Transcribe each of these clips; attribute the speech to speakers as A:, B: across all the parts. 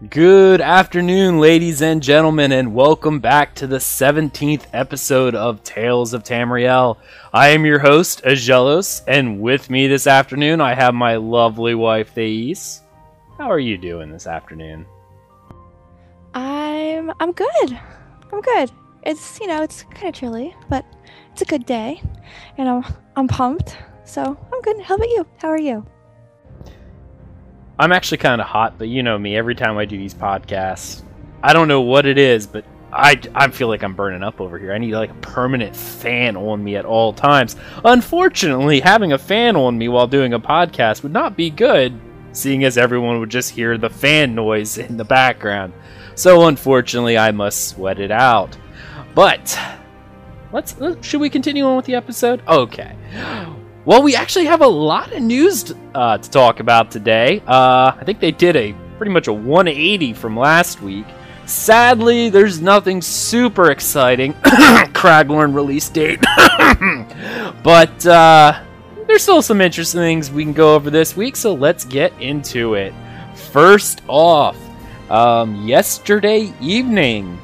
A: Good afternoon, ladies and gentlemen, and welcome back to the 17th episode of Tales of Tamriel. I am your host, Aggelos, and with me this afternoon I have my lovely wife, Thais. How are you doing this afternoon?
B: I'm good. I'm good. It's it's kind of chilly, but it's a good day, and I'm pumped. So I'm good. How about you? How are you?
A: I'm actually kind of hot, but you know me, every time I do these podcasts, I don't know what it is, but I feel like I'm burning up over here. I need like a permanent fan on me at all times. Unfortunately, having a fan on me while doing a podcast would not be good, seeing as everyone would just hear the fan noise in the background. So unfortunately, I must sweat it out. But should we continue on with the episode? Okay. Well, we actually have a lot of news to talk about today. I think they did pretty much a 180 from last week. Sadly, there's nothing super exciting. Craglorn release date. But there's still some interesting things we can go over this week, so let's get into it. First off, yesterday evening,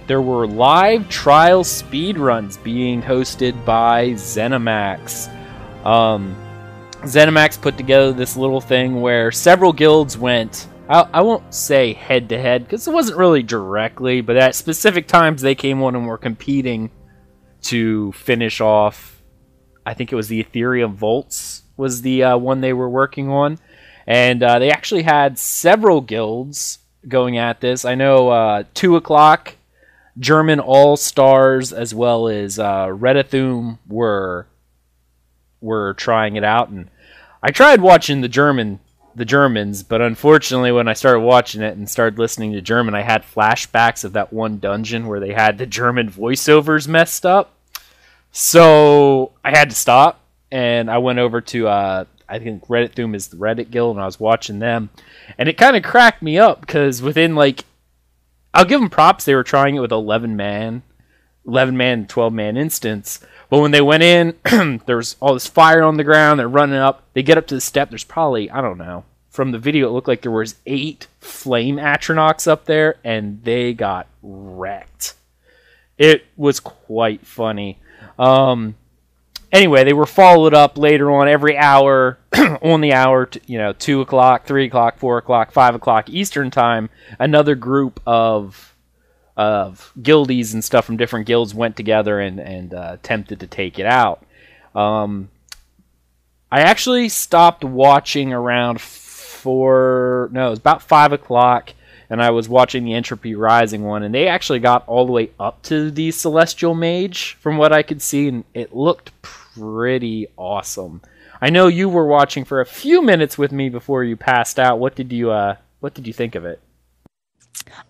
A: there were live trial speedruns being hosted by Zenimax. Zenimax put together this little thing where several guilds went, I won't say head-to-head, because it wasn't really directly, but at specific times they came on and were competing to finish off, I think it was the Terion Volts was the one they were working on, and they actually had several guilds going at this. I know 2 o'clock, German All-Stars, as well as Resto were trying it out, and I tried watching the Germans, but unfortunately when I started watching it and started listening to German, I had flashbacks of that one dungeon where they had the German voiceovers messed up. So I had to stop, and I went over to I think Resto is the Reddit guild, and I was watching them, and it kind of cracked me up because within I'll give them props, they were trying it with 11-man, 12-man instance. But when they went in, there's all this fire on the ground, they're running up, they get up to the step, there's probably, I don't know, from the video it looked like there was 8 flame Atronachs up there, and they got wrecked. It was quite funny. Anyway, they were followed up later on every hour, on the hour, 2 o'clock, 3 o'clock, 4 o'clock, 5 o'clock Eastern time, another group of guildies and stuff from different guilds went together and attempted to take it out. I actually stopped watching around it was about 5 o'clock, and I was watching the Entropy Rising one, and they actually got all the way up to the Celestial Mage, from what I could see, and it looked pretty awesome. I know you were watching for a few minutes with me before you passed out. What did you think of it?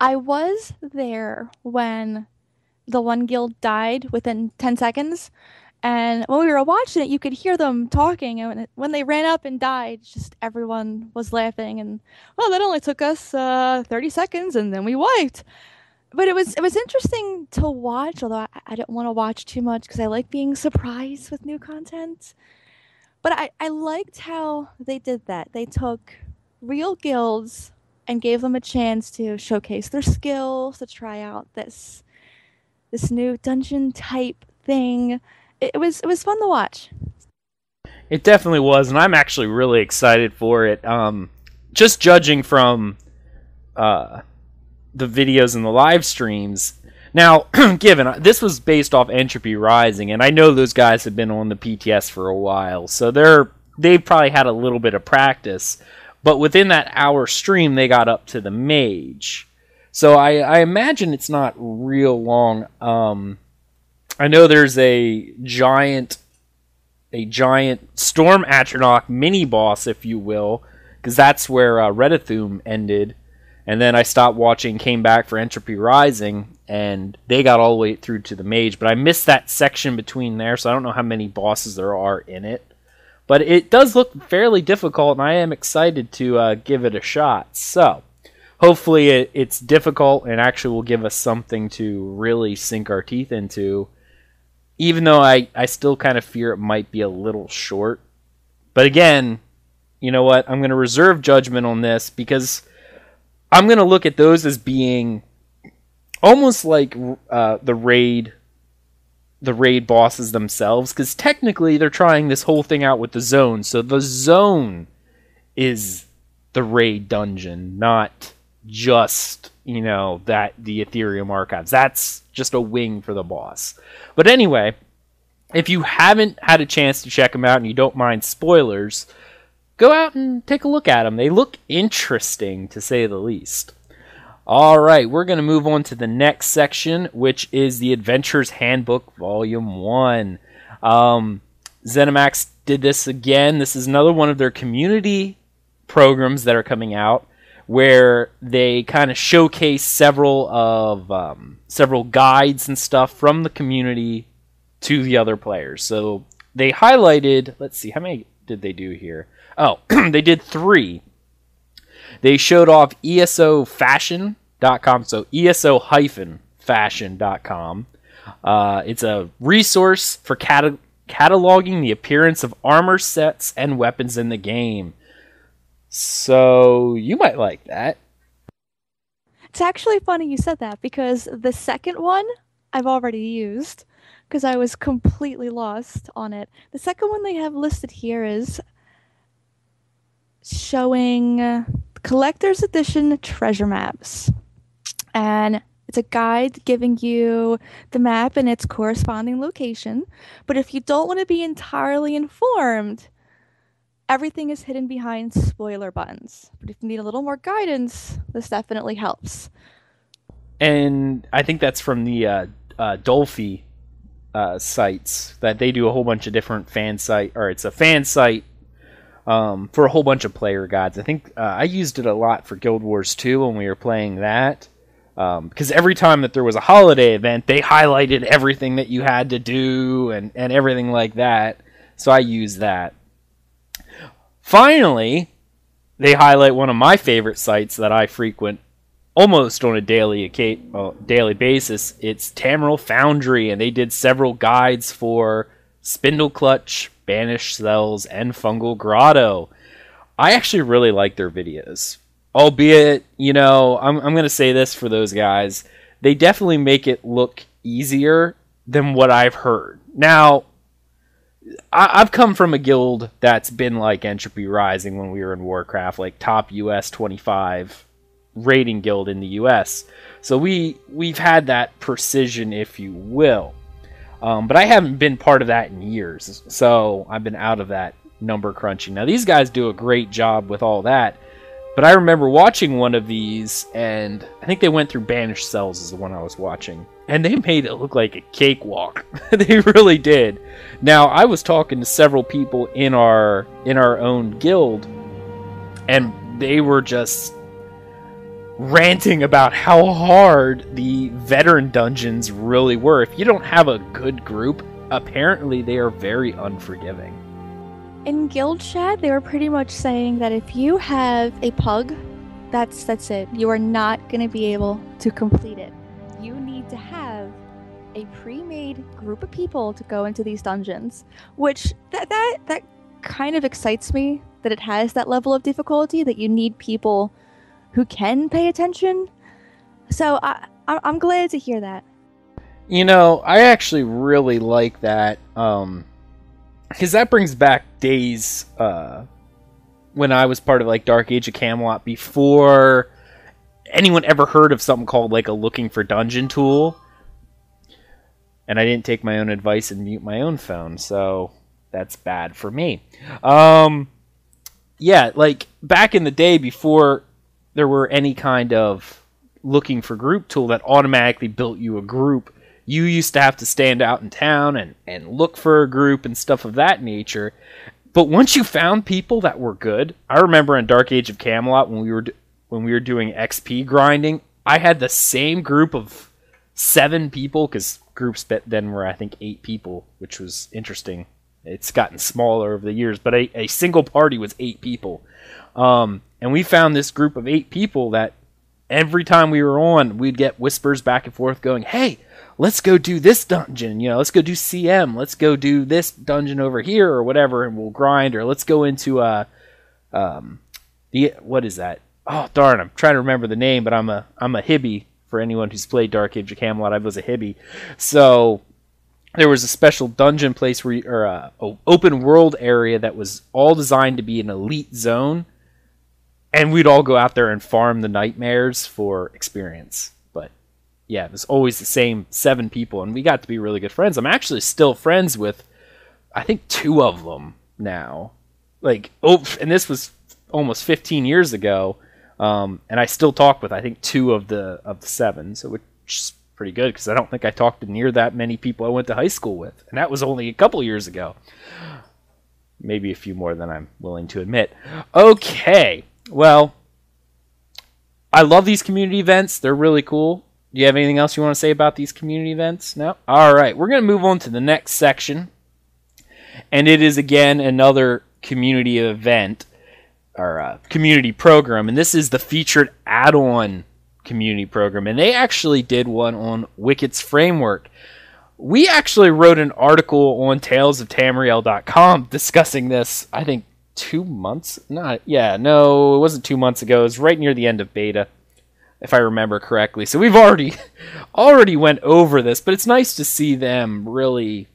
B: I was there when the one guild died within 10 seconds, and when we were watching it, you could hear them talking, and when they ran up and died, just everyone was laughing, and, well, that only took us 30 seconds, and then we wiped. But it was interesting to watch, although I didn't want to watch too much because I like being surprised with new content. But I liked how they did that. They took real guilds and gave them a chance to showcase their skills, to try out this new dungeon type thing. It was fun to watch.
A: It definitely was, and I'm actually really excited for it. Just judging from the videos and the live streams. Now, given this was based off Entropy Rising, and I know those guys have been on the PTS for a while, so they've probably had a little bit of practice. But within that hour stream, they got up to the mage. So I imagine it's not real long. I know there's a giant Storm Atronach mini-boss, if you will, because that's where Resto ended. And then I stopped watching, came back for Entropy Rising, and they got all the way through to the mage. But I missed that section between there, so I don't know how many bosses there are in it. But it does look fairly difficult, and I am excited to give it a shot. So, hopefully it's difficult and actually will give us something to really sink our teeth into. Even though I still kind of fear it might be a little short. But again, you know what? I'm going to reserve judgment on this because I'm going to look at those as being almost like the raid bosses themselves, because technically they're trying this whole thing out with the zone. So the zone is the raid dungeon, not just, that the Ethereum Archives. That's just a wing for the boss. But anyway, if you haven't had a chance to check them out and you don't mind spoilers, go out and take a look at them. They look interesting, to say the least. Alright, we're going to move on to the next section, which is the Adventurer's Handbook Volume 1. Zenimax did this again. This is another one of their community programs that are coming out, where they kind of showcase several guides and stuff from the community to the other players. So they highlighted, let's see, how many did they do here? Oh, they did 3. They showed off ESOfashion.com, so ESO-fashion.com. It's a resource for cataloging the appearance of armor sets and weapons in the game. So you might like that.
B: It's actually funny you said that, because the second one I've already used, because I was completely lost on it. The second one they have listed here is showing Collector's Edition treasure maps. And it's a guide giving you the map and its corresponding location. But if you don't want to be entirely informed, everything is hidden behind spoiler buttons. But if you need a little more guidance, this definitely helps.
A: And I think that's from the Dolphy sites, that they do a whole bunch of different fan site, or it's a fan site for a whole bunch of player guides. I think I used it a lot for Guild Wars 2 when we were playing that, because every time that there was a holiday event, they highlighted everything that you had to do and everything like that. So I used that. Finally, they highlight one of my favorite sites that I frequent almost on a daily basis. It's Tamriel Foundry, and they did several guides for Spindle Clutch, Banished Cells, and Fungal Grotto. I actually really like their videos. Albeit, I'm going to say this for those guys, they definitely make it look easier than what I've heard. Now, I've come from a guild that's been like Entropy Rising when we were in Warcraft, like top US 25 rating guild in the US. So we've had that precision, if you will. But I haven't been part of that in years, so I've been out of that number crunching. Now, these guys do a great job with all that, but I remember watching one of these, and I think they went through Banished Cells is the one I was watching, and they made it look like a cakewalk. They really did. Now, I was talking to several people in our own guild, and they were just ranting about how hard the veteran dungeons really were. If you don't have a good group, apparently they are very unforgiving.
B: In guild chat, they were pretty much saying that if you have a pug, that's it. You are not going to be able to complete it. You need to have a pre-made group of people to go into these dungeons, which that kind of excites me, that it has that level of difficulty, that you need people who can pay attention. So I'm glad to hear that.
A: I actually really like that, because that brings back days when I was part of like Dark Age of Camelot, before anyone ever heard of something called like a looking for dungeon tool. And I didn't take my own advice and mute my own phone, so that's bad for me. Yeah, like back in the day, before there were any kind of looking for group tool that automatically built you a group, you used to have to stand out in town and look for a group and stuff of that nature. But once you found people that were good, I remember in Dark Age of Camelot when we were doing XP grinding, I had the same group of 7 people, because groups then were I think 8 people, which was interesting. It's gotten smaller over the years, but a single party was 8 people. And we found this group of 8 people that every time we were on, we'd get whispers back and forth going, hey, let's go do this dungeon, let's go do CM, let's go do this dungeon over here or whatever, and we'll grind, or let's go into what is that? oh darn, I'm trying to remember the name, but I'm a hibby. For anyone who's played Dark Age of Camelot, I was a hibby. So there was a special dungeon place or a open world area that was all designed to be an elite zone, and we'd all go out there and farm the nightmares for experience. But yeah, it was always the same 7 people, and we got to be really good friends. I'm actually still friends with, I think, 2 of them now. Like, and this was almost 15 years ago. And I still talk with, I think, 2 of the 7, so which is pretty good because I don't think I talked to near that many people I went to high school with, and that was only a couple years ago. Maybe a few more than I'm willing to admit. Okay, well, I love these community events. They're really cool. Do you have anything else you want to say about these community events? No? All right, we're going to move on to the next section, and it is, again, another community event. Our community program, and this is the featured add-on community program, and they actually did one on Wykkyd's framework. We actually wrote an article on talesoftamriel.com discussing this, I think 2 months? No, it wasn't 2 months ago. It was right near the end of beta, if I remember correctly. So we've already went over this, but it's nice to see them really,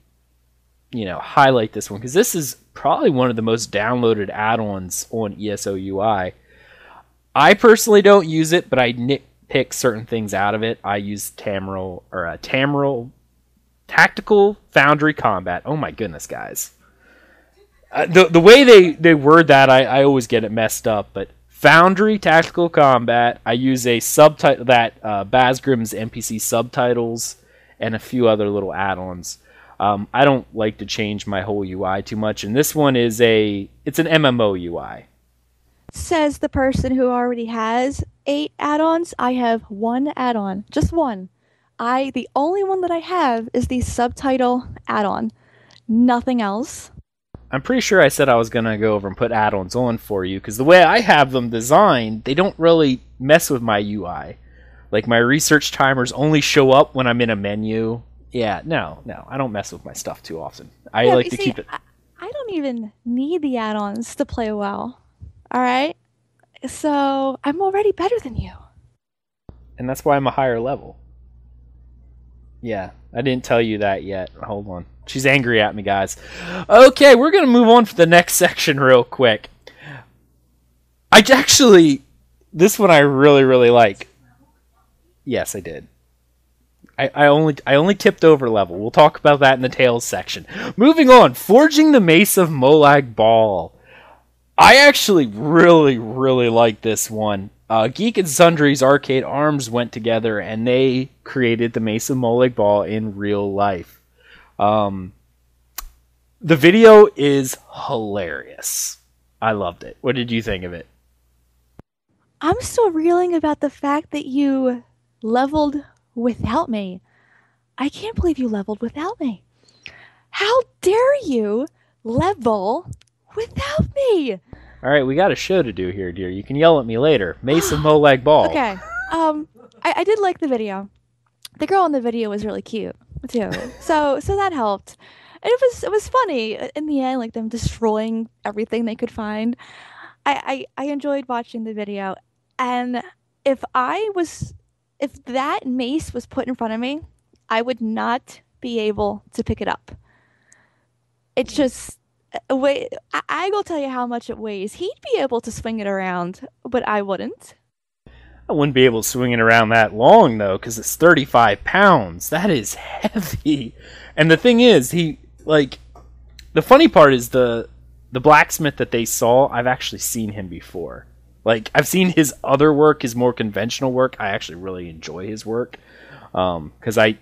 A: highlight this one, because this is probably one of the most downloaded add-ons on ESO UI. I personally don't use it, but I nitpick certain things out of it. I use Tamriel Tactical Foundry Combat. Oh my goodness, guys. The way they word that, I always get it messed up, but Foundry Tactical Combat, I use a subtitle that Basgrim's NPC subtitles and a few other little add-ons. I don't like to change my whole UI too much, and this one is it's an MMO UI.
B: Says the person who already has 8 add-ons. I have 1 add-on, just 1. The only one that I have is the subtitle add-on, nothing else.
A: I'm pretty sure I said I was gonna go over and put add-ons on for you, because the way I have them designed, they don't really mess with my UI. Like, my research timers only show up when I'm in a menu. Yeah, no, I don't mess with my stuff too often. I like to keep it.
B: I don't even need the add-ons to play well. All right? So, I'm already better than you.
A: And that's why I'm a higher level. Yeah, I didn't tell you that yet. Hold on. She's angry at me, guys. Okay, we're going to move on for the next section real quick. This one I really, really like. Yes, I did. I only tipped over level. We'll talk about that in the Tales section. Moving on, Forging the Mace of Molag Bal. I actually really, really like this one. Geek and Sundry's Arcade Arms went together and they created the Mace of Molag Bal in real life. The video is hilarious. I loved it. What did you think of it?
B: I'm still reeling about the fact that you leveled without me. I can't believe you leveled without me. How dare you level without me?
A: All right, we got a show to do here, dear. You can yell at me later. Mace of Molag Bal.
B: Okay. I did like the video. The girl in the video was really cute too. So that helped. And it was funny in the end, like them destroying everything they could find. I enjoyed watching the video, and if that mace was put in front of me, I would not be able to pick it up. It just I will tell you how much it weighs. He'd be able to swing it around, but I wouldn't.
A: I wouldn't be able to swing it around that long, though, because it's 35 pounds. That is heavy. And the thing is, the funny part is the blacksmith that they saw, I've actually seen him before. Like, I've seen his other work, his more conventional work. I actually really enjoy his work, because I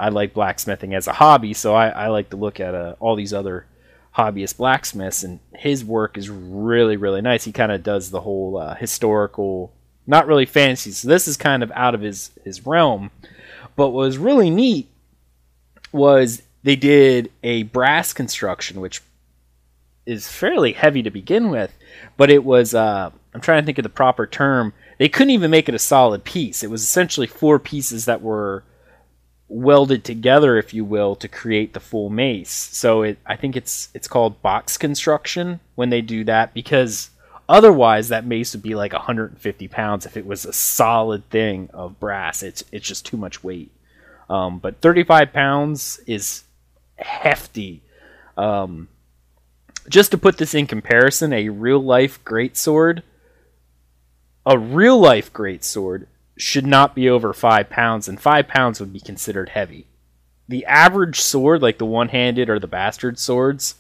A: like blacksmithing as a hobby, so I like to look at all these other hobbyist blacksmiths, and his work is really, really nice. He kind of does the whole historical, not really fantasy, so this is kind of out of his realm. But what was really neat was they did a brass construction, which is fairly heavy to begin with, but it was, I'm trying to think of the proper term, they couldn't even make it a solid piece. It was essentially 4 pieces that were welded together, if you will, to create the full mace. So I think it's called box construction when they do that, because Otherwise, that mace would be like 150 pounds if it was a solid thing of brass. It's just too much weight. But 35 pounds is hefty. Just to put this in comparison, a real-life greatsword should not be over 5 pounds, and 5 pounds would be considered heavy. The average sword, like the one-handed or the bastard swords,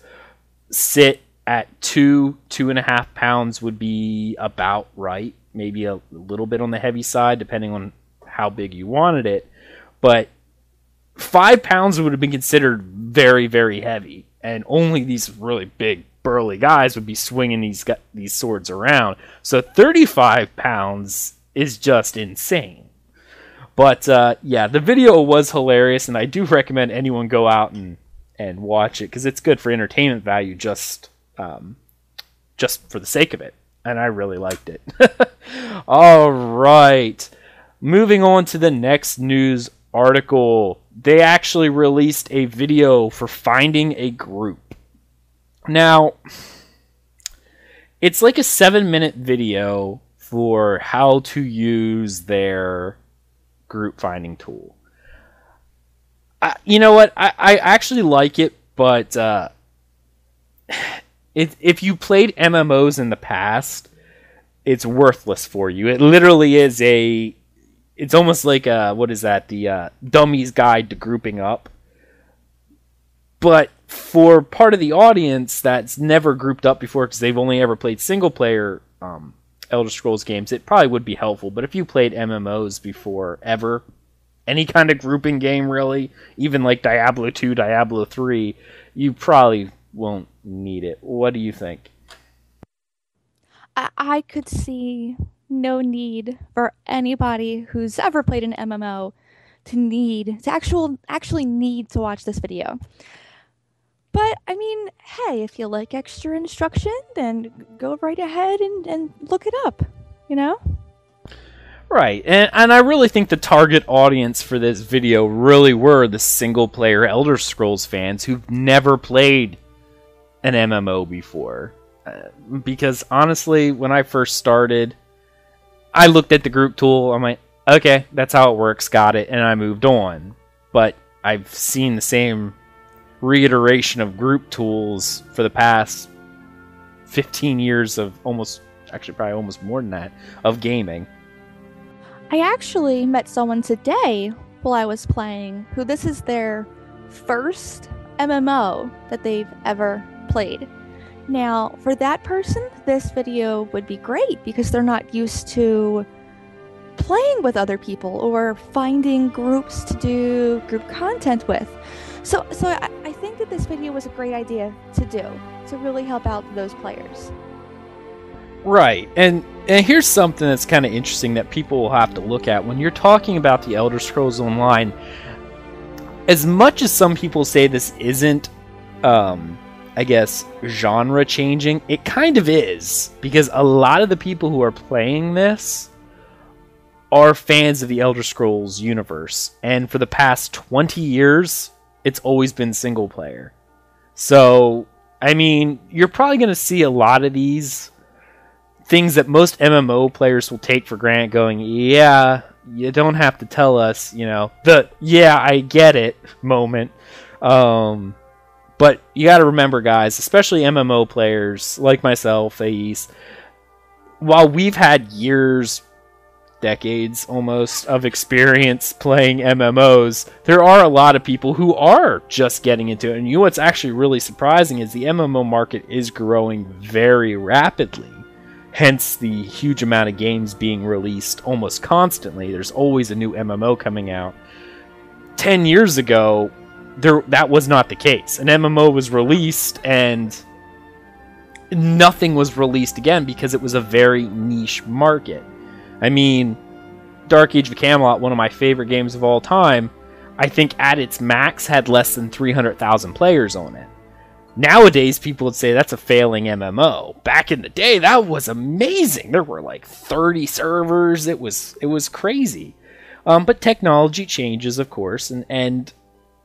A: sit at 2.5 pounds would be about right. Maybe a little bit on the heavy side, depending on how big you wanted it. But 5 pounds would have been considered very, very heavy. And only these really big, burly guys would be swinging these swords around. So 35 pounds is just insane. But yeah, the video was hilarious, and I do recommend anyone go out and watch it, because it's good for entertainment value just for the sake of it. And I really liked it. All right. Moving on to the next news article. They actually released a video for finding a group. Now, it's like a 7-minute video for how to use their group finding tool. You know what? I actually like it, but if you played MMOs in the past, it's worthless for you. It literally is it's almost like what is that? The Dummy's Guide to Grouping Up. But for part of the audience that's never grouped up before, because they've only ever played single player Elder Scrolls games, it probably would be helpful. But if you played MMOs before ever, any kind of grouping game really, even like Diablo 2, Diablo 3, you probably won't need it. What do you think?
B: I could see no need for anybody who's ever played an MMO to actually need to watch this video. But I mean, hey, if you like extra instruction, then go right ahead and look it up, you know?
A: Right, and I really think the target audience for this video really were the single-player Elder Scrolls fans who've never played an MMO before. Because honestly, when I first started, I looked at the group tool, I'm like, okay, that's how it works, got it, and I moved on. But I've seen the same reiteration of group tools for the past 15 years of probably almost more than that, of gaming.
B: I actually met someone today while I was playing who this is their first MMO that they've ever played. Now, for that person, this video would be great because they're not used to playing with other people or finding groups to do group content with. So I think that this video was a great idea to do to really help out those players.
A: Right, and here's something that's kind of interesting that people will have to look at when you're talking about the Elder Scrolls Online. As much as some people say this isn't, I guess, genre changing, it kind of is, because a lot of the people who are playing this are fans of the Elder Scrolls universe, and for the past 20 years, it's always been single player. So, I mean, you're probably going to see a lot of these things that most MMO players will take for granted, going, yeah, you don't have to tell us, you know, the yeah, I get it moment. But you got to remember, guys, especially MMO players like myself, Thais, while we've had years, decades almost, of experience playing MMOs, there are a lot of people who are just getting into it. And you know what's actually really surprising is the MMO market is growing very rapidly. Hence the huge amount of games being released almost constantly. There's always a new MMO coming out. 10 years ago, that was not the case. An MMO was released and nothing was released again because it was a very niche market. I mean, Dark Age of Camelot, one of my favorite games of all time, I think at its max had less than 300,000 players on it. Nowadays, people would say that's a failing MMO. Back in the day, that was amazing. There were like 30 servers. It was crazy. But technology changes, of course, and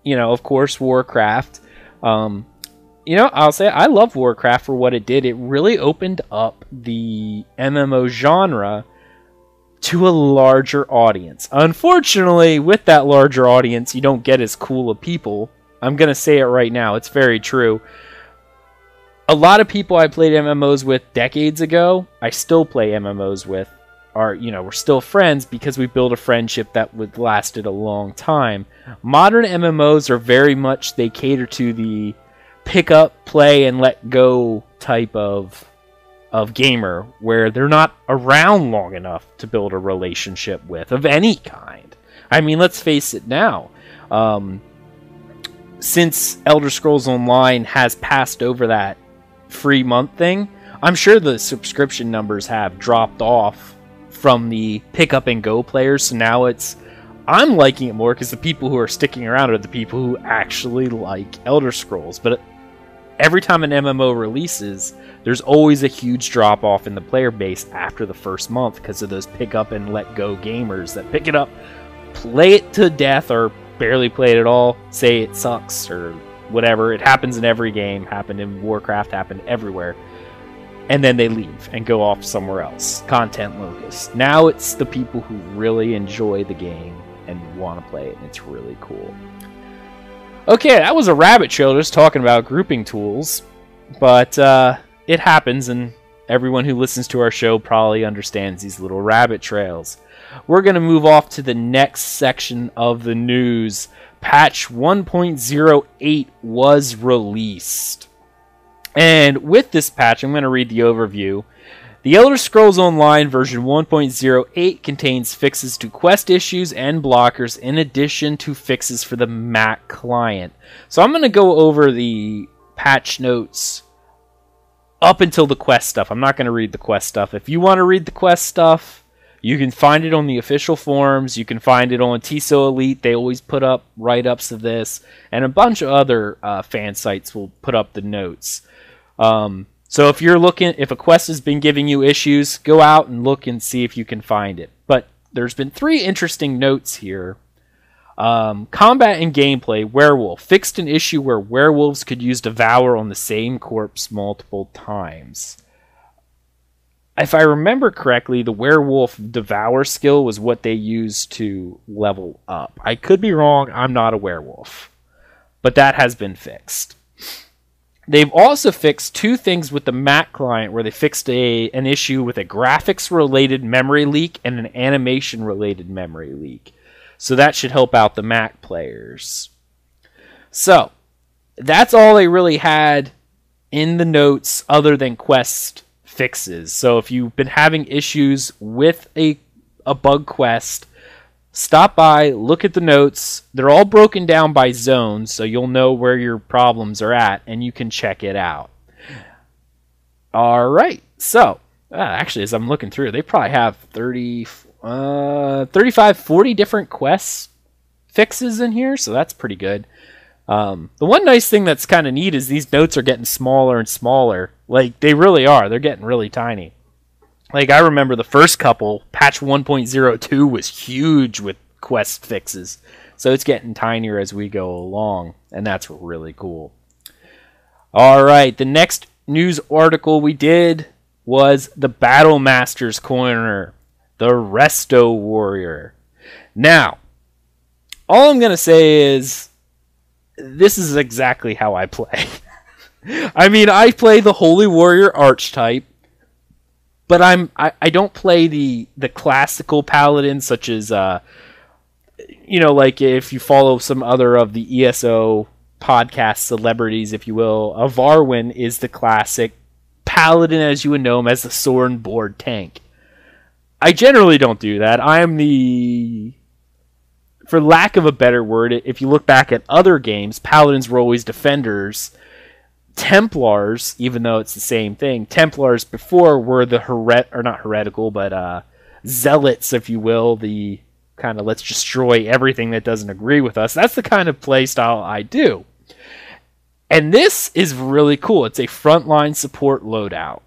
A: you know, of course, Warcraft, you I'll say I love Warcraft for what it did. It really opened up the MMO genre to a larger audience. Unfortunately, with that larger audience, you don't get as cool of people. I'm going to say it right now. It's very true. A lot of people I played MMOs with decades ago, I still play MMOs with, we're still friends because we built a friendship that would lasted a long time. Modern MMOs are very much, they cater to the pick up, play, and let go type of gamer, where they're not around long enough to build a relationship with, of any kind. I mean, let's face it now. Since Elder Scrolls Online has passed over that free month thing, I'm sure the subscription numbers have dropped off from the pick up and go players, so now I'm liking it more because the people who are sticking around are the people who actually like Elder Scrolls. But every time an MMO releases, there's always a huge drop off in the player base after the first month because of those pick up and let go gamers that pick it up, play it to death, or barely play it at all, say it sucks or whatever. It happens in every game, happened in Warcraft, happened everywhere. And then they leave and go off somewhere else. Content locust. Now it's the people who really enjoy the game and want to play it, and it's really cool. Okay, that was a rabbit trail just talking about grouping tools, but it happens, and everyone who listens to our show probably understands these little rabbit trails. We're going to move off to the next section of the news. Patch 1.08 was released. And with this patch, I'm going to read the overview. The Elder Scrolls Online version 1.08 contains fixes to quest issues and blockers in addition to fixes for the Mac client. So I'm going to go over the patch notes up until the quest stuff. I'm not going to read the quest stuff. If you want to read the quest stuff, you can find it on the official forums. You can find it on TSO Elite. They always put up write-ups of this. And a bunch of other fan sites will put up the notes. So if you're looking, if a quest has been giving you issues, go out and look and see if you can find it. But there's been 3 interesting notes here. Combat and gameplay, werewolf. Fixed an issue where werewolves could use Devour on the same corpse multiple times. If I remember correctly, the werewolf Devour skill was what they used to level up. I could be wrong, I'm not a werewolf. But that has been fixed. They've also fixed 2 things with the Mac client, where they fixed an issue with a graphics-related memory leak and an animation-related memory leak. So that should help out the Mac players. So, that's all they really had in the notes other than quest fixes. So if you've been having issues with a bug quest, stop by, look at the notes. They're all broken down by zones, so you'll know where your problems are at, and you can check it out. Alright, so, actually, as I'm looking through, they probably have 35, 40 different quest fixes in here, so that's pretty good. The one nice thing that's kind of neat is these notes are getting smaller and smaller. Like, they really are. They're getting really tiny. Like, I remember the first couple, patch 1.02 was huge with quest fixes. So it's getting tinier as we go along, and that's really cool. Alright, the next news article we did was the Battlemaster's Corner, the Resto Warrior. Now, all I'm going to say is, this is exactly how I play. I mean, I play the Holy Warrior archetype, but I don't play the classical paladins, such as like if you follow some other of the ESO podcast celebrities, if you will, Varwin is the classic paladin as you would know him, as the sword and board tank. I generally don't do that. I am the, for lack of a better word, if you look back at other games, paladins were always defenders. Templars, even though it's the same thing, Templars before were the not heretical, but zealots, if you will, the kind of let's destroy everything that doesn't agree with us. That's the kind of play style I do. And this is really cool. It's a frontline support loadout.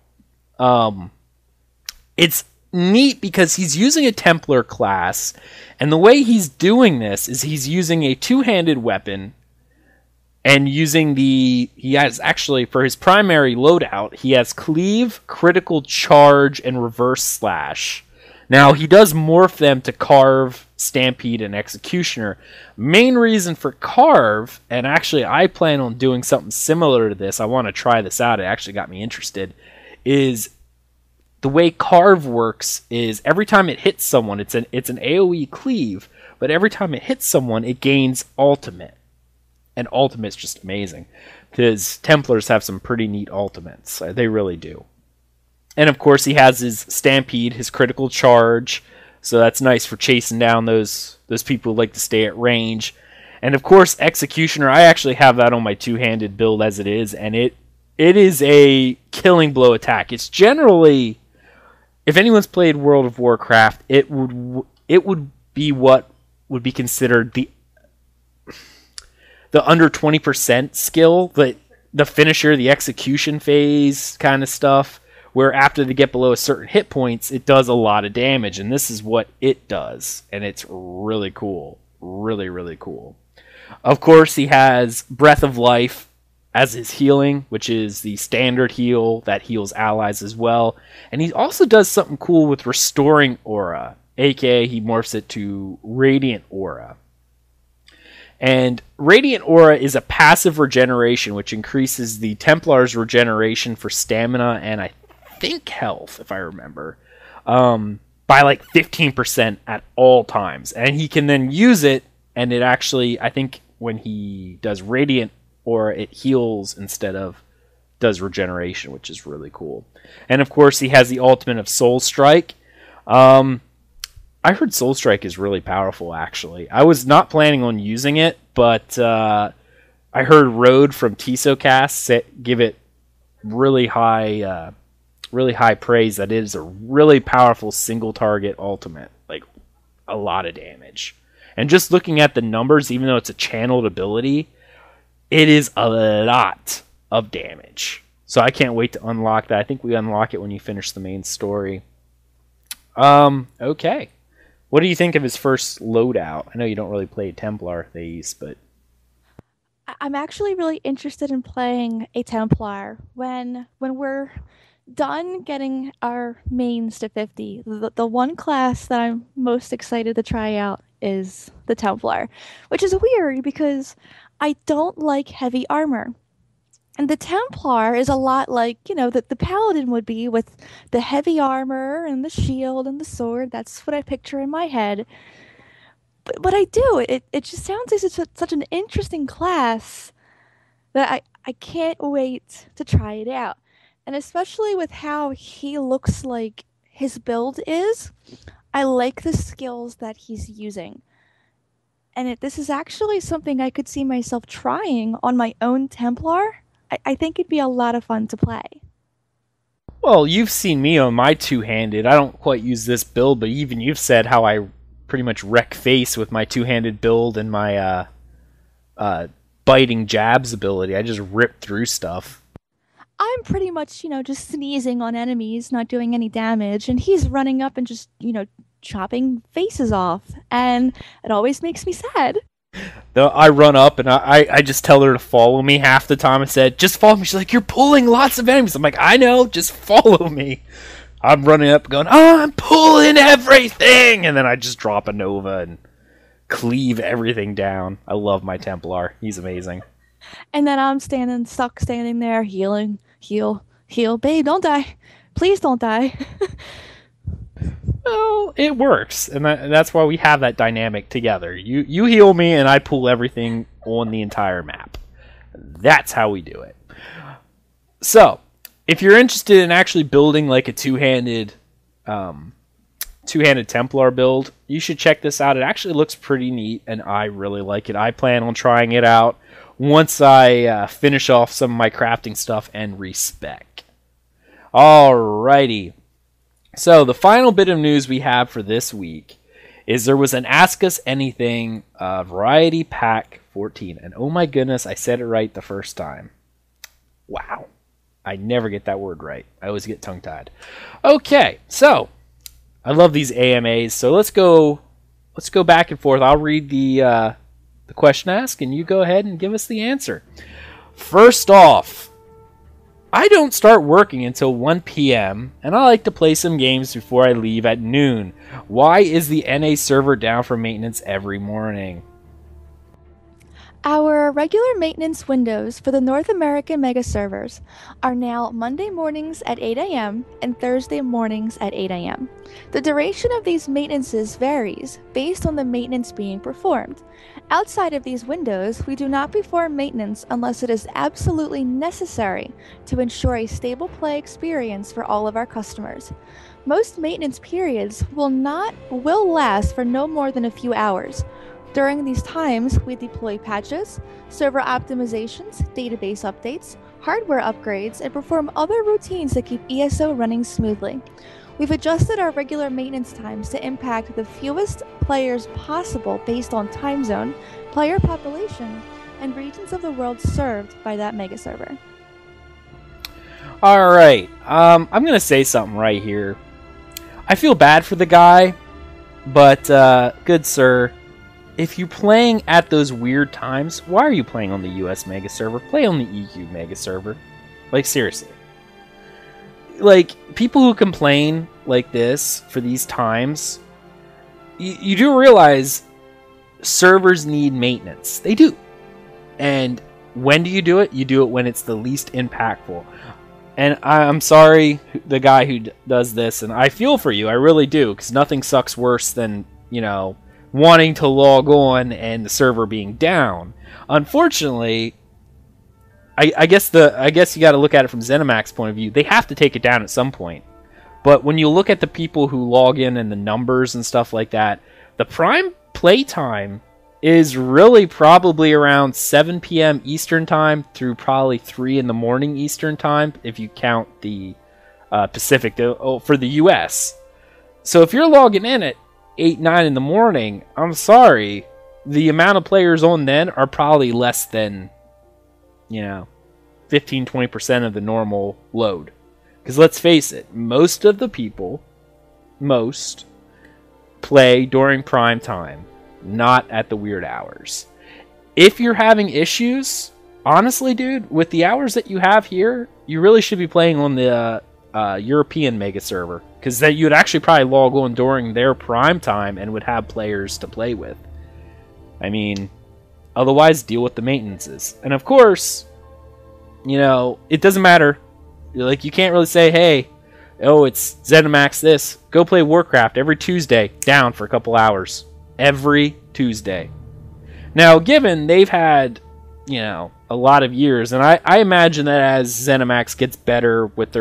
A: It's neat because he's using a Templar class, and the way he's doing this is he's using a 2-handed weapon And using he has actually, for his primary loadout, he has Cleave, Critical Charge, and Reverse Slash. Now, he does morph them to Carve, Stampede, and Executioner. Main reason for Carve, and actually I plan on doing something similar to this, I want to try this out, it actually got me interested, is the way Carve works is every time it hits someone, it's an AoE Cleave, but every time it hits someone, it gains Ultimate. And Ultimate's just amazing, because Templars have some pretty neat ultimates. They really do. And of course he has his Stampede, his Critical Charge, so that's nice for chasing down those people who like to stay at range. And of course Executioner, I actually have that on my two-handed build as it is, and it is a killing blow attack. It's generally, if anyone's played World of Warcraft, it would be what would be considered the under 20% skill, the finisher, the execution phase kind of stuff, where after they get below a certain hit points, it does a lot of damage, and this is what it does, and it's really cool. Really, really cool. Of course, he has Breath of Life as his healing, which is the standard heal that heals allies as well, and he also does something cool with Restoring Aura, aka he morphs it to Radiant Aura. And Radiant Aura is a passive regeneration, which increases the Templar's regeneration for stamina and I think health, if I remember, by like 15% at all times. And he can then use it, and it actually, I think when he does Radiant Aura, it heals instead of does regeneration, which is really cool. And of course, he has the ultimate of Soul Strike. I heard Soul Strike is really powerful, actually. I was not planning on using it, but I heard Road from TisoCast give it really high praise that it is a really powerful single-target ultimate. Like, a lot of damage. And just looking at the numbers, even though it's a channeled ability, it is a lot of damage. So I can't wait to unlock that. I think we unlock it when you finish the main story. Okay. What do you think of his first loadout? I know you don't really play Templar Thais, but
B: I'm actually really interested in playing a Templar when we're done getting our mains to 50. The one class that I'm most excited to try out is the Templar, which is weird because I don't like heavy armor. And the Templar is a lot like, the Paladin would be, with the heavy armor and the shield and the sword. That's what I picture in my head. But I do. It just sounds like it's such an interesting class that I can't wait to try it out. And especially with how he looks like his build is, I like the skills that he's using. And this is actually something I could see myself trying on my own Templar. I think it'd be a lot of fun to play.
A: Well, you've seen me on my two-handed. I don't quite use this build, but even you've said how I pretty much wreck face with my two-handed build and my biting jabs ability. I just rip through stuff.
B: I'm pretty much, just sneezing on enemies, not doing any damage, and he's running up and just, chopping faces off, and it always makes me sad.
A: I run up and I just tell her to follow me half the time. I said, just follow me. She's like, you're pulling lots of enemies. I'm like, I know, just follow me. I'm running up going, I'm pulling everything. And then I just drop a Nova and cleave everything down. I love my Templar. He's amazing.
B: And then I'm stuck standing there, healing, heal. Babe, don't die. Please don't die.
A: Well, it works, and that's why we have that dynamic together. You heal me, and I pull everything on the entire map. That's how we do it. So, if you're interested in actually building like a two-handed Templar build, you should check this out. It actually looks pretty neat, and I really like it. I plan on trying it out once I finish off some of my crafting stuff and respec. Alrighty. So, the final bit of news we have for this week is there was an Ask Us Anything Variety Pack 14. And oh my goodness, I said it right the first time. Wow. I never get that word right. I always get tongue-tied. Okay, so, I love these AMAs. So let's go back and forth. I'll read the the question asked, and you go ahead and give us the answer. First off, I don't start working until 1 p.m., and I like to play some games before I leave at noon. Why is the NA server down for maintenance every morning?
B: Our regular maintenance windows for the North American mega servers are now Monday mornings at 8 a.m. and Thursday mornings at 8 a.m. The duration of these maintenances varies based on the maintenance being performed. Outside of these windows, we do not perform maintenance unless it is absolutely necessary to ensure a stable play experience for all of our customers. Most maintenance periods will last for no more than a few hours. During these times, we deploy patches, server optimizations, database updates, hardware upgrades, and perform other routines that keep ESO running smoothly. We've adjusted our regular maintenance times to impact the fewest players possible based on time zone, player population, and regions of the world served by that mega server.
A: Alright, I'm going to say something right here. I feel bad for the guy, but good sir, if you're playing at those weird times, why are you playing on the US mega server? Play on the EU mega server. Like, seriously. Like, people who complain like this for these times, you do realize servers need maintenance. They do. And when do you do it? You do it when it's the least impactful. And I'm sorry, the guy who does this, and I feel for you, I really do, because nothing sucks worse than, you know, wanting to log on and the server being down. Unfortunately, I guess you got to look at it from Zenimax's point of view. They have to take it down at some point. But when you look at the people who log in and the numbers and stuff like that, the prime playtime is really probably around 7 p.m. Eastern time through probably 3 in the morning Eastern time, if you count the Pacific for the US. So if you're logging in at 8, 9 in the morning, I'm sorry, the amount of players on then are probably less than, 15-20% of the normal load. Because let's face it, most of the people, play during prime time, not at the weird hours. If you're having issues, honestly, dude, with the hours that you have here, you really should be playing on the European mega server, because then you'd actually probably log on during their prime time and would have players to play with. I mean, otherwise deal with the maintenances. And of course, it doesn't matter. Like, you can't really say, hey, it's Zenimax this. Go play Warcraft every Tuesday, down for a couple hours. Every Tuesday. Now, given they've had, a lot of years, and I imagine that as Zenimax gets better with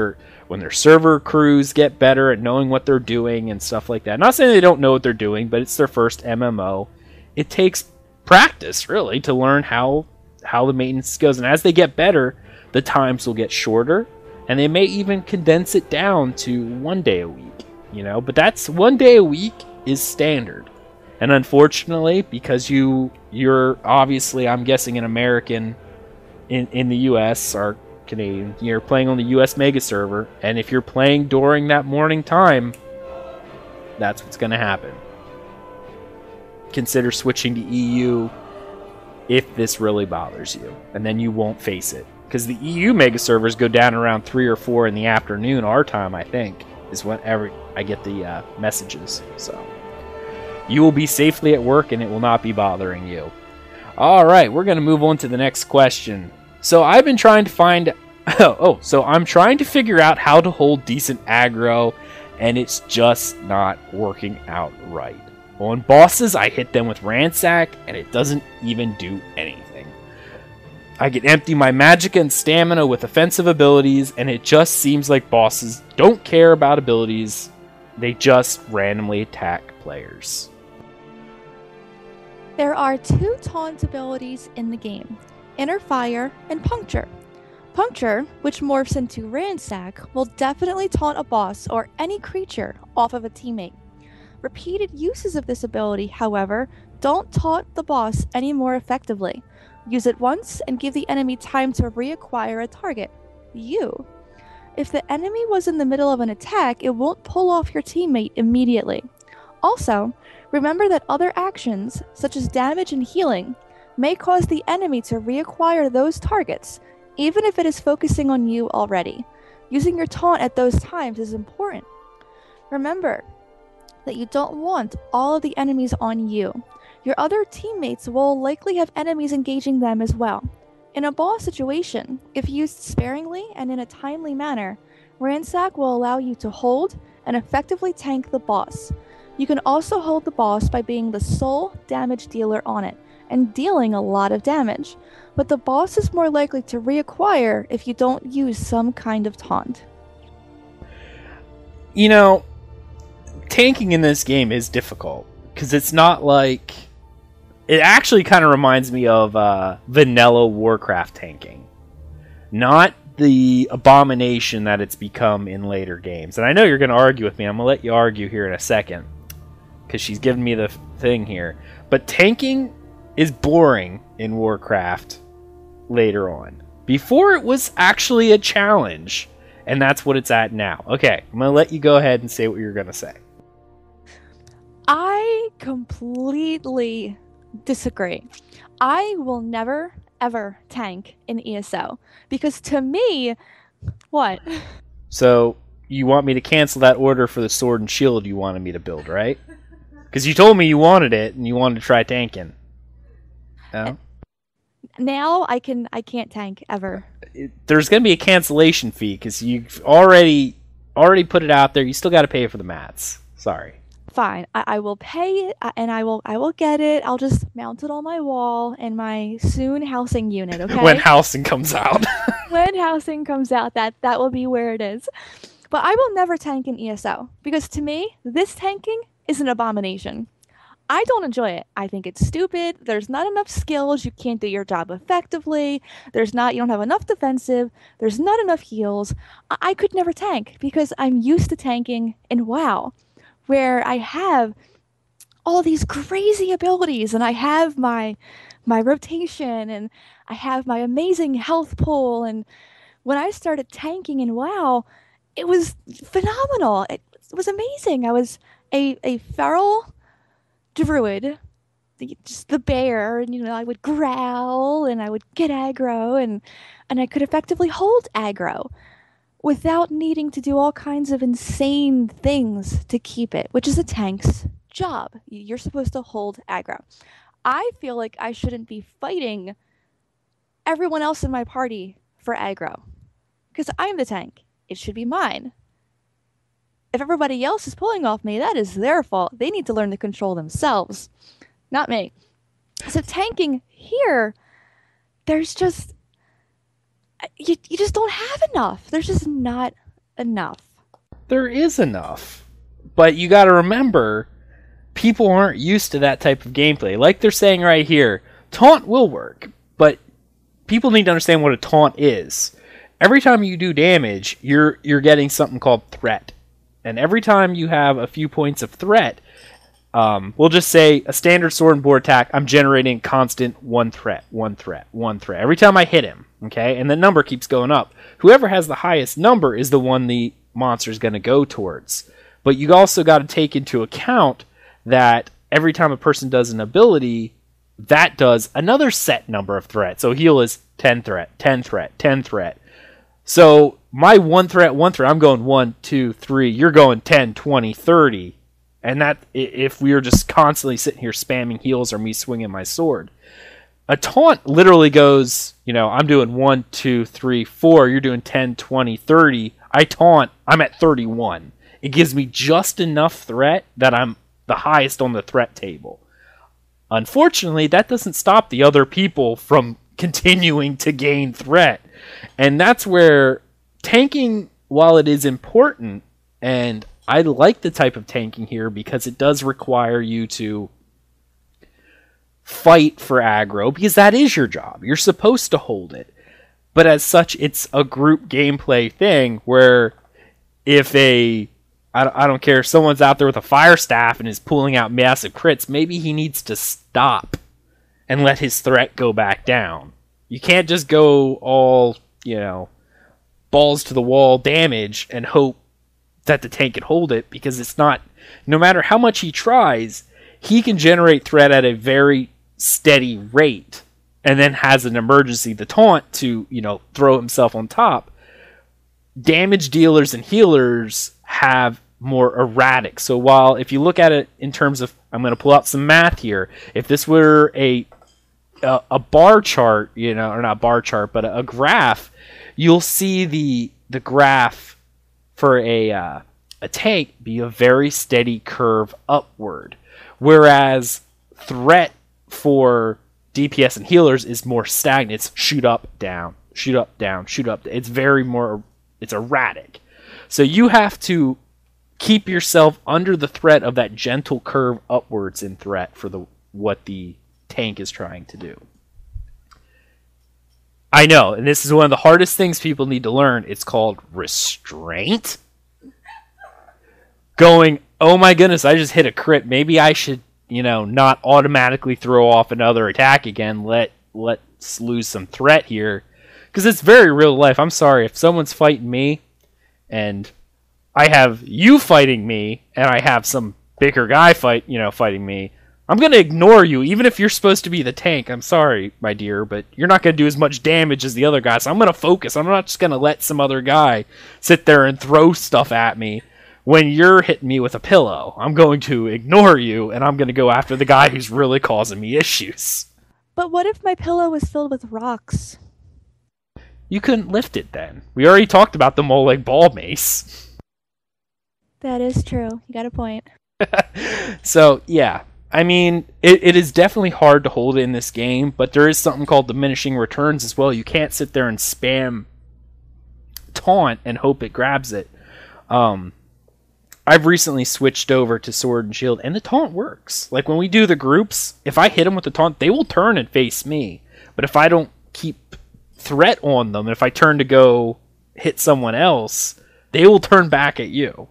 A: when their server crews get better at knowing what they're doing and stuff like that. Not saying they don't know what they're doing, but it's their first MMO. It takes practice, really, to learn how the maintenance goes. And as they get better, the times will get shorter, and they may even condense it down to 1 day a week, But that's 1 day a week is standard. And unfortunately, because you're obviously, I'm guessing, an American in the US or Canadian, you're playing on the US mega server, and if you're playing during that morning time, that's what's going to happen. Consider switching to EU if this really bothers you, and then you won't face it. Because the EU mega servers go down around 3 or 4 in the afternoon, our time, I think, is whenever I get the messages. So you will be safely at work, and it will not be bothering you. Alright, we're going to move on to the next question. So I've been trying to find... so I'm trying to figure out how to hold decent aggro, and it's just not working out right. On bosses, I hit them with Ransack, and it doesn't even do anything. I can empty my Magicka and Stamina with offensive abilities, and it just seems like bosses don't care about abilities. They just randomly attack players.
B: There are 2 taunt abilities in the game, Inner Fire and Puncture. Puncture, which morphs into Ransack, will definitely taunt a boss or any creature off of a teammate. Repeated uses of this ability, however, don't taunt the boss any more effectively. Use it once and give the enemy time to reacquire a target, you. If the enemy was in the middle of an attack, it won't pull off your teammate immediately. Also, remember that other actions, such as damage and healing, may cause the enemy to reacquire those targets, even if it is focusing on you already. Using your taunt at those times is important. Remember that you don't want all of the enemies on you. Your other teammates will likely have enemies engaging them as well. In a boss situation, if used sparingly and in a timely manner, Ransack will allow you to hold and effectively tank the boss. You can also hold the boss by being the sole damage dealer on it and dealing a lot of damage, but the boss is more likely to reacquire if you don't use some kind of taunt.
A: You know, tanking in this game is difficult, because it's not like... It actually kind of reminds me of vanilla Warcraft tanking. Not the abomination that it's become in later games. And I know you're going to argue with me. I'm going to let you argue here in a second, because she's giving me the thing here. But tanking is boring in Warcraft later on. Before, it was actually a challenge, and that's what it's at now. Okay, I'm going to let you go ahead and say what you're going to say.
B: I completely disagree. I will never, ever tank in ESO, because to me, what?
A: So, you want me to cancel that order for the sword and shield you wanted me to build, right? Because you told me you wanted it, and you wanted to try tanking. No?
B: Now I can't tank ever.
A: There's going to be a cancellation fee, because you've already put it out there. You still got to pay for the mats. Sorry.
B: Fine, I will pay it, and I will get it. I'll just mount it on my wall in my soon housing unit, okay?
A: When housing comes out.
B: When housing comes out, that will be where it is. But I will never tank in ESO, because to me, this tanking is an abomination. I don't enjoy it. I think it's stupid. There's not enough skills. You can't do your job effectively. You don't have enough defensive. There's not enough heals. I could never tank, because I'm used to tanking in WoW, where I have all these crazy abilities, and I have my rotation, and I have my amazing health pool. And when I started tanking in WoW, it was phenomenal. It was amazing. I was a feral druid, just the bear, and I would growl, and I would get aggro, and I could effectively hold aggro without needing to do all kinds of insane things to keep it, which is a tank's job. You're supposed to hold aggro. I feel like I shouldn't be fighting everyone else in my party for aggro, because I'm the tank. It should be mine. If everybody else is pulling off me, that is their fault. They need to learn to control themselves, not me. So tanking here, there's just... You just don't have enough. There's just not enough.
A: There is enough. But you got to remember, people aren't used to that type of gameplay. Like they're saying right here, taunt will work, but people need to understand what a taunt is. Every time you do damage, you're getting something called threat. And every time you have a few points of threat, we'll just say a standard sword and board attack, I'm generating constant one threat. Every time I hit him, okay? And the number keeps going up. Whoever has the highest number is the one the monster is going to go towards. But you also got to take into account that every time a person does an ability, that does another set number of threat. So heal is 10 threat, 10 threat, 10 threat. So my one threat, I'm going 1, 2, 3. You're going 10, 20, 30. And that, if we were just constantly sitting here spamming heals or me swinging my sword. A taunt literally goes, I'm doing 1, 2, 3, 4. You're doing 10, 20, 30. I taunt, I'm at 31. It gives me just enough threat that I'm the highest on the threat table. Unfortunately, that doesn't stop the other people from continuing to gain threat. And that's where tanking, while it is important, and I like the type of tanking here because it does require you to fight for aggro, because that is your job. You're supposed to hold it. But as such, it's a group gameplay thing where if I don't care if someone's out there with a fire staff and is pulling out massive crits, maybe he needs to stop and let his threat go back down. You can't just go all, balls to the wall damage and hope that the tank can hold it, because it's not, no matter how much he tries, he can generate threat at a very steady rate and then has an emergency, the taunt, to, you know, throw himself on top, damage dealers and healers have more erratic. So while if you look at it in terms of, I'm going to pull out some math here, if this were a bar chart, you know, or not bar chart, but a graph, you'll see the graph for a tank be a very steady curve upward, whereas threat for DPS and healers is more stagnant. It's shoot up, down, shoot up, down, shoot up. It's very more, it's erratic. So you have to keep yourself under the threat of that gentle curve upwards in threat for what the tank is trying to do. I know, and this is one of the hardest things people need to learn. It's called restraint. Going, oh my goodness, I just hit a crit. Maybe I should, you know, not automatically throw off another attack again. Let's lose some threat here. Because it's very real life. I'm sorry, if someone's fighting me, and I have you fighting me, and I have some bigger guy fighting me, I'm going to ignore you, even if you're supposed to be the tank. I'm sorry, my dear, but you're not going to do as much damage as the other guy, so I'm going to focus. I'm not just going to let some other guy sit there and throw stuff at me when you're hitting me with a pillow. I'm going to ignore you, and I'm going to go after the guy who's really causing me issues.
B: But what if my pillow was filled with rocks?
A: You couldn't lift it then. We already talked about the Molag Bal mace.
B: That is true. You got a point.
A: So, yeah. I mean, it is definitely hard to hold in this game, but there is something called diminishing returns as well. You can't sit there and spam taunt and hope it grabs it. I've recently switched over to Sword and Shield, and the taunt works. Like, when we do the groups, if I hit them with the taunt, they will turn and face me. But if I don't keep threat on them, and if I turn to go hit someone else, they will turn back at you.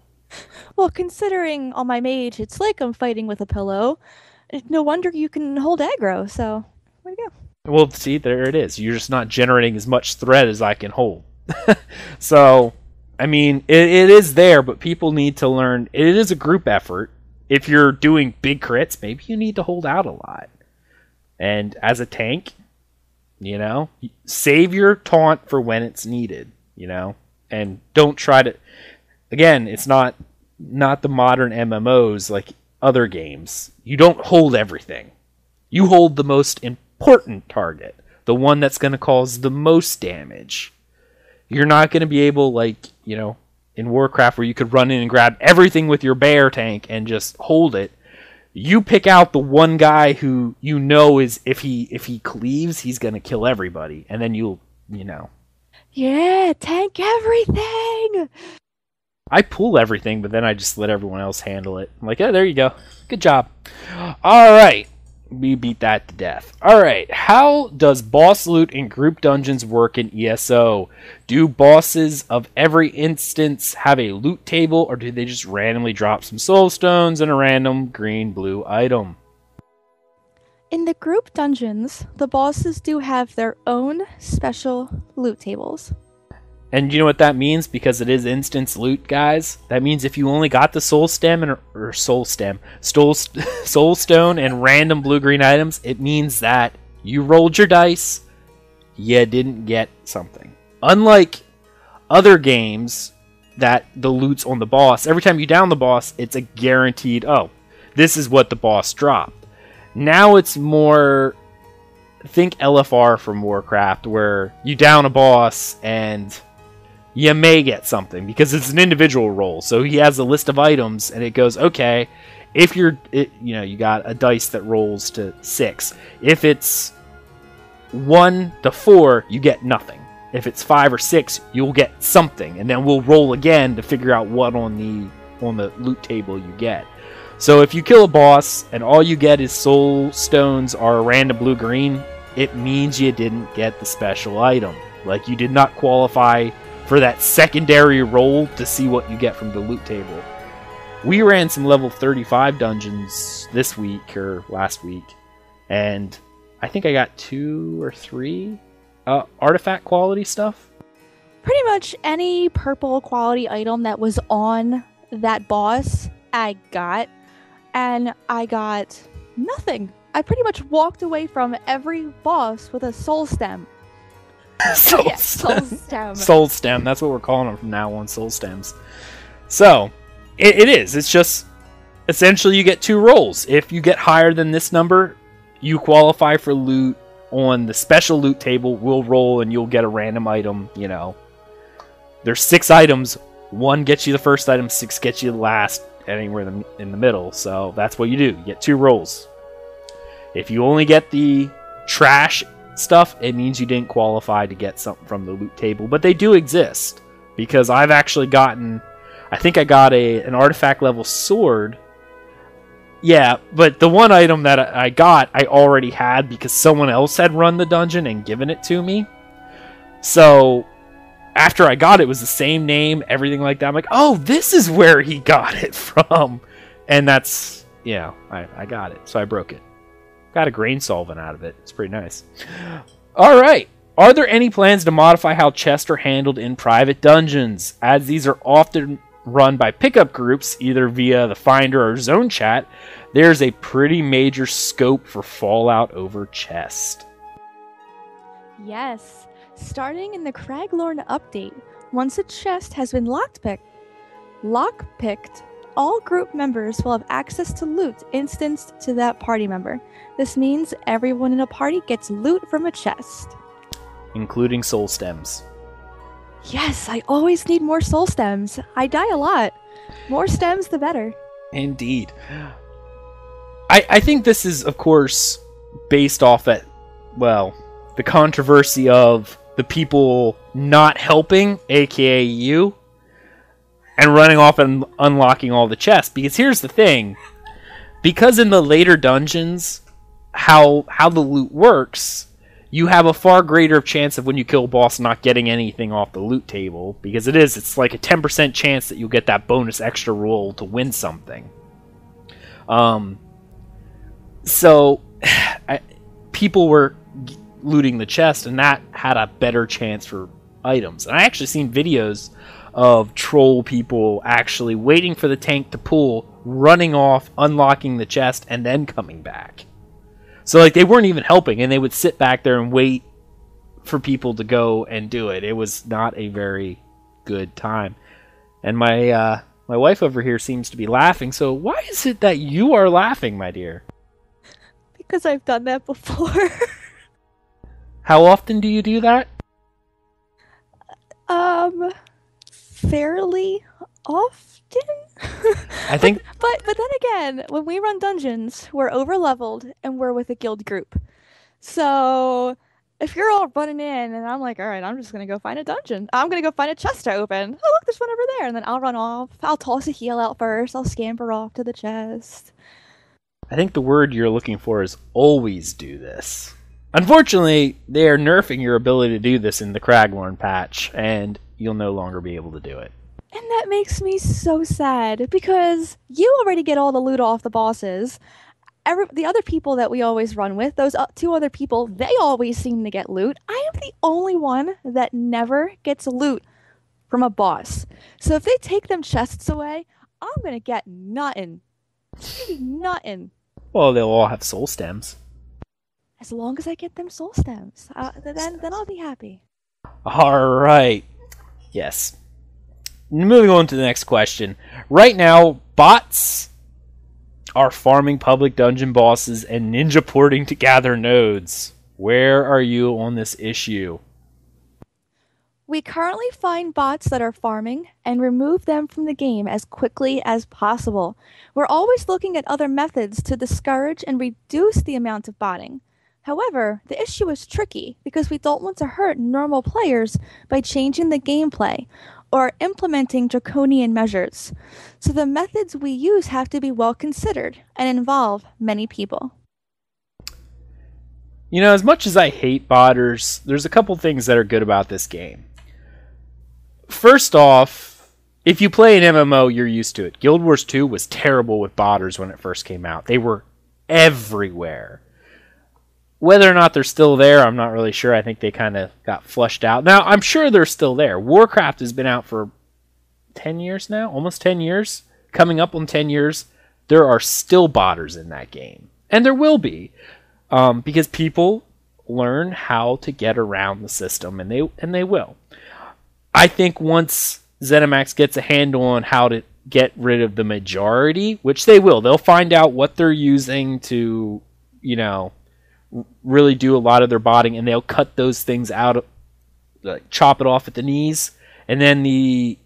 B: Well, considering on my mage, it's like I'm fighting with a pillow. No wonder you can hold aggro, so there you go.
A: Well, see, there it is. You're just not generating as much threat as I can hold. So, I mean, it is there, but people need to learn. It is a group effort. If you're doing big crits, maybe you need to hold out a lot. And as a tank, you know, save your taunt for when it's needed, you know, and don't try to. Again, it's not the modern MMOs like other games. You don't hold everything. You hold the most important target, the one that's going to cause the most damage. You're not going to be able, like, you know, in Warcraft where you could run in and grab everything with your bear tank and just hold it. You pick out the one guy who you know is, if he cleaves, he's going to kill everybody, and then you know.
B: Yeah, tank everything!
A: I pull everything, but then I just let everyone else handle it. I'm like, oh, there you go. Good job. All right. We beat that to death. All right. How does boss loot in group dungeons work in ESO? Do bosses of every instance have a loot table, or do they just randomly drop some soul stones and a random green-blue item?
B: In the group dungeons, the bosses do have their own special loot tables.
A: And you know what that means? Because it is instance loot, guys. That means if you only got the soul stone and random blue-green items, it means that you rolled your dice, you didn't get something. Unlike other games that the loot's on the boss, every time you down the boss, it's a guaranteed, oh, this is what the boss dropped. Now it's more, think LFR from Warcraft, where you down a boss and you may get something because it's an individual roll. So he has a list of items, and it goes, okay, if you got a dice that rolls to 6. If it's 1 to 4, you get nothing. If it's 5 or 6, you'll get something, and then we'll roll again to figure out what on the loot table you get. So if you kill a boss and all you get is soul stones or a random blue-green, it means you didn't get the special item. Like, you did not qualify for that secondary roll to see what you get from the loot table. We ran some level 35 dungeons this week or last week, and I think I got 2 or 3 artifact quality stuff.
B: Pretty much any purple quality item that was on that boss, I got. And I got nothing I pretty much walked away from every boss with a soul stem.
A: Soul
B: Yeah, soul stem.
A: Soul stem. That's what we're calling them from now on. Soul stems. So it is. It's just essentially you get 2 rolls. If you get higher than this number, you qualify for loot on the special loot table. We'll roll and you'll get a random item. You know, there's 6 items. 1 gets you the first item. 6 gets you the last. Anywhere in the middle. So that's what you do. You get 2 rolls. If you only get the trash stuff, it means you didn't qualify to get something from the loot table. But they do exist, because I've actually gotten, I think I got an artifact level sword. Yeah, but the one item that I got, I already had because someone else had run the dungeon and given it to me. So after I got it, it was the same name, everything like that. I'm like, oh, this is where he got it from. And that's, yeah, I got it. So I broke it. Got a grain solvent out of it. It's pretty nice. All right. Are there any plans to modify how chests are handled in private dungeons? As these are often run by pickup groups, either via the Finder or Zone Chat, there's a pretty major scope for fallout over chest.
B: Yes. Starting in the Craglorn update, once a chest has been lockpicked, all group members will have access to loot instanced to that party member. This means everyone in a party gets loot from a chest.
A: Including soul stems.
B: Yes, I always need more soul stems. I die a lot. More stems, the better.
A: Indeed. I think this is, of course, based off at, well, the controversy of the people not helping, aka you, and running off and unlocking all the chests. Because here's the thing. Because in the later dungeons, how the loot works, you have a far greater chance of when you kill a boss not getting anything off the loot table. Because it's like a 10% chance that you'll get that bonus extra roll to win something. So, people were looting the chest, and that had a better chance for items. And I actually seen videos of troll people actually waiting for the tank to pull, running off, unlocking the chest, and then coming back. So like they weren't even helping, and they would sit back there and wait for people to go and do it. It was not a very good time. And my wife over here seems to be laughing. So why is it that you are laughing, my dear?
B: Because I've done that before.
A: How often do you do that?
B: Fairly often.
A: I think.
B: But then again, when we run dungeons, we're over-leveled and we're with a guild group. So if you're all running in and I'm like, all right, I'm just gonna go find a dungeon. I'm gonna go find a chest to open. Oh look, there's one over there, and then I'll run off. I'll toss a heal out first. I'll scamper off to the chest.
A: I think the word you're looking for is always do this. Unfortunately, they are nerfing your ability to do this in the Craglorn patch, and you'll no longer be able to do it.
B: And that makes me so sad, because you already get all the loot off the bosses. The other people that we always run with, those 2 other people, they always seem to get loot. I am the only one that never gets loot from a boss. So if they take them chests away, I'm going to get nothing. Nothing.
A: Well, they'll all have soul stems.
B: As long as I get them soul stems, then I'll be happy.
A: Alright. Yes. Moving on to the next question. Right now, bots are farming public dungeon bosses and ninja porting to gather nodes. Where are you on this issue?
B: We currently find bots that are farming and remove them from the game as quickly as possible. We're always looking at other methods to discourage and reduce the amount of botting. However, the issue is tricky because we don't want to hurt normal players by changing the gameplay or implementing draconian measures. So the methods we use have to be well considered and involve many people.
A: You know, as much as I hate botters, there's a couple things that are good about this game. First off, if you play an MMO, you're used to it. Guild Wars 2 was terrible with botters when it first came out. They were everywhere. Whether or not they're still there, I'm not really sure. I think they kind of got flushed out. Now, I'm sure they're still there. Warcraft has been out for 10 years now, almost 10 years. Coming up on 10 years, there are still botters in that game. And there will be, because people learn how to get around the system, and they will. I think once Zenimax gets a handle on how to get rid of the majority, which they will, they'll find out what they're using to, really do a lot of their botting, and they'll cut those things out, chop it off at the knees, and then the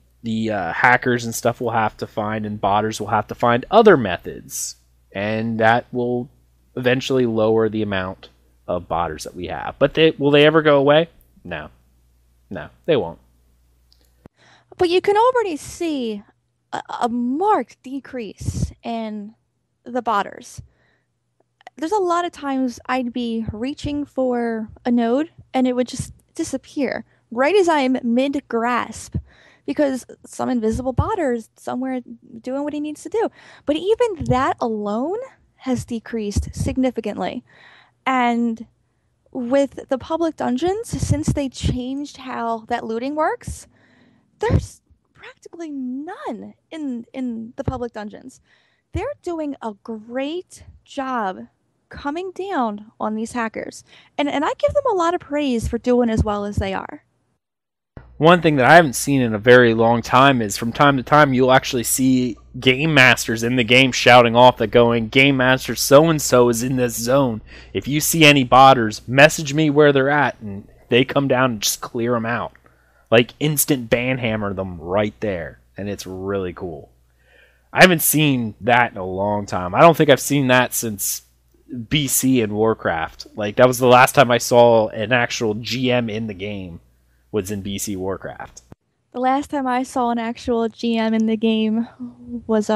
A: hackers and stuff will have to find, and botters will have to find other methods, and that will eventually lower the amount of botters that we have. But will they ever go away? No, they won't.
B: But you can already see a marked decrease in the botters. There's a lot of times I'd be reaching for a node and it would just disappear right as I'm mid-grasp because some invisible botter is somewhere doing what he needs to do. But even that alone has decreased significantly. And with the public dungeons, since they changed how that looting works, there's practically none in the public dungeons. They're doing a great job coming down on these hackers. And I give them a lot of praise for doing as well as they are.
A: One thing that I haven't seen in a very long time is from time to time you'll actually see game masters in the game shouting off that going, Game Master so-and-so is in this zone. If you see any botters, message me where they're at, and they come down and just clear them out. Like instant banhammer them right there. And it's really cool. I haven't seen that in a long time. I don't think I've seen that since BC and Warcraft. Like that was the last time I saw an actual GM in the game was in BC Warcraft.
B: The last time I saw an actual GM in the game was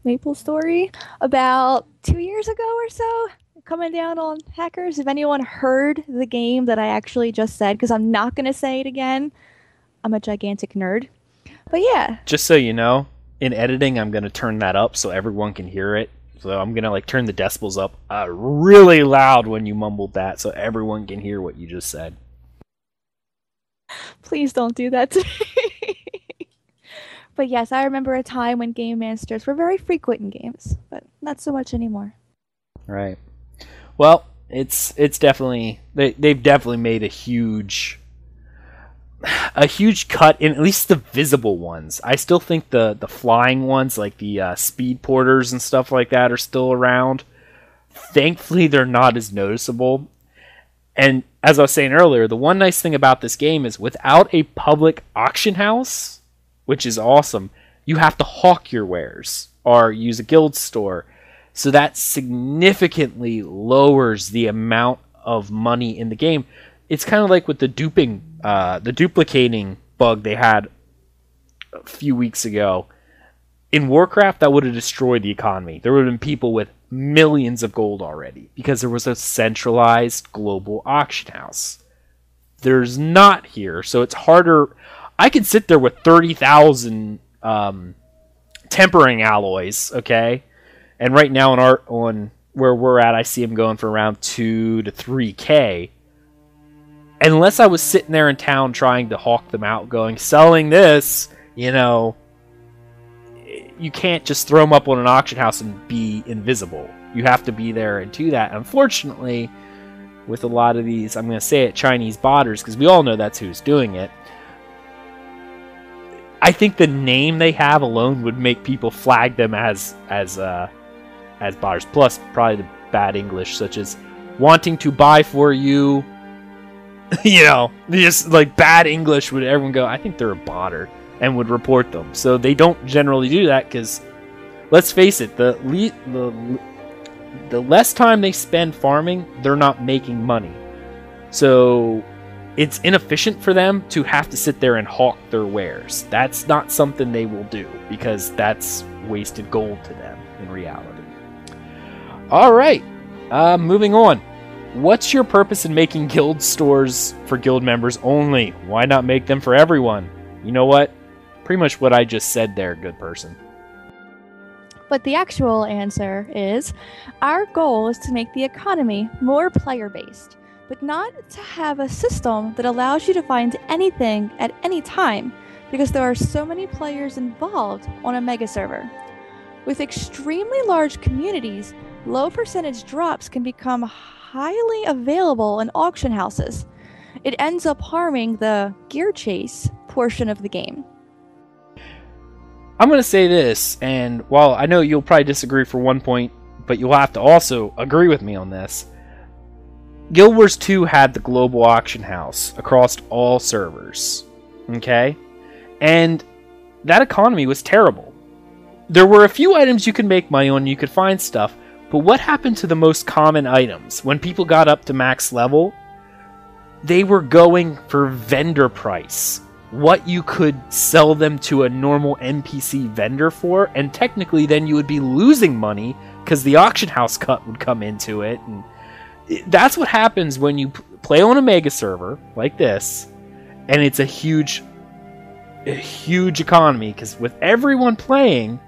B: Maple Story about 2 years ago or so, coming down on hackers. If anyone heard the game that I actually just said, because I'm not going to say it again, I'm a gigantic nerd. But yeah.
A: Just so you know, in editing, I'm going to turn that up so everyone can hear it. So I'm going to turn the decibels up really loud when you mumbled that so everyone can hear what you just said.
B: Please don't do that to me. But yes, I remember a time when game masters were very frequent in games, but not so much anymore.
A: Right. Well, it's definitely they've definitely made a huge cut in at least the visible ones. I still think the flying ones, like the speed porters and stuff like that, are still around. Thankfully, they're not as noticeable. And as I was saying earlier, the one nice thing about this game is without a public auction house, which is awesome, you have to hawk your wares or use a guild store. So that significantly lowers the amount of money in the game. It's kind of like with the duplicating bug they had a few weeks ago. In Warcraft, that would have destroyed the economy. There would have been people with millions of gold already because there was a centralized global auction house. There's not here, so it's harder. I could sit there with 30,000 tempering alloys, okay? And right now on where we're at, I see them going for around 2 to 3K. Unless I was sitting there in town trying to hawk them out, going, selling this, you can't just throw them up on an auction house and be invisible. You have to be there and do that. Unfortunately, with a lot of these, I'm going to say it, Chinese botters, because we all know that's who's doing it. I think the name they have alone would make people flag them as botters. Plus, probably the bad English, such as wanting to buy for you. Just like bad English would everyone go, I think they're a botter, and would report them. So they don't generally do that because, let's face it, the less time they spend farming, they're not making money. So it's inefficient for them to have to sit there and hawk their wares. That's not something they will do because that's wasted gold to them in reality. All right, moving on. What's your purpose in making guild stores for guild members only? Why not make them for everyone? You know what? Pretty much what I just said there, good person.
B: But the actual answer is, our goal is to make the economy more player-based, but not to have a system that allows you to find anything at any time, because there are so many players involved on a mega server. With extremely large communities, low percentage drops can become highly available in auction houses. It ends up harming the gear chase portion of the game.
A: I'm going to say this, and while I know you'll probably disagree for one point, but you'll have to also agree with me on this. Guild Wars 2 had the global auction house across all servers, okay? And that economy was terrible. There were a few items you could make money on, you could find stuff, but what happened to the most common items? When people got up to max level, they were going for vendor price. What you could sell them to a normal NPC vendor for, and technically then you would be losing money because the auction house cut would come into it. And that's what happens when you play on a mega server like this, and it's a huge economy, because with everyone playing,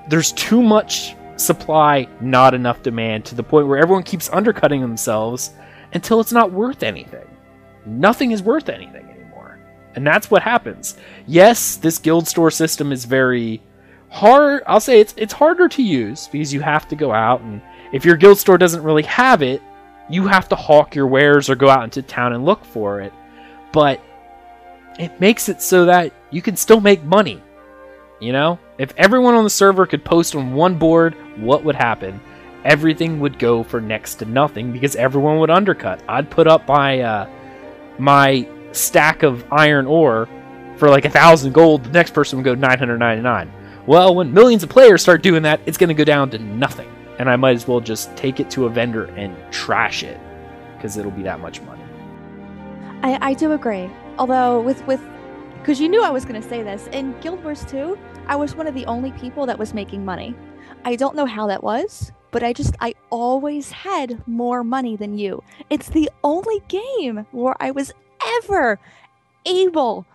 A: there's too much supply, not enough demand, to the point where everyone keeps undercutting themselves until it's not worth anything. Nothing is worth anything anymore. And that's what happens. Yes, this guild store system is very hard. I'll say it's harder to use because you have to go out, and if your guild store doesn't really have it, you have to hawk your wares or go out into town and look for it. But it makes it so that you can still make money. You know? If everyone on the server could post on one board, what would happen? Everything would go for next to nothing because everyone would undercut. I'd put up my stack of iron ore for like 1,000 gold. The next person would go 999. Well, when millions of players start doing that, it's going to go down to nothing. And I might as well just take it to a vendor and trash it because it'll be that much money.
B: I do agree. Although because you knew I was going to say this, in Guild Wars 2, I was one of the only people that was making money. I don't know how that was, but I always had more money than you. It's the only game where I was ever able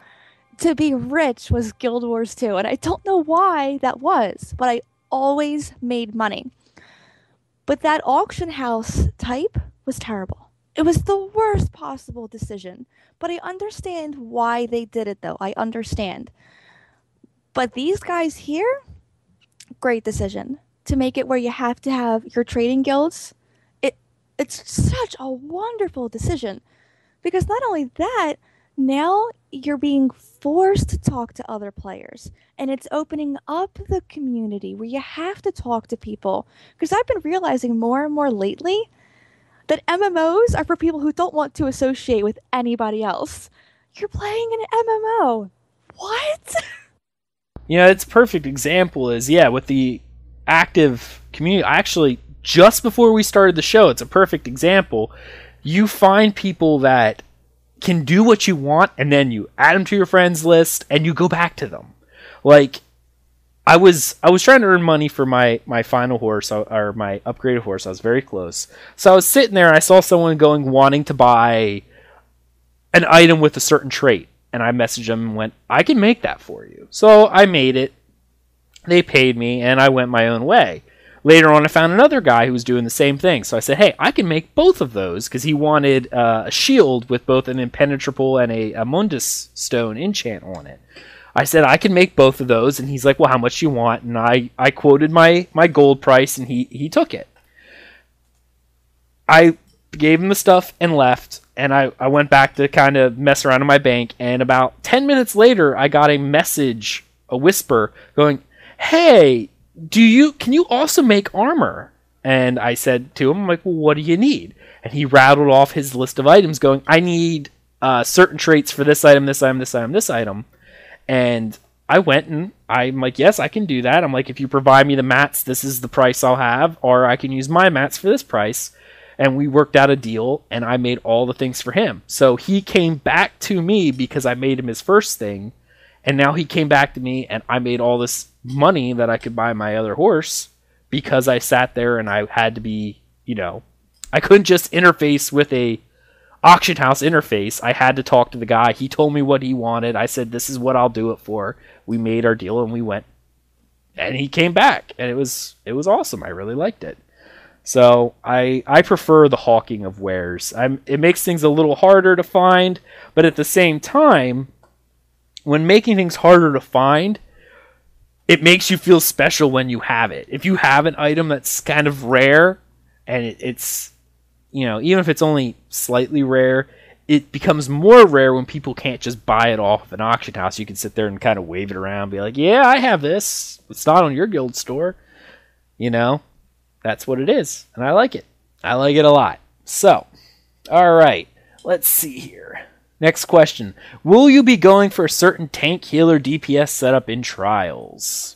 B: to be rich was Guild Wars 2. And I don't know why that was, but I always made money. But that auction house type was terrible. It was the worst possible decision. But I understand why they did it, though. I understand. But these guys here, great decision. To make it where you have to have your trading guilds, it's such a wonderful decision. Because not only that, now you're being forced to talk to other players. And it's opening up the community where you have to talk to people. Because I've been realizing more and more lately that MMOs are for people who don't want to associate with anybody else. You're playing an MMO. What?
A: You know, it's a perfect example is, with the active community. Actually, just before we started the show, it's a perfect example. You find people that can do what you want, and then you add them to your friends list, and you go back to them. Like, I was trying to earn money for my final horse, or my upgraded horse. I was very close. So I was sitting there, and I saw someone wanting to buy an item with a certain trait. And I messaged them and went, I can make that for you. So I made it. They paid me, and I went my own way. Later on, I found another guy who was doing the same thing. So I said, hey, I can make both of those, because he wanted a shield with both an impenetrable and a Mundus stone enchant on it. I said, I can make both of those, and he's like, well, how much you want? And I quoted my gold price, and he took it. I gave him the stuff and left, and I went back to kind of mess around in my bank, and about 10 minutes later, I got a message, a whisper, going, hey, can you also make armor? And I said to him, I'm like, well, what do you need? And he rattled off his list of items going, I need certain traits for this item, this item, this item, this item. And I went and I'm like, yes, I can do that. I'm like, if you provide me the mats, this is the price I'll have, or I can use my mats for this price. And we worked out a deal, and I made all the things for him. So he came back to me because I made him his first thing, and now he came back to me, and I made all this money that I could buy my other horse because I sat there and I had to be, I couldn't just interface with a auction house interface. I had to talk to the guy. He told me what he wanted. I said, this is what I'll do it for. We made our deal, and we went, and he came back, and it was awesome. I really liked it. So I prefer the hawking of wares. It makes things a little harder to find, but at the same time, when making things harder to find, it makes you feel special when you have it. If you have an item that's kind of rare, and it's, you know, even if it's only slightly rare, it becomes more rare when people can't just buy it off of an auction house. You can sit there and kind of wave it around and be like, yeah, I have this. It's not on your guild store. You know, that's what it is. And I like it. I like it a lot. So, all right, let's see here. Next question. Will you be going for a certain tank, healer, DPS setup in Trials?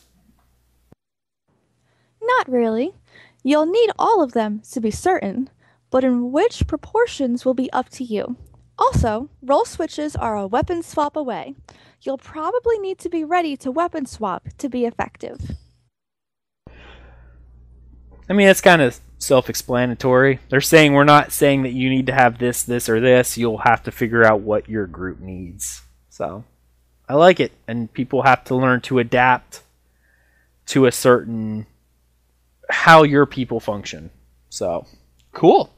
B: Not really. You'll need all of them to be certain, but in which proportions will be up to you. Also, role switches are a weapon swap away. You'll probably need to be ready to weapon swap to be effective.
A: I mean, it's kind of self-explanatory. They're saying we're not saying that you need to have this, this, or this. You'll have to figure out what your group needs. So, I like it. And people have to learn to adapt to a certain... how your people function. So, cool.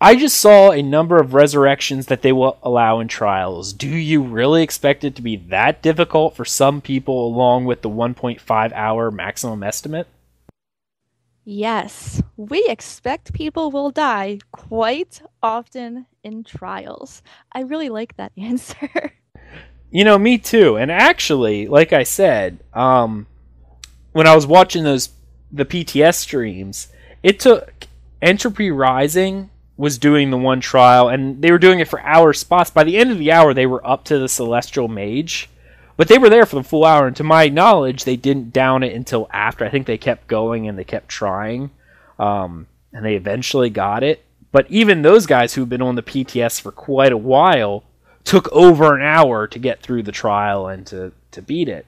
A: I just saw a number of resurrections that they will allow in Trials. Do you really expect it to be that difficult for some people along with the 1.5 hour maximum estimate?
B: Yes, we expect people will die quite often in Trials. I really like that answer.
A: You know, me too. And actually, like I said, when I was watching the PTS streams, it took Entropy Rising was doing the one trial, and they were doing it for hour spots. By the end of the hour, they were up to the Celestial Mage, but they were there for the full hour, and to my knowledge, they didn't down it until after. I think they kept going and they kept trying, and they eventually got it. But even those guys who've been on the PTS for quite a while took over an hour to get through the trial and to beat it.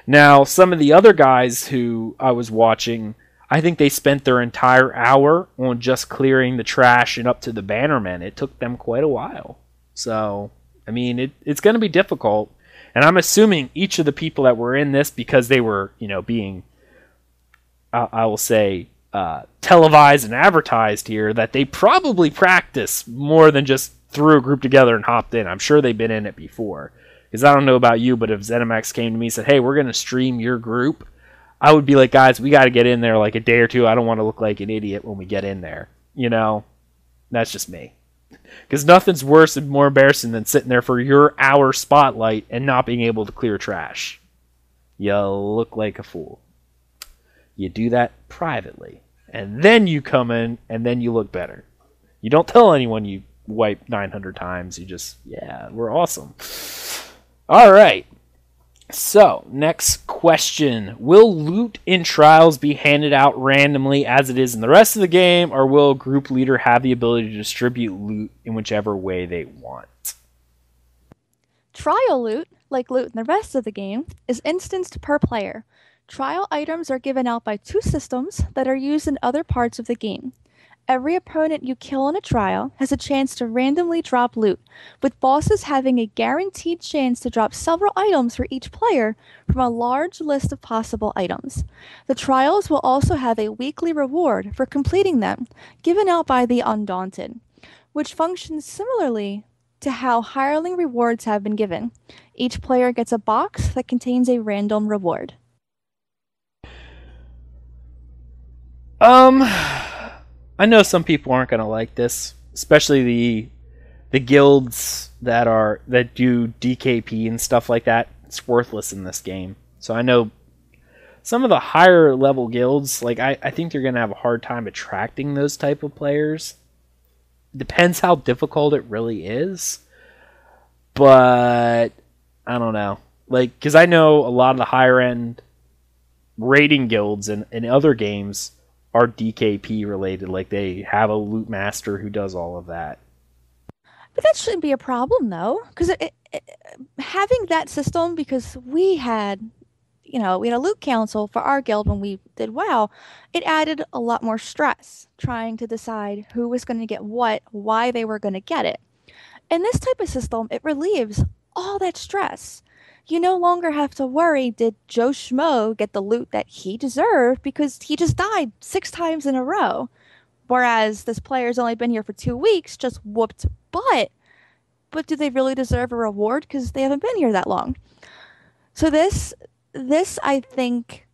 A: Now, some of the other guys who I was watching, I think they spent their entire hour on just clearing the trash and up to the bannermen. It took them quite a while. So, I mean, it's going to be difficult. And I'm assuming each of the people that were in this, because they were, you know, being, I will say, televised and advertised here, that they probably practice more than just threw a group together and hopped in. I'm sure they've been in it before. Because I don't know about you, but if Zenimax came to me and said, hey, we're going to stream your group, I would be like, guys, we got to get in there like a day or two. I don't want to look like an idiot when we get in there. You know? That's just me. Because nothing's worse and more embarrassing than sitting there for your hour spotlight and not being able to clear trash. You look like a fool. You do that privately. And then you come in and then you look better. You don't tell anyone you wiped 900 times. You just, yeah, we're awesome. All right. So, next question. Will loot in Trials be handed out randomly as it is in the rest of the game, or will a group leader have the ability to distribute loot in whichever way they want?
B: Trial loot, like loot in the rest of the game, is instanced per player. Trial items are given out by two systems that are used in other parts of the game. Every opponent you kill in a trial has a chance to randomly drop loot, with bosses having a guaranteed chance to drop several items for each player from a large list of possible items. The trials will also have a weekly reward for completing them, given out by the Undaunted, which functions similarly to how hireling rewards have been given. Each player gets a box that contains a random reward.
A: I know some people aren't going to like this, especially the guilds that do DKP and stuff like that. It's worthless in this game. So I know some of the higher level guilds, like I think they're going to have a hard time attracting those type of players. Depends how difficult it really is. But I don't know. Like, because I know a lot of the higher end raiding guilds in other games are DKP related. Like, they have a loot master who does all of that.
B: But that shouldn't be a problem, though, because having that system, because we had a loot council for our guild when we did WoW, it added a lot more stress trying to decide who was going to get what, why they were going to get it. In this type of system, it relieves all that stress. You no longer have to worry, did Joe Schmo get the loot that he deserved because he just died 6 times in a row? Whereas this player's only been here for 2 weeks, just whooped butt. But do they really deserve a reward because they haven't been here that long? So this this I think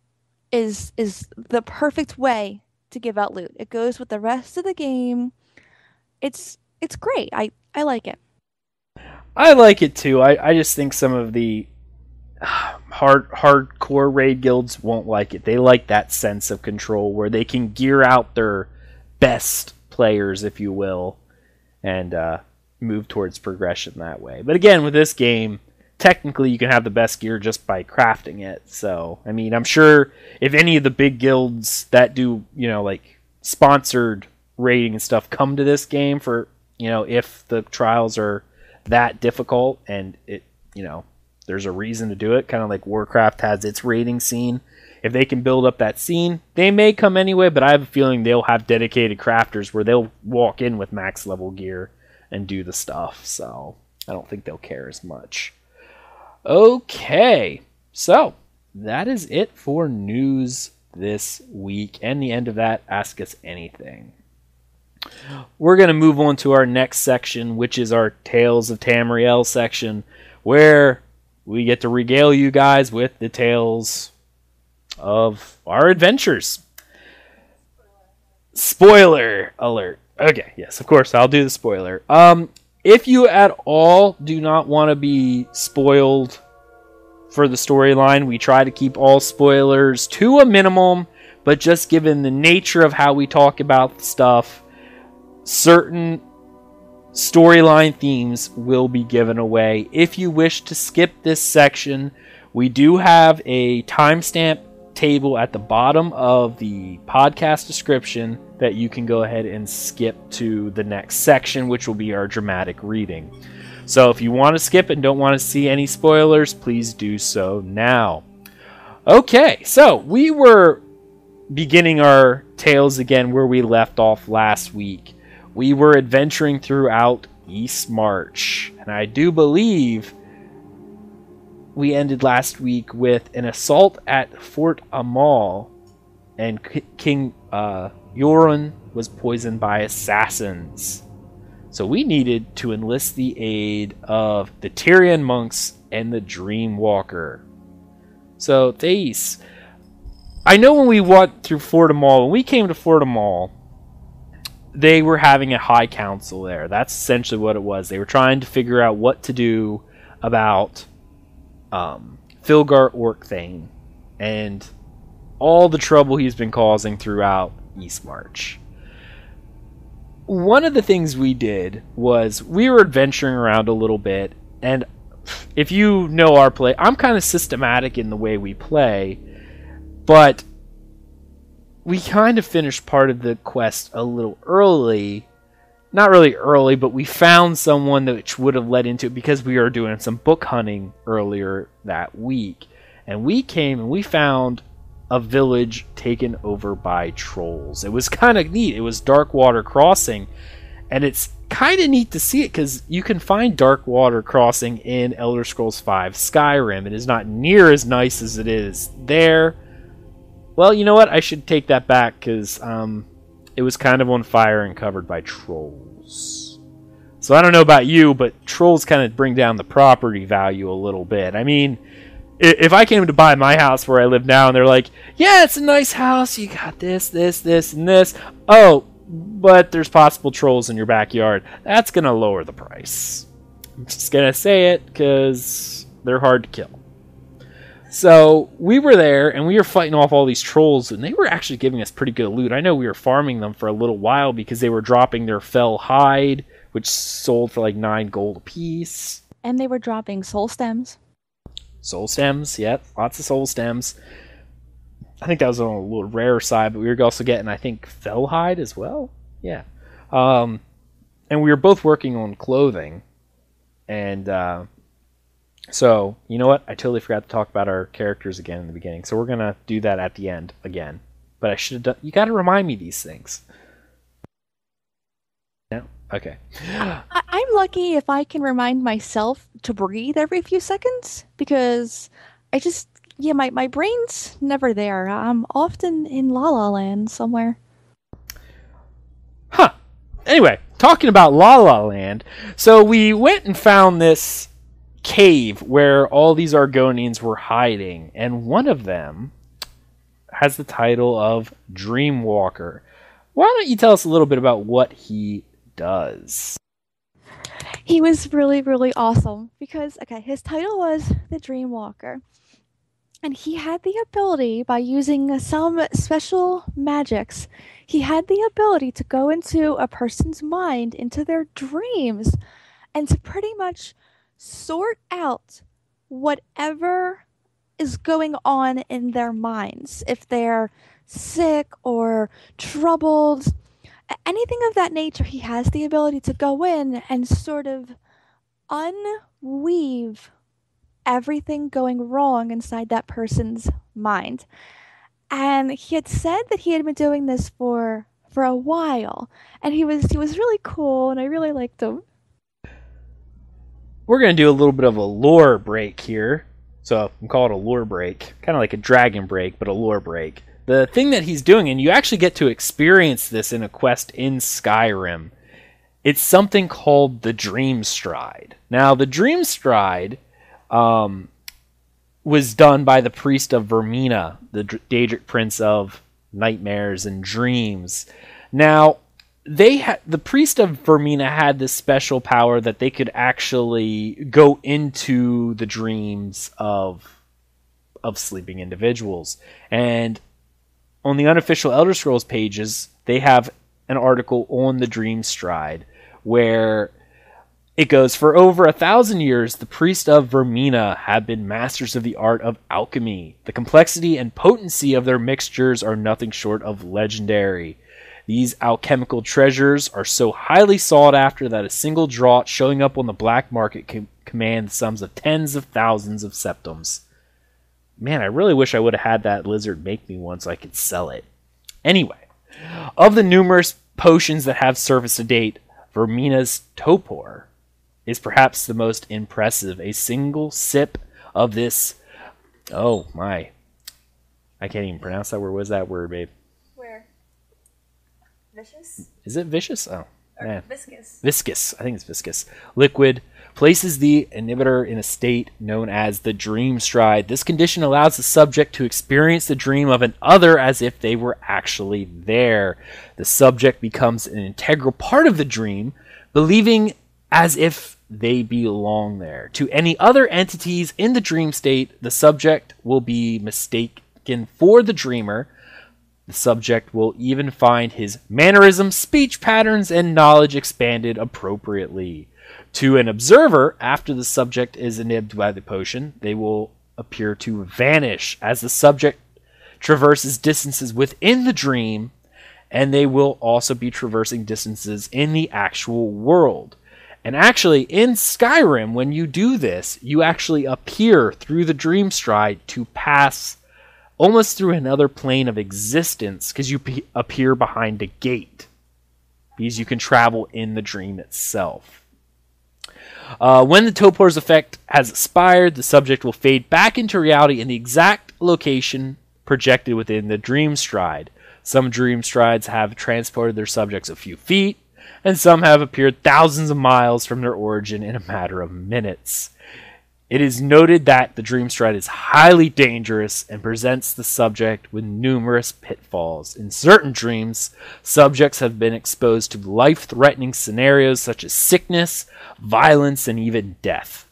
B: is the perfect way to give out loot. It goes with the rest of the game. It's great. I like it.
A: I like it too. I just think some of the hardcore raid guilds won't like it. They like that sense of control where they can gear out their best players, if you will, and move towards progression that way. But again, with this game, technically you can have the best gear just by crafting it. So, I mean, I'm sure if any of the big guilds that do, like sponsored raiding and stuff come to this game for, if the trials are that difficult and it, there's a reason to do it, kind of like Warcraft has its raiding scene. If they can build up that scene, they may come anyway, but I have a feeling they'll have dedicated crafters where they'll walk in with max level gear and do the stuff. So I don't think they'll care as much. Okay, so that is it for news this week, and the end of that Ask Us Anything. We're going to move on to our next section, which is our Tales of Tamriel section, where we get to regale you guys with the tales of our adventures. Spoiler alert. Okay, yes, of course, I'll do the spoiler. If you at all do not want to be spoiled for the storyline, we try to keep all spoilers to a minimum, but just given the nature of how we talk about stuff, certain storyline themes will be given away. If you wish to skip this section, we do have a timestamp table at the bottom of the podcast description that you can go ahead and skip to the next section, which will be our dramatic reading. So if you want to skip and don't want to see any spoilers, please do so now. Okay, so we were beginning our tales again where we left off last week. We were adventuring throughout Eastmarch, and I do believe we ended last week with an assault at Fort Amal, and King Yoren was poisoned by assassins. So we needed to enlist the aid of the Terion Monks and the Dreamwalker. So Thais, I know when we went through Fort Amal, when we came to Fort Amal, they were having a high council there. That's essentially what it was. They were trying to figure out what to do about Filgar Orcthane and all the trouble he's been causing throughout Eastmarch. One of the things we did was we were adventuring around a little bit, and if you know our play, I'm kind of systematic in the way we play, but we kind of finished part of the quest a little early. Not really early, but we found someone which would have led into it because we were doing some book hunting earlier that week. And we came and we found a village taken over by trolls. It was kind of neat. It was Darkwater Crossing. And it's kind of neat to see it because you can find Darkwater Crossing in Elder Scrolls V Skyrim. It is not near as nice as it is there. Well, you know what? I should take that back because it was kind of on fire and covered by trolls. So I don't know about you, but trolls kind of bring down the property value a little bit. I mean, if I came to buy my house where I live now and they're like, yeah, it's a nice house, you got this, this, this, and this. Oh, but there's possible trolls in your backyard. That's going to lower the price. I'm just going to say it because they're hard to kill. So we were there, and we were fighting off all these trolls, and they were actually giving us pretty good loot. I know we were farming them for a little while because they were dropping their fell hide, which sold for like 9 gold apiece.
B: And they were dropping soul stems.
A: Soul stems, yep. Lots of soul stems. I think that was on a little rarer side, but we were also getting, I think, fell hide as well. Yeah. And we were both working on clothing, and so, you know what? I totally forgot to talk about our characters again in the beginning. So we're going to do that at the end again. But I should have done... You got to remind me these things. No? Okay.
B: I'm lucky if I can remind myself to breathe every few seconds. Because I just... Yeah, my brain's never there. I'm often in La La Land somewhere.
A: Huh. Anyway, talking about La La Land. So we went and found this cave where all these Argonians were hiding, and one of them has the title of Dreamwalker. Why don't you tell us a little bit about what he does?
B: He was really, really awesome because, okay, his title was the Dreamwalker. And he had the ability, by using some special magics, he had the ability to go into a person's mind, into their dreams, and to pretty much sort out whatever is going on in their minds. If they're sick or troubled, anything of that nature, he has the ability to go in and sort of unweave everything going wrong inside that person's mind. And he had said that he had been doing this for a while, and he was really cool, and I really liked him.
A: We're going to do a little bit of a lore break here. So I'm calling it a lore break, kind of like a dragon break, but a lore break. The thing that he's doing, and you actually get to experience this in a quest in Skyrim, it's something called the Dream Stride. Now, the Dream Stride was done by the priest of Vermina, the Daedric prince of nightmares and dreams. Now, the priest of Vermina had this special power that they could actually go into the dreams of sleeping individuals. And on the unofficial Elder Scrolls pages, they have an article on the Dream Stride where it goes, for over 1,000 years, the priests of Vermina have been masters of the art of alchemy. The complexity and potency of their mixtures are nothing short of legendary. These alchemical treasures are so highly sought after that a single draught showing up on the black market can command sums of tens of thousands of septims. Man, I really wish I would have had that lizard make me one so I could sell it. Anyway, of the numerous potions that have surfaced to date, Vermina's Topor is perhaps the most impressive. A single sip of this... Oh, my. I can't even pronounce that word. What is that word, babe?
C: Where? Vicious?
A: Is it vicious? Oh, man.
C: Viscous.
A: Viscous. I think it's viscous. Liquid places the inhibitor in a state known as the dream stride. This condition allows the subject to experience the dream of an other as if they were actually there. The subject becomes an integral part of the dream, believing as if they belong there. To any other entities in the dream state, the subject will be mistaken for the dreamer. The subject will even find his mannerisms, speech patterns, and knowledge expanded appropriately. To an observer, after the subject is inhibited by the potion, they will appear to vanish as the subject traverses distances within the dream, and they will also be traversing distances in the actual world. And actually, in Skyrim, when you do this, you actually appear through the dream stride to pass almost through another plane of existence, because you appear behind a gate, because you can travel in the dream itself. When the Topor's effect has expired, the subject will fade back into reality in the exact location projected within the dream stride. Some dream strides have transported their subjects a few feet, and some have appeared thousands of miles from their origin in a matter of minutes. It is noted that the dream stride is highly dangerous and presents the subject with numerous pitfalls. In certain dreams, subjects have been exposed to life-threatening scenarios such as sickness, violence, and even death.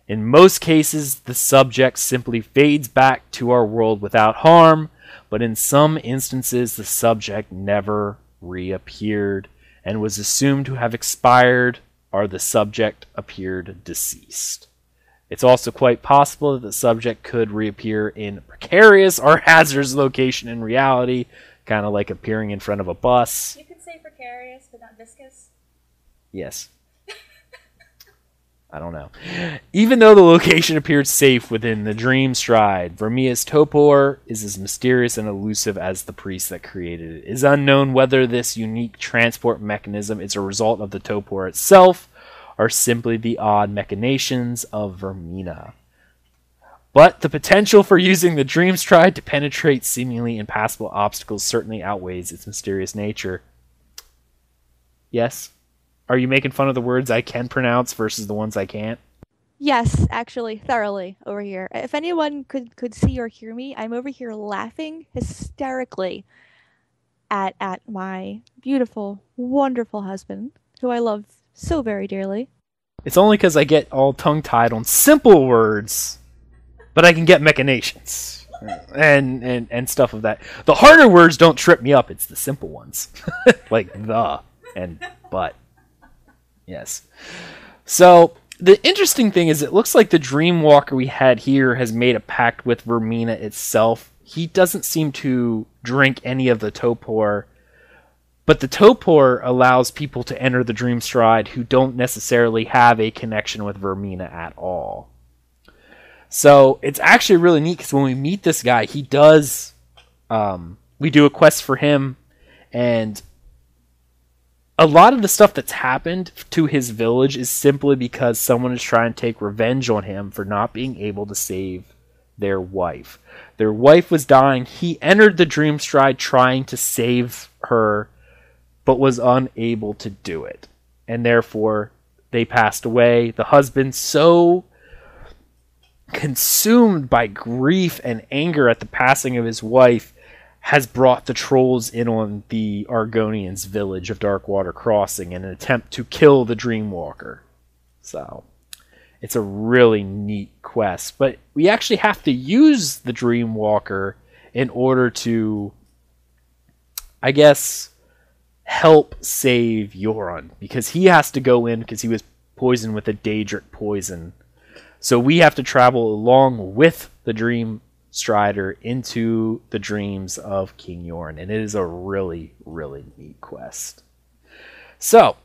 A: In most cases, the subject simply fades back to our world without harm, but in some instances, the subject never reappeared and was assumed to have expired, or the subject appeared deceased. It's also quite possible that the subject could reappear in precarious or hazardous location in reality, kind of like appearing in front of a bus.
C: You could say precarious, but not viscous.
A: Yes. I don't know. Even though the location appeared safe within the dream stride, Vermia's Topor is as mysterious and elusive as the priest that created it. It is unknown whether this unique transport mechanism is a result of the Topor itself, or simply the odd machinations of Vermina. But the potential for using the dream stride to penetrate seemingly impassable obstacles certainly outweighs its mysterious nature. Yes? Are you making fun of the words I can pronounce versus the ones I can't?
B: Yes, actually, thoroughly over here. If anyone could see or hear me, I'm over here laughing hysterically at my beautiful, wonderful husband, who I love so very dearly.
A: It's only because I get all tongue-tied on simple words, but I can get machinations and stuff of that. The harder words don't trip me up. It's the simple ones, like the and but. Yes. So the interesting thing is, it looks like the Dreamwalker we had here has made a pact with Vermina itself. He doesn't seem to drink any of the Topor, but the Topor allows people to enter the Dreamstride who don't necessarily have a connection with Vermina at all. So it's actually really neat, because when we meet this guy, he does... we do a quest for him, and a lot of the stuff that's happened to his village is simply because someone is trying to take revenge on him for not being able to save their wife. Their wife was dying. He entered the Dreamstride trying to save her, but was unable to do it. And therefore, they passed away. The husband, so consumed by grief and anger at the passing of his wife, has brought the trolls in on the Argonians' village of Darkwater Crossing in an attempt to kill the Dreamwalker. So, it's a really neat quest. But we actually have to use the Dreamwalker in order to, I guess, help save Yoron, because he has to go in because he was poisoned with a Daedric poison. So we have to travel along with the Dream Strider into the dreams of King Yoron, and it is a really, really neat quest. So,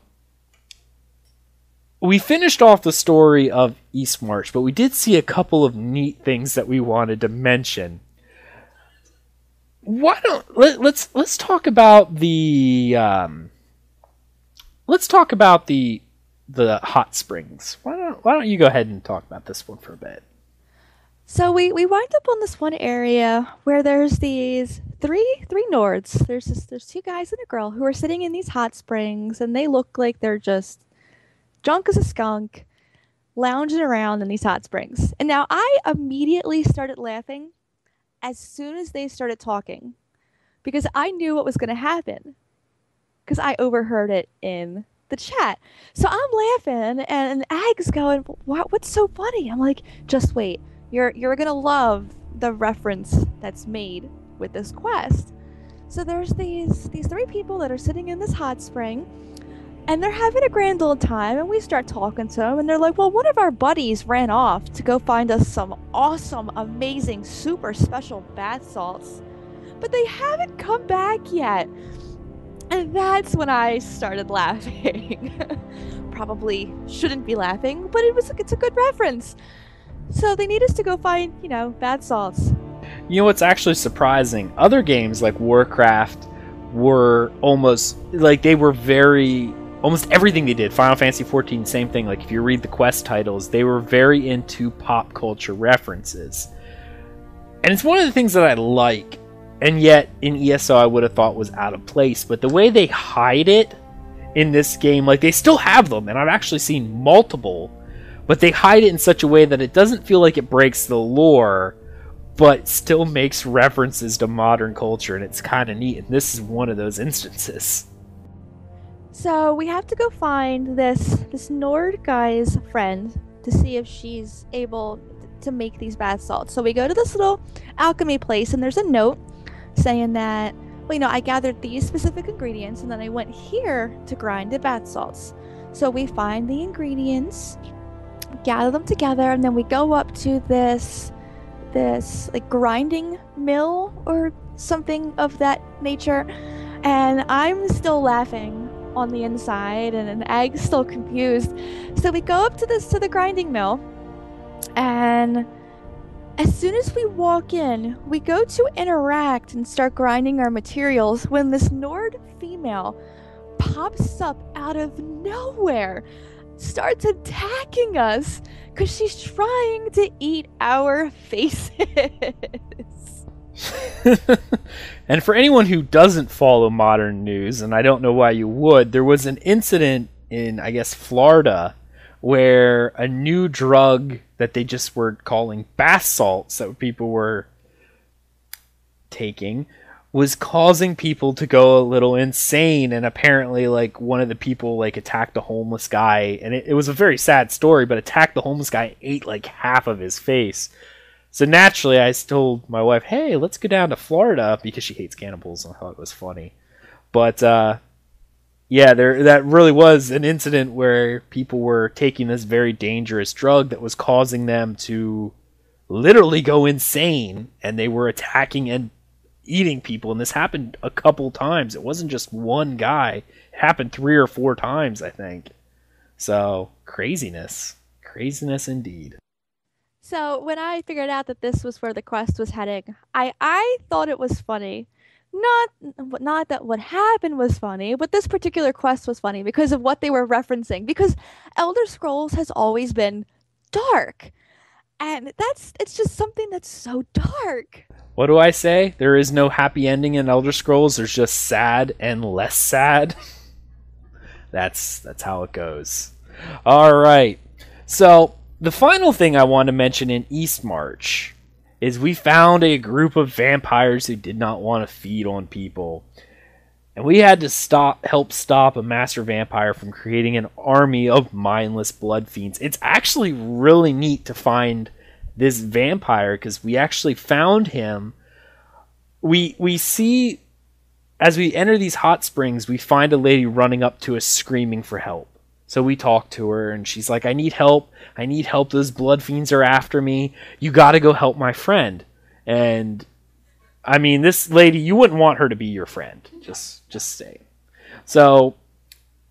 A: we finished off the story of Eastmarch, but we did see a couple of neat things that we wanted to mention. Why don't let's talk about the hot springs. Why don't you go ahead and talk about this one for a bit?
B: So we wind up on this one area where there's these three Nords. There's two guys and a girl who are sitting in these hot springs, and they look like they're just drunk as a skunk, lounging around in these hot springs. And now I immediately started laughing as soon as they started talking, because I knew what was going to happen, because I overheard it in the chat. So I'm laughing, and Ag's going, "What's so funny?" I'm like, "Just wait. You're gonna love the reference that's made with this quest." So there's these three people that are sitting in this hot spring, and they're having a grand old time, and we start talking to them, and they're like, "Well, one of our buddies ran off to go find us some awesome, amazing, super special bath salts, but they haven't come back yet." And that's when I started laughing. Probably shouldn't be laughing, but it's a good reference. So they need us to go find, bath salts.
A: You know what's actually surprising? Other games like Warcraft were almost everything they did. Final Fantasy XIV, same thing. Like, if you read the quest titles, they were very into pop culture references. And it's one of the things that I like, and yet in ESO I would have thought was out of place. But the way they hide it in this game, like, they still have them, and I've actually seen multiple, but they hide it in such a way that it doesn't feel like it breaks the lore, but still makes references to modern culture, and it's kind of neat, and this is one of those instances.
B: So we have to go find this Nord guy's friend to see if she's able to make these bath salts. So we go to this little alchemy place, and there's a note saying that, well, I gathered these specific ingredients, and then I went here to grind the bath salts. So we find the ingredients, gather them together, and then we go up to this like grinding mill or something of that nature, and I'm still laughing on the inside, and Ag's still confused. So we go up to the grinding mill, and as soon as we walk in, we go to interact and start grinding our materials when this Nord female pops up out of nowhere, starts attacking us because she's trying to eat our faces.
A: And for anyone who doesn't follow modern news, and I don't know why you would, there was an incident in, I guess, Florida, where a new drug that they just were calling bath salts that people were taking was causing people to go a little insane, and apparently like one of the people like attacked a homeless guy, and it was a very sad story, but attacked the homeless guy and ate like half of his face. So naturally I told my wife, hey, let's go down to Florida, because she hates cannibals, and I thought it was funny. But yeah, that really was an incident where people were taking this very dangerous drug that was causing them to literally go insane, and they were attacking and eating people, and this happened a couple times. It wasn't just one guy. It happened 3 or 4 times, I think. So, craziness. Craziness indeed.
B: So when I figured out that this was where the quest was heading, I thought it was funny. Not that what happened was funny, but this particular quest was funny because of what they were referencing. Because Elder Scrolls has always been dark. And it's just something that's so dark.
A: What do I say? There is no happy ending in Elder Scrolls. There's just sad and less sad. That's how it goes. All right. So the final thing I want to mention in Eastmarch is we found a group of vampires who did not want to feed on people. And we had to help stop a master vampire from creating an army of mindless blood fiends. It's actually really neat to find this vampire, because we actually found him. We see, as we enter these hot springs, we find a lady running up to us screaming for help. So we talk to her, and she's like, I need help. I need help. Those blood fiends are after me. You got to go help my friend. And I mean, this lady, you wouldn't want her to be your friend. Just saying. So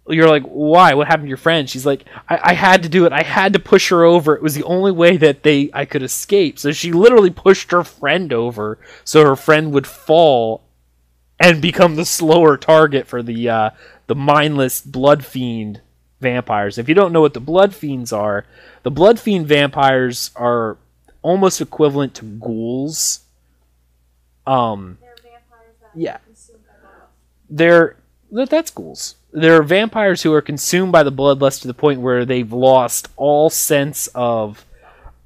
A: you're like, why? What happened to your friend? She's like, I had to do it. I had to push her over. It was the only way that I could escape. So she literally pushed her friend over so her friend would fall and become the slower target for the mindless blood fiend vampires. If you don't know what the blood fiends are, the blood fiend vampires are almost equivalent to ghouls.
C: They're vampires that
A: Yeah.
C: are consumed by blood.
A: That's ghouls. They're vampires who are consumed by the bloodlust to the point where they've lost all sense of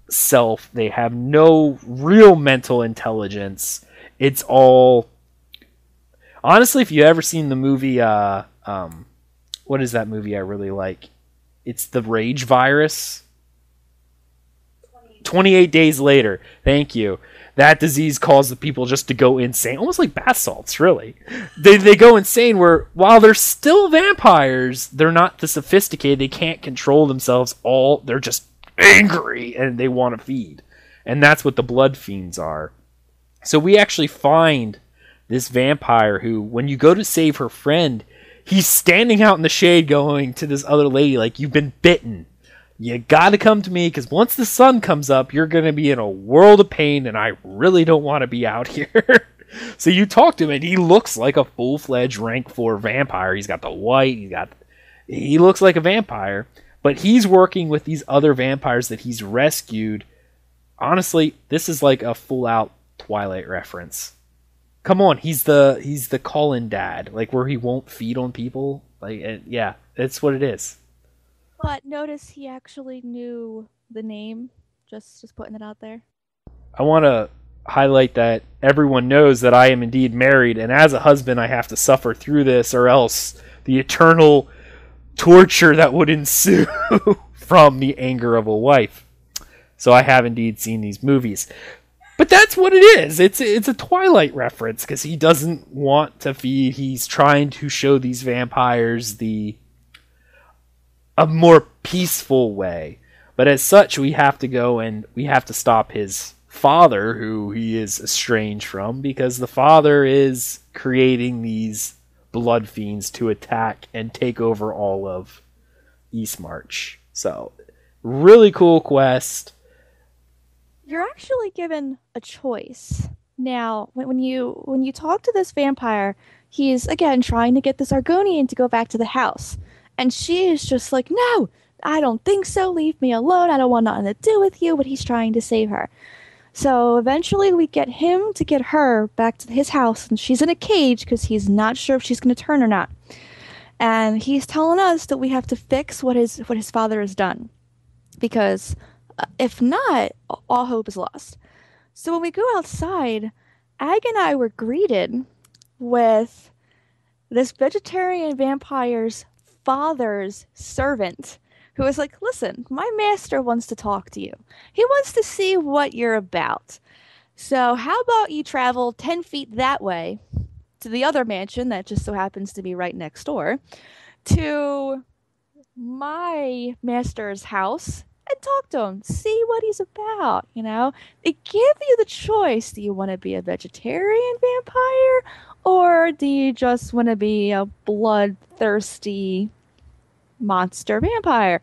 A: self. They have no real mental intelligence. It's all... Honestly, if you've ever seen the movie... what is that movie I really like? It's the Rage Virus. 28 Days Later. Thank you. That disease caused the people just to go insane. Almost like bath salts, really. They go insane where, while they're still vampires, they're not the sophisticated. They can't control themselves. They're just angry and they want to feed. And that's what the blood fiends are. So we actually find this vampire who, when you go to save her friend, he's standing out in the shade going to this other lady like, you've been bitten. You gotta come to me, because once the sun comes up, you're gonna be in a world of pain, and I really don't want to be out here. So you talk to him, and he looks like a full-fledged rank 4 vampire. He's got the white, he looks like a vampire, but he's working with these other vampires that he's rescued. Honestly, this is like a full-out Twilight reference. Come on, he's the call-in dad, like where he won't feed on people. Like, yeah, that's what it is.
B: But notice he actually knew the name. Just putting it out there.
A: I want to highlight that everyone knows that I am indeed married, and as a husband I have to suffer through this, or else the eternal torture that would ensue from the anger of a wife. So I have indeed seen these movies. But that's what it is. It's a Twilight reference, because he doesn't want to feed. He's trying to show these vampires a more peaceful way. But as such, we have to go and we have to stop his father, who he is estranged from, because the father is creating these blood fiends to attack and take over all of Eastmarch. So, really cool quest.
B: You're actually given a choice. Now, when you talk to this vampire, he's again trying to get this Argonian to go back to the house. And she is just like, no, I don't think so. Leave me alone. I don't want nothing to do with you. But he's trying to save her. So eventually we get him to get her back to his house. And she's in a cage because he's not sure if she's going to turn or not. And he's telling us that we have to fix what his father has done. because if not, all hope is lost. So when we go outside, Ag and I were greeted with this vegetarian vampire's father's servant who was like, listen, my master wants to talk to you. He wants to see what you're about. So how about you travel 10 feet that way to the other mansion that just so happens to be right next door to my master's house and talk to him, see what he's about, you know? They give you the choice. Do you want to be a vegetarian vampire or do you just want to be a bloodthirsty monster vampire?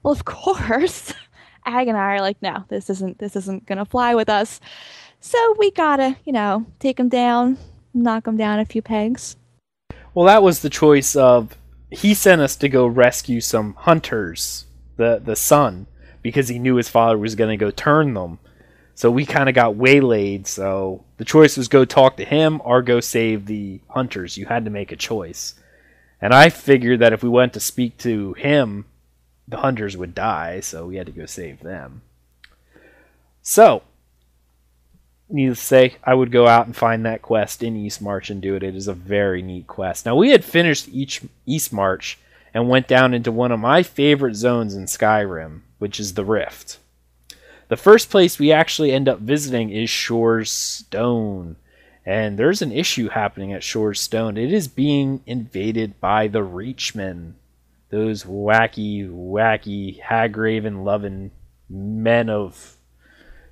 B: Well, of course, Ag and I are like, no, this isn't gonna fly with us. So we gotta, take him down, knock him down a few pegs.
A: Well, that was the choice of, he sent us to go rescue some hunters, the son, because he knew his father was going to go turn them. So we kind of got waylaid, so the choice was go talk to him or go save the hunters. You had to make a choice. And I figured that if we went to speak to him, the hunters would die, so we had to go save them. So, needless to say, I would go out and find that quest in Eastmarch and do it. It is a very neat quest. Now, we had finished Eastmarch and went down into one of my favorite zones in Skyrim, which is the Rift. The first place we actually end up visiting is Shor's Stone. And there's an issue happening at Shor's Stone. It is being invaded by the Reachmen. Those wacky, hag-raven-loving men of...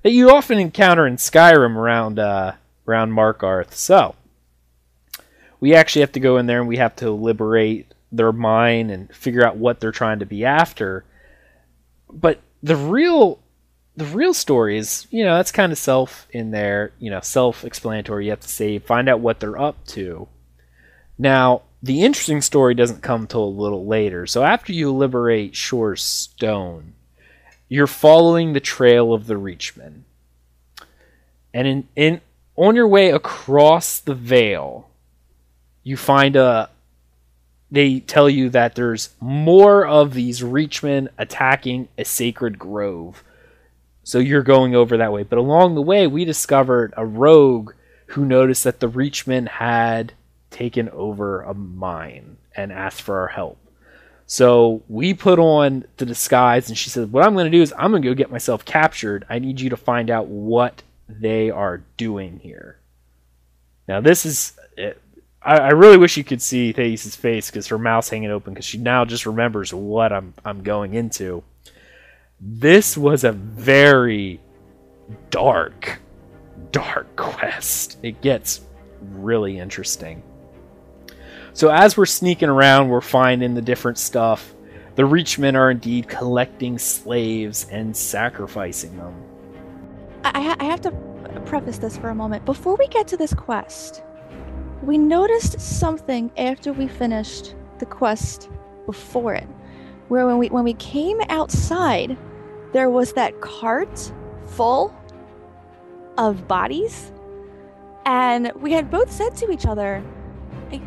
A: that you often encounter in Skyrim around Markarth. So, we actually have to go in there and we have to liberate their mine and figure out what they're trying to be after. But the real story is, that's kind of self-explanatory. You have to save, find out what they're up to. Now, the interesting story doesn't come till a little later. So after you liberate Shor's Stone, you're following the trail of the Reachmen. And on your way across the Vale, you find they tell you that there's more of these Reachmen attacking a sacred grove. So you're going over that way. But along the way, we discovered a rogue who noticed that the Reachmen had taken over a mine and asked for our help. So we put on the disguise, and she said, what I'm going to do is I'm going to go get myself captured. I need you to find out what they are doing here. Now, this is... I really wish you could see Thais' face because her mouth's hanging open because she now just remembers what I'm going into. This was a very dark quest. It gets really interesting. So as we're sneaking around, we're finding the different stuff. The Reachmen are indeed collecting slaves and sacrificing them.
B: I have to preface this for a moment. Before we get to this quest, we noticed something after we finished the quest before it. Where when we came outside, there was that cart full of bodies. And we had both said to each other,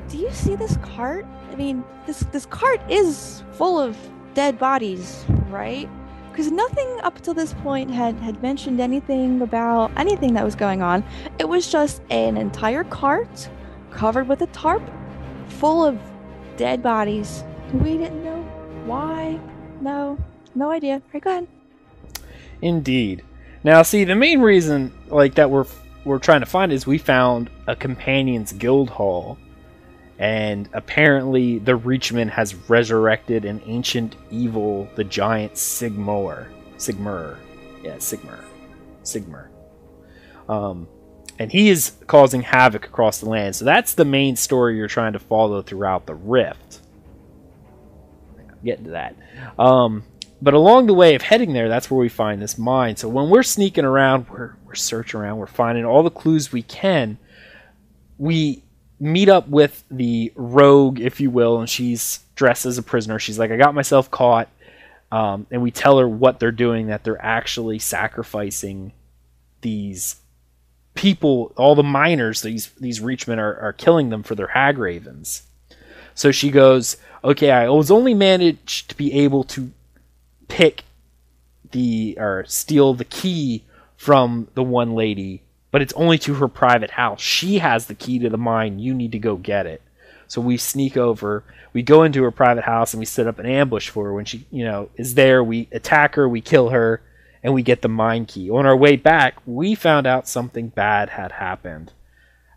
B: do you see this cart? I mean, this cart is full of dead bodies, right? Because nothing up till this point had mentioned anything about anything that was going on. It was just an entire cart covered with a tarp full of dead bodies. We didn't know why. No idea. Right, go ahead.
A: Indeed. Now, see, the main reason that we're trying to find is we found a companion's guild hall. And apparently the Reachmen has resurrected an ancient evil, the giant Sigmar. Yeah, Sigmar. And he is causing havoc across the land. So that's the main story you're trying to follow throughout the Rift. I'll get into that. But along the way of heading there, that's where we find this mine. So when we're sneaking around, we're searching around, we're finding all the clues we can. We meet up with the rogue, if you will, and she's dressed as a prisoner. She's like, I got myself caught. And we tell her what they're doing, that they're actually sacrificing these people, all the miners. These Reachmen are killing them for their hag ravens. So she goes, okay, I was only managed to be able to pick steal the key from the one lady, but it's only to her private house. She has the key to the mine. You need to go get it. So we sneak over, we go into her private house, and we set up an ambush for her. When she, is there, we attack her, we kill her, and we get the mine key. On our way back, we found out something bad had happened.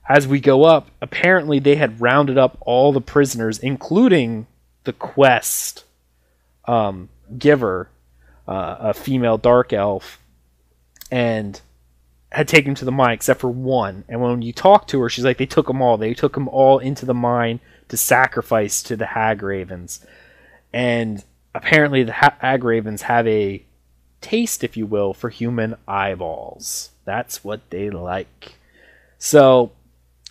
A: As we go up, apparently they had rounded up all the prisoners, including the quest giver, a female dark elf, and had taken him to the mine except for one. And when you talk to her, she's like, they took them all. They took them all into the mine to sacrifice to the hag ravens. And apparently the hag ravens have a taste, if you will, for human eyeballs. That's what they like. So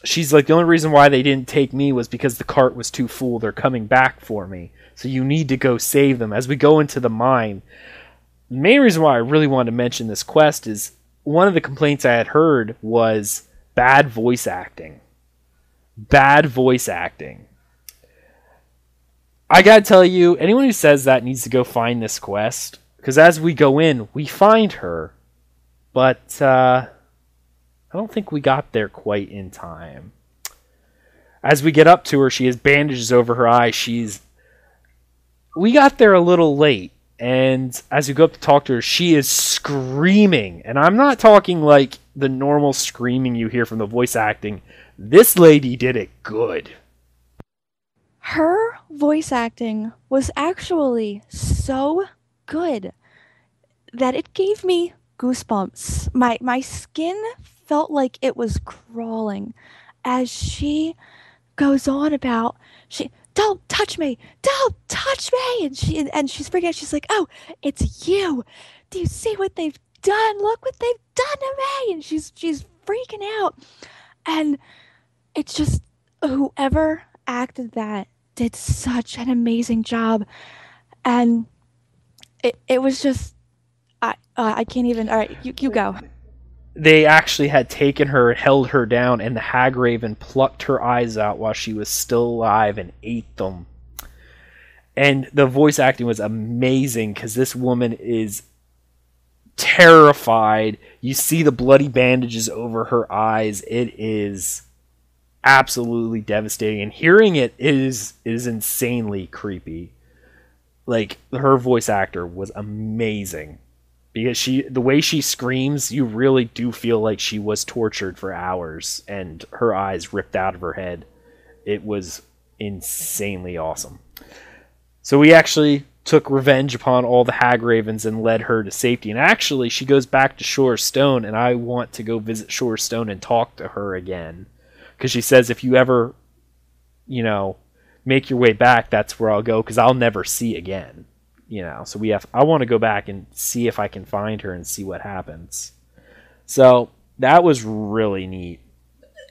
A: she's like, the only reason why they didn't take me was because the cart was too full. They're coming back for me. So you need to go save them. As we go into the mine, the main reason why I really wanted to mention this quest is one of the complaints I had heard was bad voice acting. Bad voice acting. I gotta tell you, anyone who says that needs to go find this quest. Because as we go in, we find her. But I don't think we got there quite in time. As we get up to her, she has bandages over her eyes. We got there a little late. And as you go up to talk to her, she is screaming. And I'm not talking like the normal screaming you hear from the voice acting. This lady did it good.
B: Her voice acting was actually so good that it gave me goosebumps. My skin felt like it was crawling as she goes on about, don't touch me! Don't touch me! And she's freaking out. She's like, oh, it's you! Do you see what they've done? Look what they've done to me! And she's freaking out. And it's just, whoever acted that did such an amazing job. And it was just, I can't even, all right, you go.
A: They actually had taken her, held her down, and the hag raven plucked her eyes out while she was still alive and ate them. And the voice acting was amazing because this woman is terrified. You see the bloody bandages over her eyes. It is absolutely devastating. And hearing it is insanely creepy. Like, her voice actor was amazing. Because the way she screams, you really do feel like she was tortured for hours and her eyes ripped out of her head. It was insanely awesome. So we actually took revenge upon all the hag ravens and led her to safety. And actually, she goes back to Shore Stone, and I want to go visit Shore Stone and talk to her again. Because she says if you ever, make your way back, that's where I'll go, because I'll never see again. So I want to go back and see if I can find her and see what happens. So that was really neat.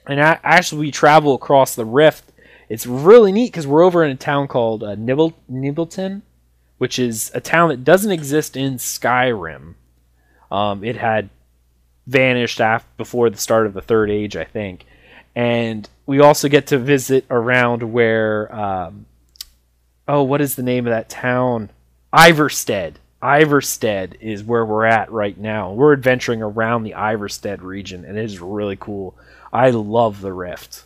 A: And actually, we travel across the rift. It's really neat because we're over in a town called Nibbleton, which is a town that doesn't exist in Skyrim. It had vanished before the start of the Third Age, I think. And we also get to visit around where... what is the name of that town? Iverstead. Iverstead is where we're at right now. We're adventuring around the Iverstead region, and it is really cool. I love the Rift.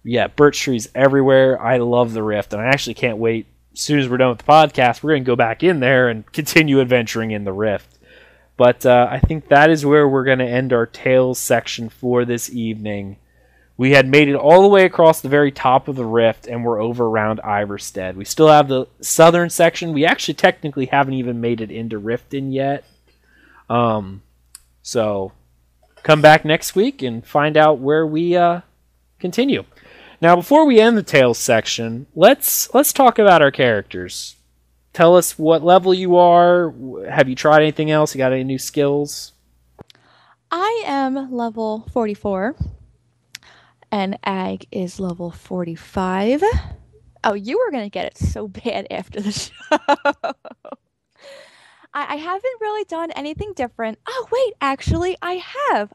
A: Yeah, birch trees everywhere. I love the Rift, and I actually can't wait. As soon as we're done with the podcast, we're going to go back in there and continue adventuring in the Rift. But I think that is where we're going to end our Tales section for this evening. We had made it all the way across the very top of the Rift, and we're over around Iverstead. We still have the southern section. We actually technically haven't even made it into Riften yet. So come back next week and find out where we continue. Now, before we end the Tales section, let's talk about our characters. Tell us what level you are. Have you tried anything else? You got any new skills?
B: I am level 44. And Ag is level 45. Oh, you were going to get it so bad after the show. I haven't really done anything different. Oh, wait, actually, I have.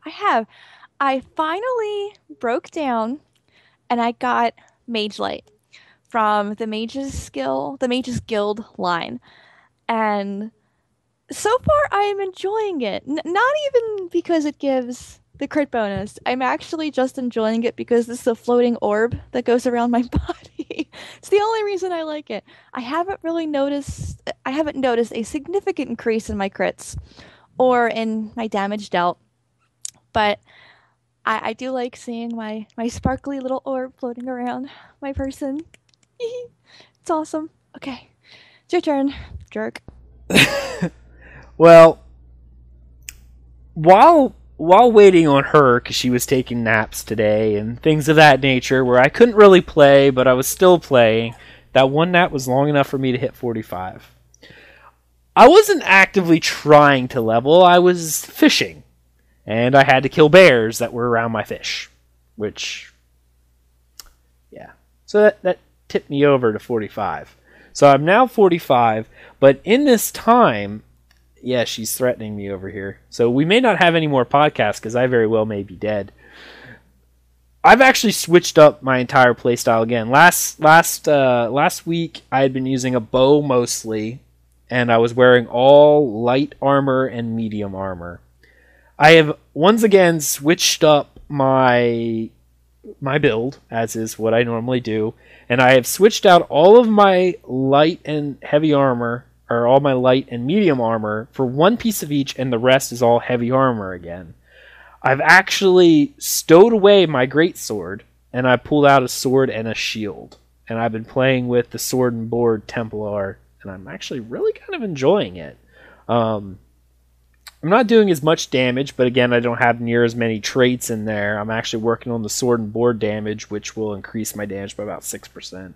B: I finally broke down and I got Mage Light from the Mage's Guild line. And So far, I am enjoying it. Not even because it gives the crit bonus. I'm actually just enjoying it because this is a floating orb that goes around my body. It's the only reason I like it. I haven't noticed a significant increase in my crits or in my damage dealt, but I do like seeing my sparkly little orb floating around my person. It's awesome. Okay, it's your turn, jerk.
A: Well, while waiting on her, because she was taking naps today and things of that nature, where I couldn't really play, but I was still playing, that one nap was long enough for me to hit 45. I wasn't actively trying to level, I was fishing. And I had to kill bears that were around my fish. Which, yeah. So that tipped me over to 45. So I'm now 45, but in this time, yeah, she's threatening me over here. So we may not have any more podcasts because I very well may be dead. I've actually switched up my entire playstyle again. Last week I had been using a bow mostly, and I was wearing all light armor and medium armor. I have once again switched up my build, as is what I normally do, and I have switched out all of my light and heavy armor, or all my light and medium armor, for one piece of each, and the rest is all heavy armor again. I've actually stowed away my greatsword, and I pulled out a sword and a shield, and I've been playing with the sword and board Templar, and I'm actually really kind of enjoying it. I'm not doing as much damage, but again, I don't have near as many traits in there. I'm actually working on the sword and board damage, which will increase my damage by about 6%.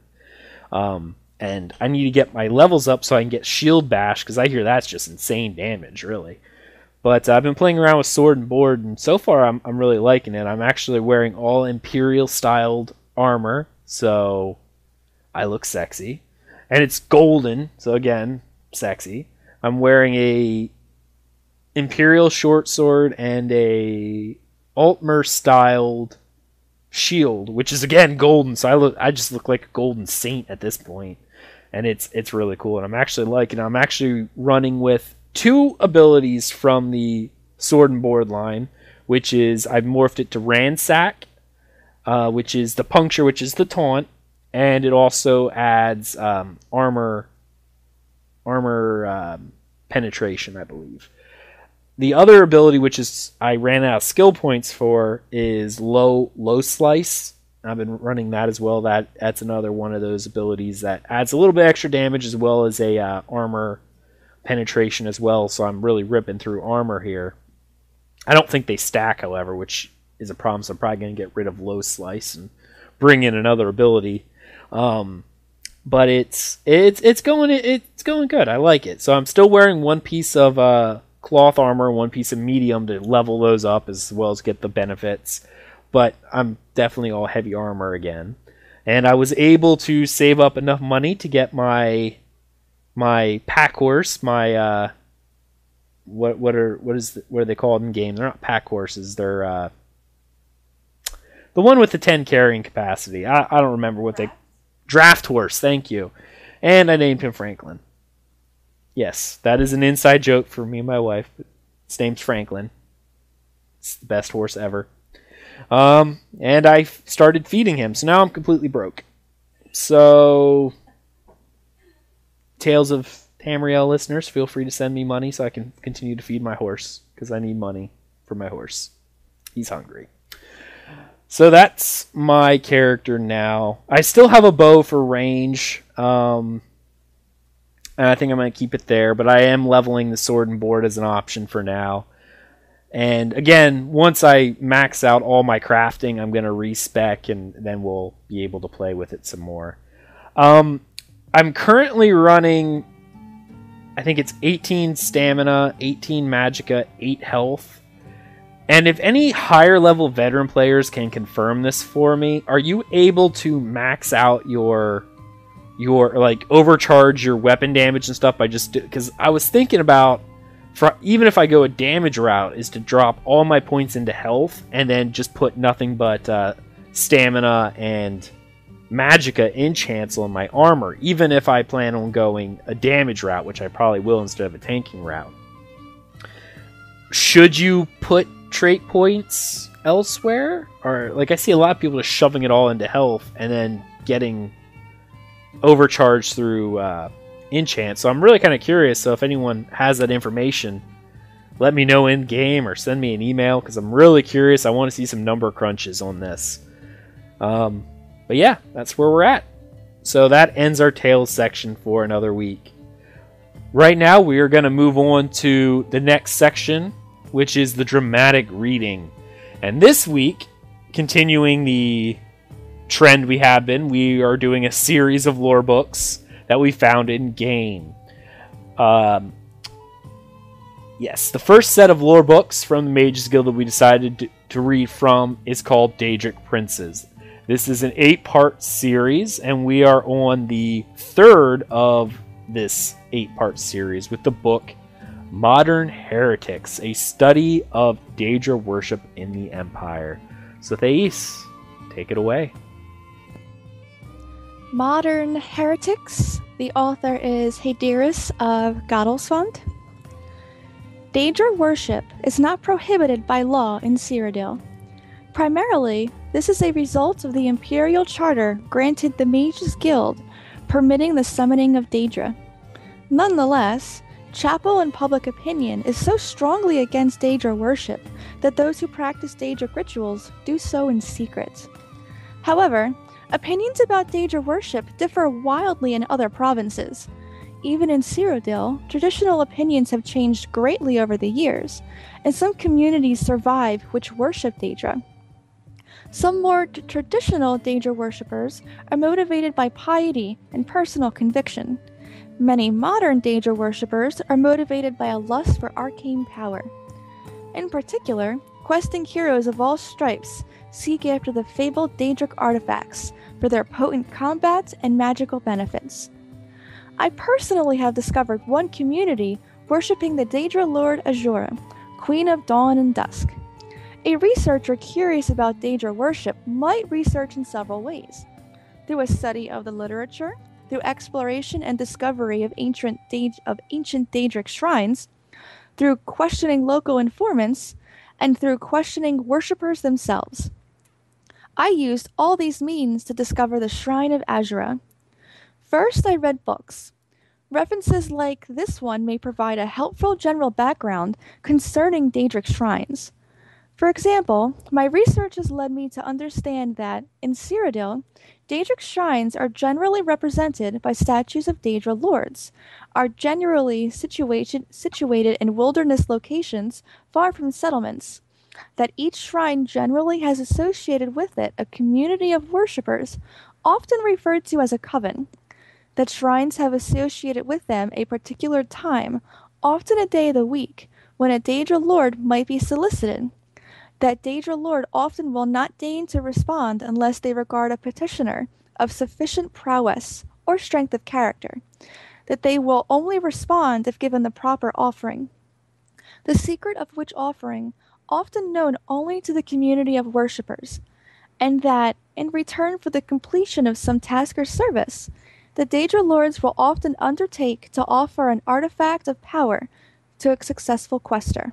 A: And I need to get my levels up so I can get shield bash, because I hear that's just insane damage, really. But I've been playing around with sword and board, and so far I'm really liking it. I'm actually wearing all Imperial-styled armor, so I look sexy. And it's golden, so again, sexy. I'm wearing a Imperial short sword and a Altmer styled shield, which is again golden, so I just look like a golden saint at this point, and it's really cool, and I'm actually liking it. I'm actually running with two abilities from the sword and board line, which is I've morphed it to ransack, which is the puncture, which is the taunt, and it also adds armor penetration, I believe. The other ability, which is I ran out of skill points for, is low slice. I've been running that as well. That's another one of those abilities that adds a little bit extra damage as well as a armor penetration as well. So I'm really ripping through armor here. I don't think they stack, however, which is a problem. So I'm probably going to get rid of low slice and bring in another ability. But it's going good. I like it. So I'm still wearing one piece of cloth armor, one piece of medium to level those up as well as get the benefits, but I'm definitely all heavy armor again. And I was able to save up enough money to get my pack horse, my what are they called in game? They're not pack horses, they're the one with the 10 carrying capacity. I don't remember what they draft horse, thank you. And I named him Franklin. Yes, that is an inside joke for me and my wife. His name's Franklin. It's the best horse ever. And I started feeding him, so now I'm completely broke. So, Tales of Tamriel listeners, feel free to send me money so I can continue to feed my horse, because I need money for my horse. He's hungry. So that's my character now. I still have a bow for range. And I think I'm going to keep it there, but I am leveling the sword and board as an option for now. And again, once I max out all my crafting, I'm going to respec, and then we'll be able to play with it some more. I'm currently running, I think it's 18 stamina, 18 magicka, 8 health. And if any higher level veteran players can confirm this for me, are you able to max out your like overcharge your weapon damage and stuff by just, because I was thinking about, even if I go a damage route, is to drop all my points into health and then just put nothing but stamina and magicka in chancel in my armor, even if I plan on going a damage route, which I probably will instead of a tanking route. should you put trait points elsewhere? Or, like, I see a lot of people just shoving it all into health and then getting overcharged through enchant. So I'm really kind of curious. So if anyone has that information, let me know in game or send me an email, because I'm really curious. I want to see some number crunches on this. But yeah, that's where we're at. So that ends our Tales section for another week. Right now we are going to move on to the next section, which is the dramatic reading. And this week, continuing the trend we have been, we are doing a series of lore books that we found in game. Yes, the first set of lore books from the Mages Guild that we decided to read from is called Daedric Princes. This is an 8-part series, and we are on the third of this 8-part series with the book Modern Heretics, a study of Daedra worship in the Empire. So Thais, take it away.
B: Modern Heretics. The author is Hadiris of Gadelsfund. Daedra worship is not prohibited by law in Cyrodiil. Primarily, this is a result of the Imperial Charter granted the Mages Guild, permitting the summoning of Daedra. Nonetheless, chapel and public opinion is so strongly against Daedra worship that those who practice Daedric rituals do so in secret. However, opinions about Daedra worship differ wildly in other provinces. Even in Cyrodiil, traditional opinions have changed greatly over the years, and some communities survive which worship Daedra. Some more traditional Daedra worshippers are motivated by piety and personal conviction. Many modern Daedra worshippers are motivated by a lust for arcane power. In particular, questing heroes of all stripes seek after the fabled Daedric artifacts for their potent combat and magical benefits. I personally have discovered one community worshipping the Daedra Lord Azura, Queen of Dawn and Dusk. A researcher curious about Daedra worship might research in several ways: through a study of the literature, through exploration and discovery of ancient Daedric shrines, through questioning local informants, and through questioning worshippers themselves. I used all these means to discover the Shrine of Azura. First, I read books. References like this one may provide a helpful general background concerning Daedric shrines. For example, my research has led me to understand that, in Cyrodiil, Daedric shrines are generally represented by statues of Daedra lords, are generally situated in wilderness locations far from settlements, that each shrine generally has associated with it a community of worshippers, often referred to as a coven, that shrines have associated with them a particular time, often a day of the week, when a Daedra lord might be solicited, that Daedra lord often will not deign to respond unless they regard a petitioner of sufficient prowess or strength of character, that they will only respond if given the proper offering, the secret of which offering often known only to the community of worshippers, and that, in return for the completion of some task or service, the Daedra lords will often undertake to offer an artifact of power to a successful quester.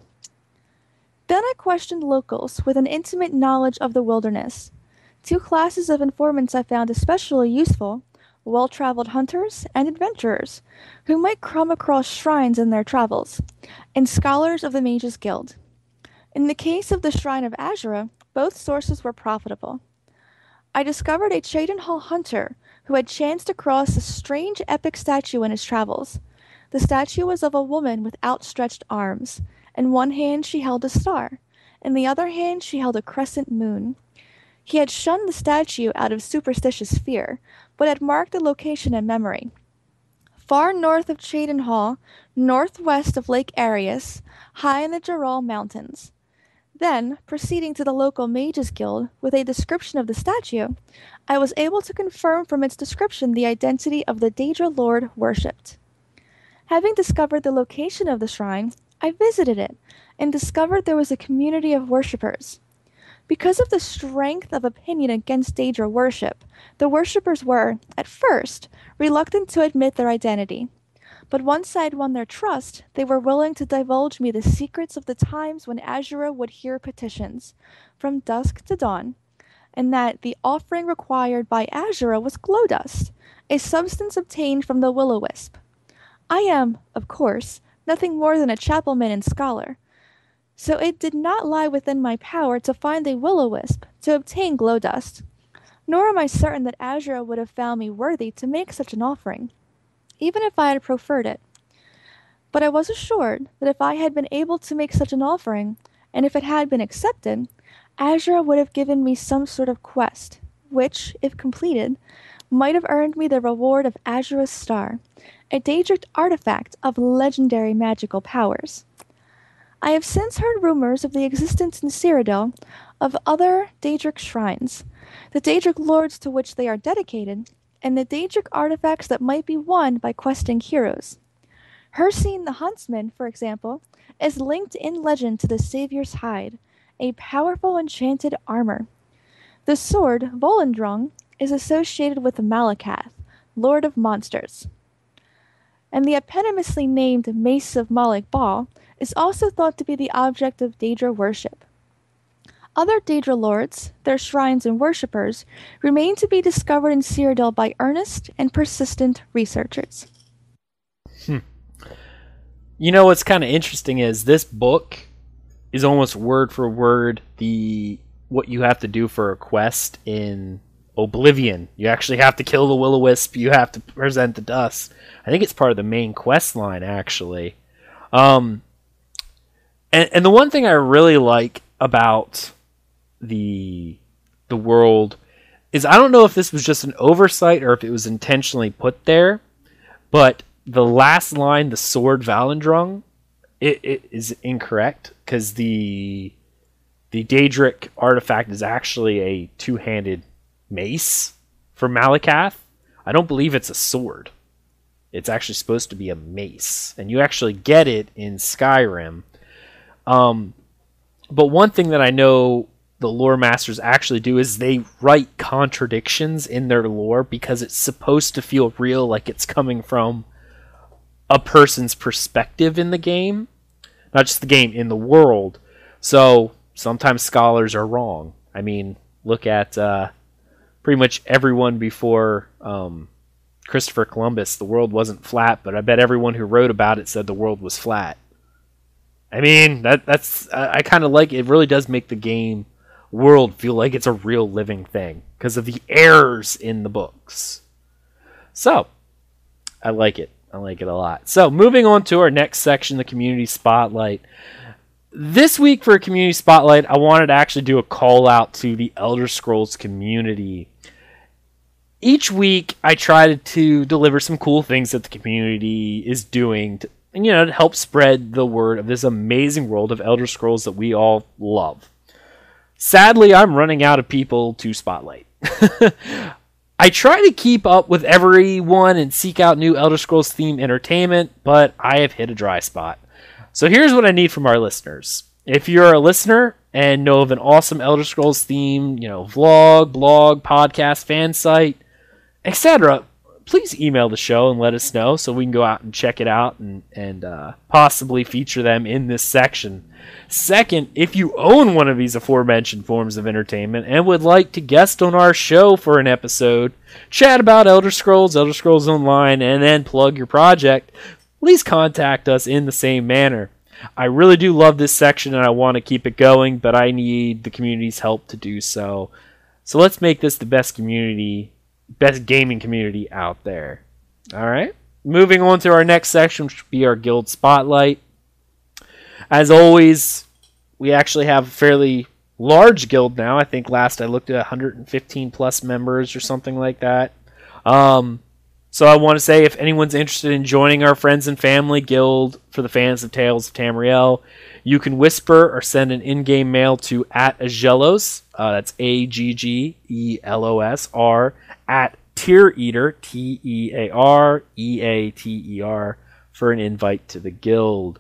B: Then I questioned locals with an intimate knowledge of the wilderness. Two classes of informants I found especially useful: well-traveled hunters and adventurers, who might come across shrines in their travels, and scholars of the Mages Guild. In the case of the Shrine of Azura, both sources were profitable. I discovered a Cheydinhal hunter who had chanced across a strange epic statue in his travels. The statue was of a woman with outstretched arms. In one hand she held a star, in the other hand she held a crescent moon. He had shunned the statue out of superstitious fear, but had marked the location in memory. Far north of Cheydinhal, northwest of Lake Arius, high in the Jural Mountains. Then, proceeding to the local Mages Guild with a description of the statue, I was able to confirm from its description the identity of the Daedra Lord worshipped. Having discovered the location of the shrine, I visited it and discovered there was a community of worshippers. Because of the strength of opinion against Daedra worship, the worshippers were, at first, reluctant to admit their identity. But once I had won their trust, they were willing to divulge me the secrets of the times when Azura would hear petitions, from dusk to dawn, and that the offering required by Azura was glow dust, a substance obtained from the will-o-wisp. I am, of course, nothing more than a chapelman and scholar, so it did not lie within my power to find a will-o-wisp to obtain glow dust, nor am I certain that Azura would have found me worthy to make such an offering, even if I had preferred it. But I was assured that if I had been able to make such an offering, and if it had been accepted, Azura would have given me some sort of quest, which, if completed, might have earned me the reward of Azura's Star, a Daedric artifact of legendary magical powers. I have since heard rumors of the existence in Cyrodiil of other Daedric shrines, the Daedric lords to which they are dedicated, and the Daedric artifacts that might be won by questing heroes. Hircine the Huntsman, for example, is linked in legend to the Savior's Hide, a powerful enchanted armor. The sword, Volendrung, is associated with Malakath, Lord of Monsters. And the eponymously named Mace of Molag Bal is also thought to be the object of Daedra worship. Other Daedra lords, their shrines and worshippers, remain to be discovered in Cyrodiil by earnest and persistent researchers.
A: You know what's kind of interesting is this book is almost word for word what you have to do for a quest in Oblivion. You actually have to kill the will-o-wisp. You have to present the dust. I think it's part of the main quest line, actually. And the one thing I really like about the world is, I don't know if this was just an oversight or if it was intentionally put there, but the last line, the sword Valendrung, it is incorrect, because the Daedric artifact is actually a two-handed mace for Malakath. I don't believe it's a sword. It's actually supposed to be a mace, and you actually get it in Skyrim. But one thing that I know the lore masters actually do is they write contradictions in their lore because it's supposed to feel real, like it's coming from a person's perspective in the game, not just the game, in the world. So sometimes scholars are wrong. I mean, look at pretty much everyone before Christopher Columbus. The world wasn't flat, but I bet everyone who wrote about it said the world was flat. I mean, that's I kind of like it. It really does make the game world feel like it's a real living thing because of the errors in the books. So I like it. I like it a lot. So moving on to our next section, the community spotlight. This week for a community spotlight, I wanted to actually do a call out to the Elder Scrolls community. Each week, I try to deliver some cool things that the community is doing to help spread the word of this amazing world of Elder Scrolls that we all love. Sadly, I'm running out of people to spotlight. I try to keep up with everyone and seek out new Elder Scrolls themed entertainment, but I have hit a dry spot. So here's what I need from our listeners. If you're a listener and know of an awesome Elder Scrolls themed, vlog, blog, podcast, fan site, etc., please email the show and let us know so we can go out and check it out and possibly feature them in this section. Second, if you own one of these aforementioned forms of entertainment and would like to guest on our show for an episode, chat about Elder Scrolls Online, and then plug your project, please contact us in the same manner. I really do love this section and I want to keep it going, but I need the community's help to do so. So let's make this the best gaming community out there. Alright, moving on to our next section, which will be our guild spotlight. As always, we actually have a fairly large guild now. I think last I looked at 115 plus members or something like that. So I want to say, if anyone's interested in joining our friends and family guild for the fans of Tales of Tamriel, you can whisper or send an in-game mail to @Aggelos, that's AGGELOS, at Tear-Eater, TEAREATER, for an invite to the guild.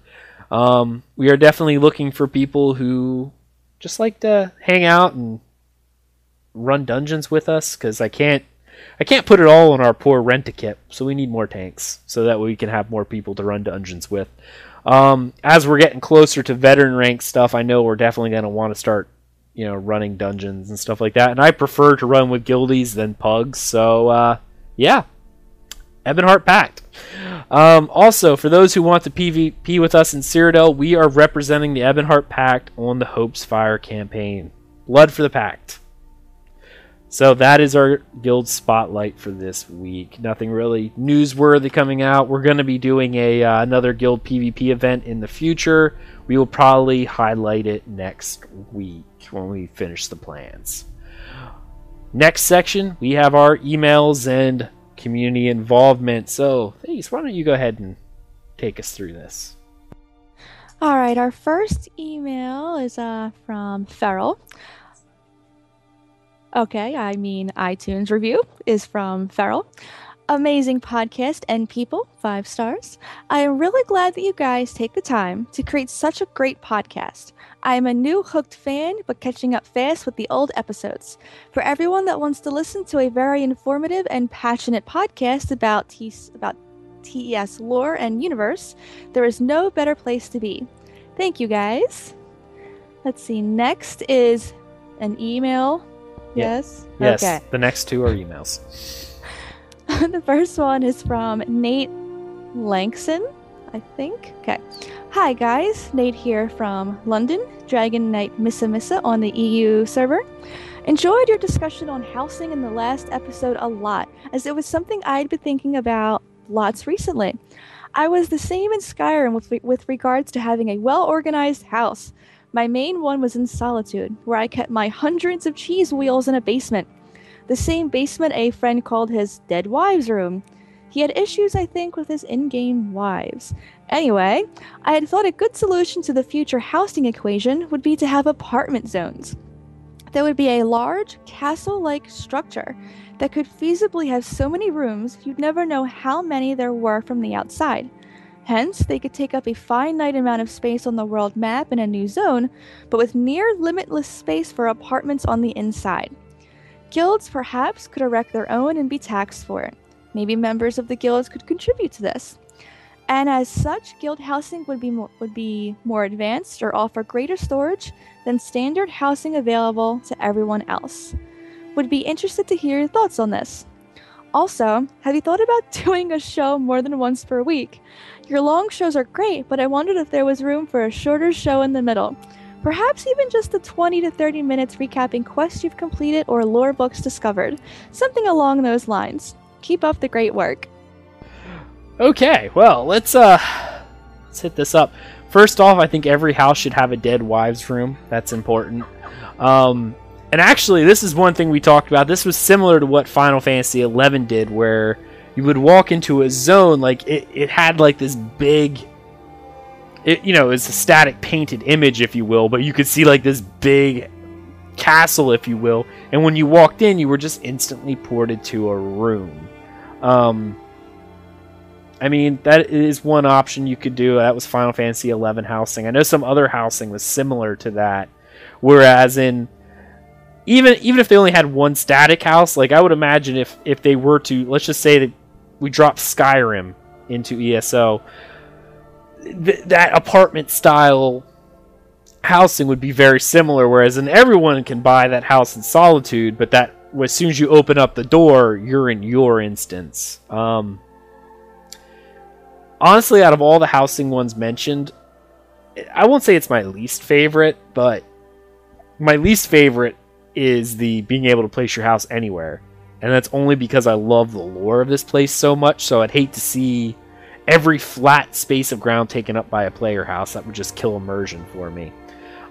A: We are definitely looking for people who just like to hang out and run dungeons with us, because I can't I can't put it all on our poor rent-a-kit, so we need more tanks so that we can have more people to run dungeons with. As we're getting closer to veteran rank stuff, I know we're definitely going to want to start, running dungeons and stuff like that. And I prefer to run with guildies than pugs, so yeah, Ebonheart Pact. Also, for those who want to PvP with us in Cyrodiil, we are representing the Ebonheart Pact on the Hope's Fire campaign. Blood for the Pact. So that is our guild spotlight for this week. Nothing really newsworthy coming out. We're going to be doing another guild PvP event in the future. We will probably highlight it next week when we finish the plans. Next section, we have our emails and community involvement. So, Thais, why don't you go ahead and take us through this?
B: All right, our first email is from Feral. Okay, I mean iTunes review is from Feral. Amazing podcast and people, 5 stars. I am really glad that you guys take the time to create such a great podcast. I am a new hooked fan, but catching up fast with the old episodes. For everyone that wants to listen to a very informative and passionate podcast about TES lore and universe, there is no better place to be. Thank you, guys. Let's see, next is an email. Yes?
A: Yes,
B: okay.
A: The next 2 are emails.
B: The first one is from Nate Lankson, I think. Okay. Hi, guys. Nate here from London, Dragon Knight Missa on the EU server. Enjoyed your discussion on housing in the last episode a lot, as it was something I'd been thinking about lots recently. I was the same in Skyrim with regards to having a well-organized house. My main one was in Solitude, where I kept my hundreds of cheese wheels in a basement. The same basement a friend called his dead wives room. He had issues, I think, with his in-game wives. Anyway, I had thought a good solution to the future housing equation would be to have apartment zones. There would be a large, castle-like structure that could feasibly have so many rooms you'd never know how many there were from the outside. Hence, they could take up a finite amount of space on the world map in a new zone, but with near limitless space for apartments on the inside. Guilds perhaps could erect their own and be taxed for it. Maybe members of the guilds could contribute to this. And as such, guild housing would be more advanced or offer greater storage than standard housing available to everyone else. Would be interested to hear your thoughts on this. Also, have you thought about doing a show more than once per week? Your long shows are great, but I wondered if there was room for a shorter show in the middle. Perhaps even just the 20 to 30 minutes recapping quests you've completed or lore books discovered. Something along those lines. Keep up the great work.
A: Okay, well, let's hit this up. First off, I think every house should have a dead wives room. That's important. And actually, this is one thing we talked about. This was similar to what Final Fantasy XI did, where you would walk into a zone, like, it had, like, this big... it's a static painted image, if you will, but you could see, like, this big castle, if you will, and when you walked in, you were just instantly ported to a room. I mean, that is one option you could do. That was Final Fantasy XI housing. I know some other housing was similar to that, whereas in... Even if they only had one static house, like, I would imagine if they were to... Let's just say that we drop Skyrim into ESO... that apartment-style housing would be very similar, whereas everyone can buy that house in Solitude, but that as soon as you open up the door, you're in your instance. Honestly, out of all the housing ones mentioned, I won't say it's my least favorite, but my least favorite is the being able to place your house anywhere. And that's only because I love the lore of this place so much, so I'd hate to see every flat space of ground taken up by a player house. That would just kill immersion for me.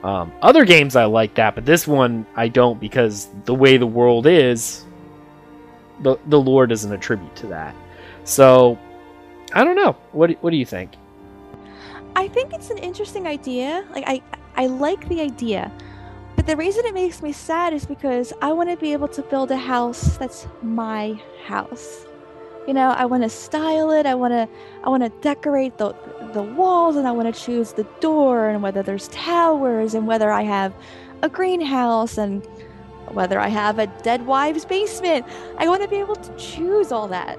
A: Other games I like that, but this one I don't, because the way the world is, the lore doesn't attribute to that. So, I don't know. What do you think?
B: I think it's an interesting idea. Like, I like the idea. But the reason it makes me sad is because I want to be able to build a house that's my house. You know, I want to style it. I want to decorate the walls, and I want to choose the door, and whether there's towers, and whether I have a greenhouse, and whether I have a dead wives basement. I want to be able to choose all that.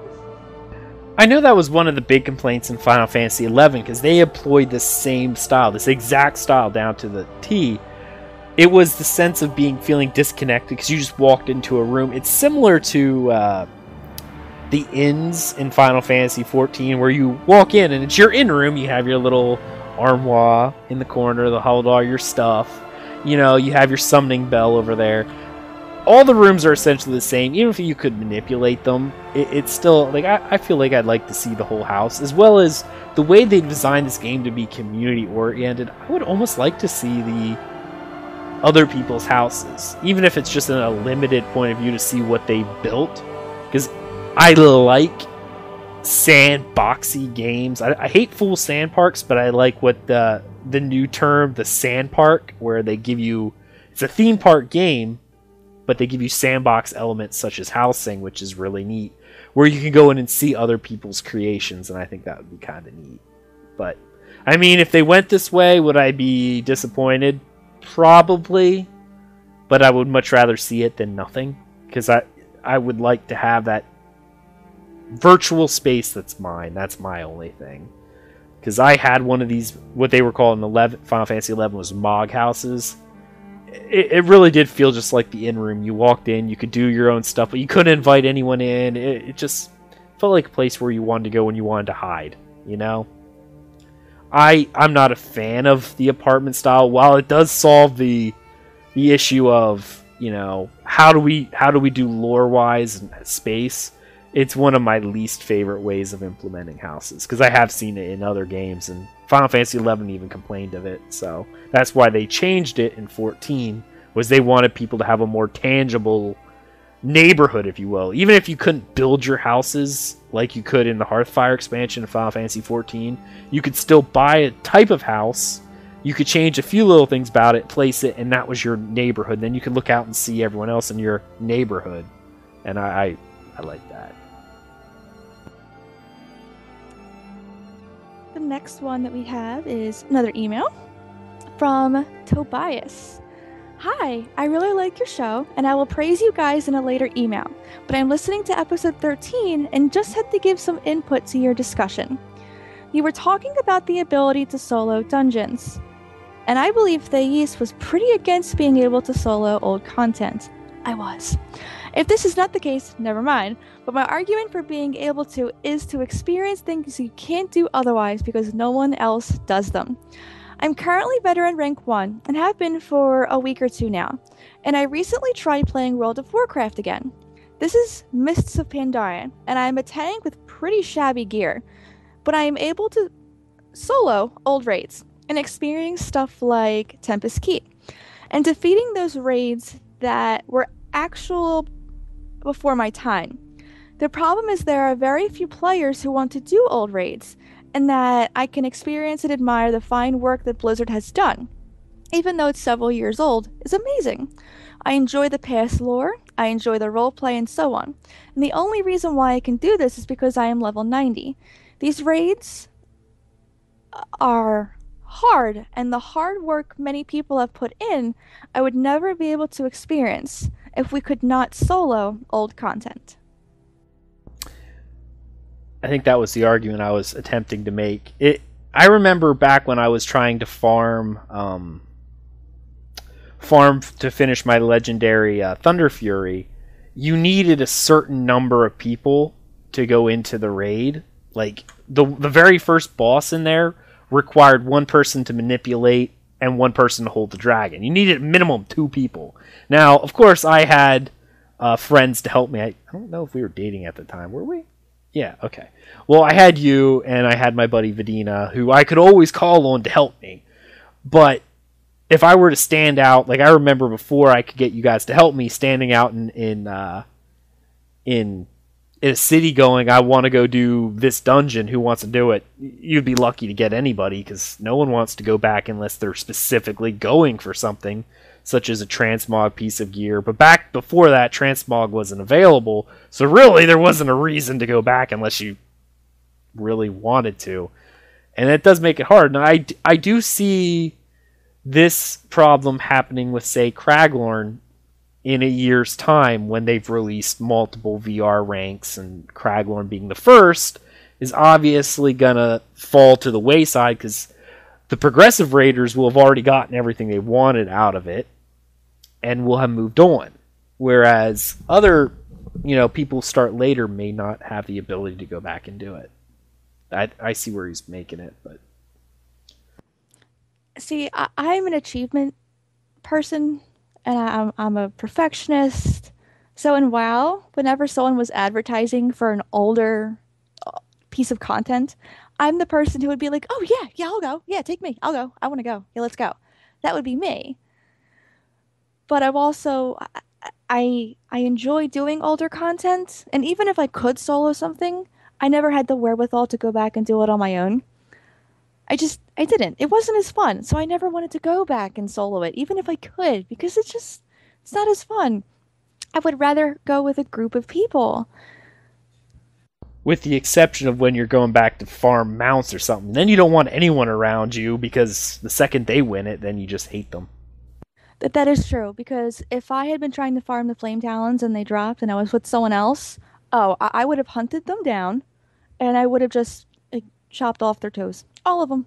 A: I know that was one of the big complaints in Final Fantasy XI, because they employed the same style, this exact style down to the T. It was the sense of feeling disconnected, because you just walked into a room. It's similar to the inns in Final Fantasy XIV, where you walk in and it's your inn room. You have your little armoire in the corner that hold all your stuff. You know, you have your summoning bell over there. All the rooms are essentially the same. Even if you could manipulate them, it's still, like, I feel like I'd like to see the whole house, as well as the way they designed this game to be community-oriented. I would almost like to see the other people's houses, even if it's just in a limited point of view to see what they built, because I like sandboxy games. I hate full sand parks, but I like what the new term, the sand park, where they give you, it's a theme park game, but they give you sandbox elements such as housing, which is really neat, where you can go in and see other people's creations, and I think that would be kind of neat. But, I mean, if they went this way, would I be disappointed? Probably, but I would much rather see it than nothing, because I would like to have that virtual space that's mine. That's my only thing. Because I had one of these, what they were called in Final Fantasy XI was Mog houses. It really did feel just like the inn room. You walked in, you could do your own stuff, but you couldn't invite anyone in. It just felt like a place where you wanted to go when you wanted to hide, you know? I'm not a fan of the apartment style. While it does solve the issue of, you know, how do we do lore-wise and space, it's one of my least favorite ways of implementing houses, because I have seen it in other games, and Final Fantasy XI even complained of it, so that's why they changed it in 14, was they wanted people to have a more tangible neighborhood, if you will. Even if you couldn't build your houses like you could in the Hearthfire expansion of Final Fantasy XIV, you could still buy a type of house, you could change a few little things about it, place it, and that was your neighborhood. Then you could look out and see everyone else in your neighborhood, and I like that.
B: The next one that we have is another email from Tobias. Hi, I really like your show, and I will praise you guys in a later email, but I'm listening to episode 13 and just had to give some input to your discussion. You were talking about the ability to solo dungeons, and I believe Thais was pretty against being able to solo old content. I was. If this is not the case, never mind, but my argument for being able to is to experience things you can't do otherwise because no one else does them. I'm currently veteran rank 1 and have been for a week or two now, and I recently tried playing World of Warcraft again. This is Mists of Pandaria, and I am a tank with pretty shabby gear, but I am able to solo old raids and experience stuff like Tempest Keep, and defeating those raids that were actual before my time. The problem is there are very few players who want to do old raids, and that I can experience and admire the fine work that Blizzard has done, even though it's several years old, is amazing. I enjoy the past lore, I enjoy the roleplay, and so on. And the only reason why I can do this is because I am level 90. These raids are hard, and the hard work many people have put in, I would never be able to experience if we could not solo old content.
A: I think that was the argument I was attempting to make. I remember back when I was trying to farm to finish my legendary Thunder Fury, you needed a certain number of people to go into the raid. Like the very first boss in there required one person to manipulate and one person to hold the dragon. You needed minimum 2 people. Now, of course, I had friends to help me. I don't know if we were dating at the time, were we? Yeah, okay. Well, I had you, and I had my buddy Vidina, who I could always call on to help me. But if I were to stand out, like I remember before I could get you guys to help me, standing out in a city going, I want to go do this dungeon, who wants to do it? You'd be lucky to get anybody, because no one wants to go back unless they're specifically going for something, such as a transmog piece of gear. But back before that, transmog wasn't available, so really there wasn't a reason to go back unless you really wanted to. And it does make it hard. Now, I do see this problem happening with, say, Craglorn in a year's time when they've released multiple VR ranks, and Craglorn being the first is obviously gonna fall to the wayside because the progressive raiders will have already gotten everything they wanted out of it and will have moved on, whereas other people start later may not have the ability to go back and do it. I see where he's making it, but
B: see, I'm an achievement person, and I'm a perfectionist. So in WoW, whenever someone was advertising for an older piece of content, I'm the person who would be like, "Oh yeah, I'll go. Yeah, take me. I'll go. I want to go. Yeah, let's go." That would be me. But I'm also I enjoy doing older content, and even if I could solo something, I never had the wherewithal to go back and do it on my own. I didn't. It wasn't as fun, so I never wanted to go back and solo it, even if I could, because it's not as fun. I would rather go with a group of people.
A: With the exception of when you're going back to farm mounts or something. Then you don't want anyone around you, because the second they win it, then you just hate them.
B: That is true, because if I had been trying to farm the Flame Talons and they dropped and I was with someone else, I would have hunted them down, and I would have just chopped off their toes. All of them.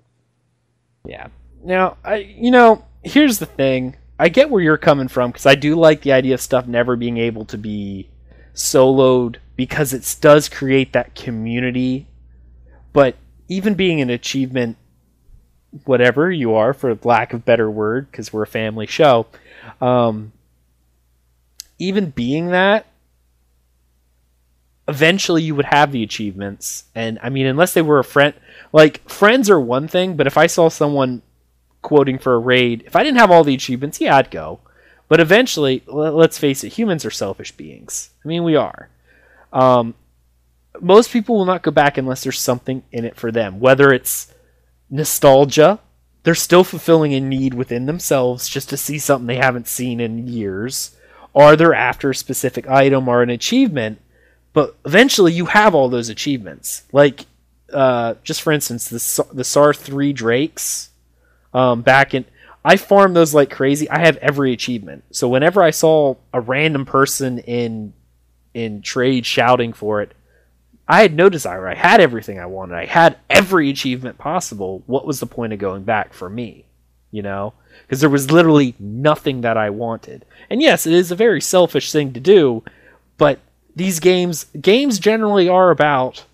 A: Yeah. Now, here's the thing. I get where you're coming from, because I do like the idea of stuff never being able to be soloed, because it does create that community. But even being an achievement, whatever you are, for lack of a better word, because we're a family show, even being that, eventually you would have the achievements. And I mean, unless they were a friend, like, friends are one thing, but if I saw someone quoting for a raid, if I didn't have all the achievements, yeah, I'd go. But eventually, let's face it, humans are selfish beings. I mean, we are. Most people will not go back unless there's something in it for them. Whether it's nostalgia, they're still fulfilling a need within themselves just to see something they haven't seen in years, or they're after a specific item or an achievement. But eventually you have all those achievements. Like, just for instance, the SAR 3 Drakes, I farmed those like crazy. I have every achievement. So whenever I saw a random person in trade shouting for it, I had no desire. I had everything I wanted. I had every achievement possible. What was the point of going back for me? Because there was literally nothing that I wanted. And yes, it is a very selfish thing to do, but these games generally are about,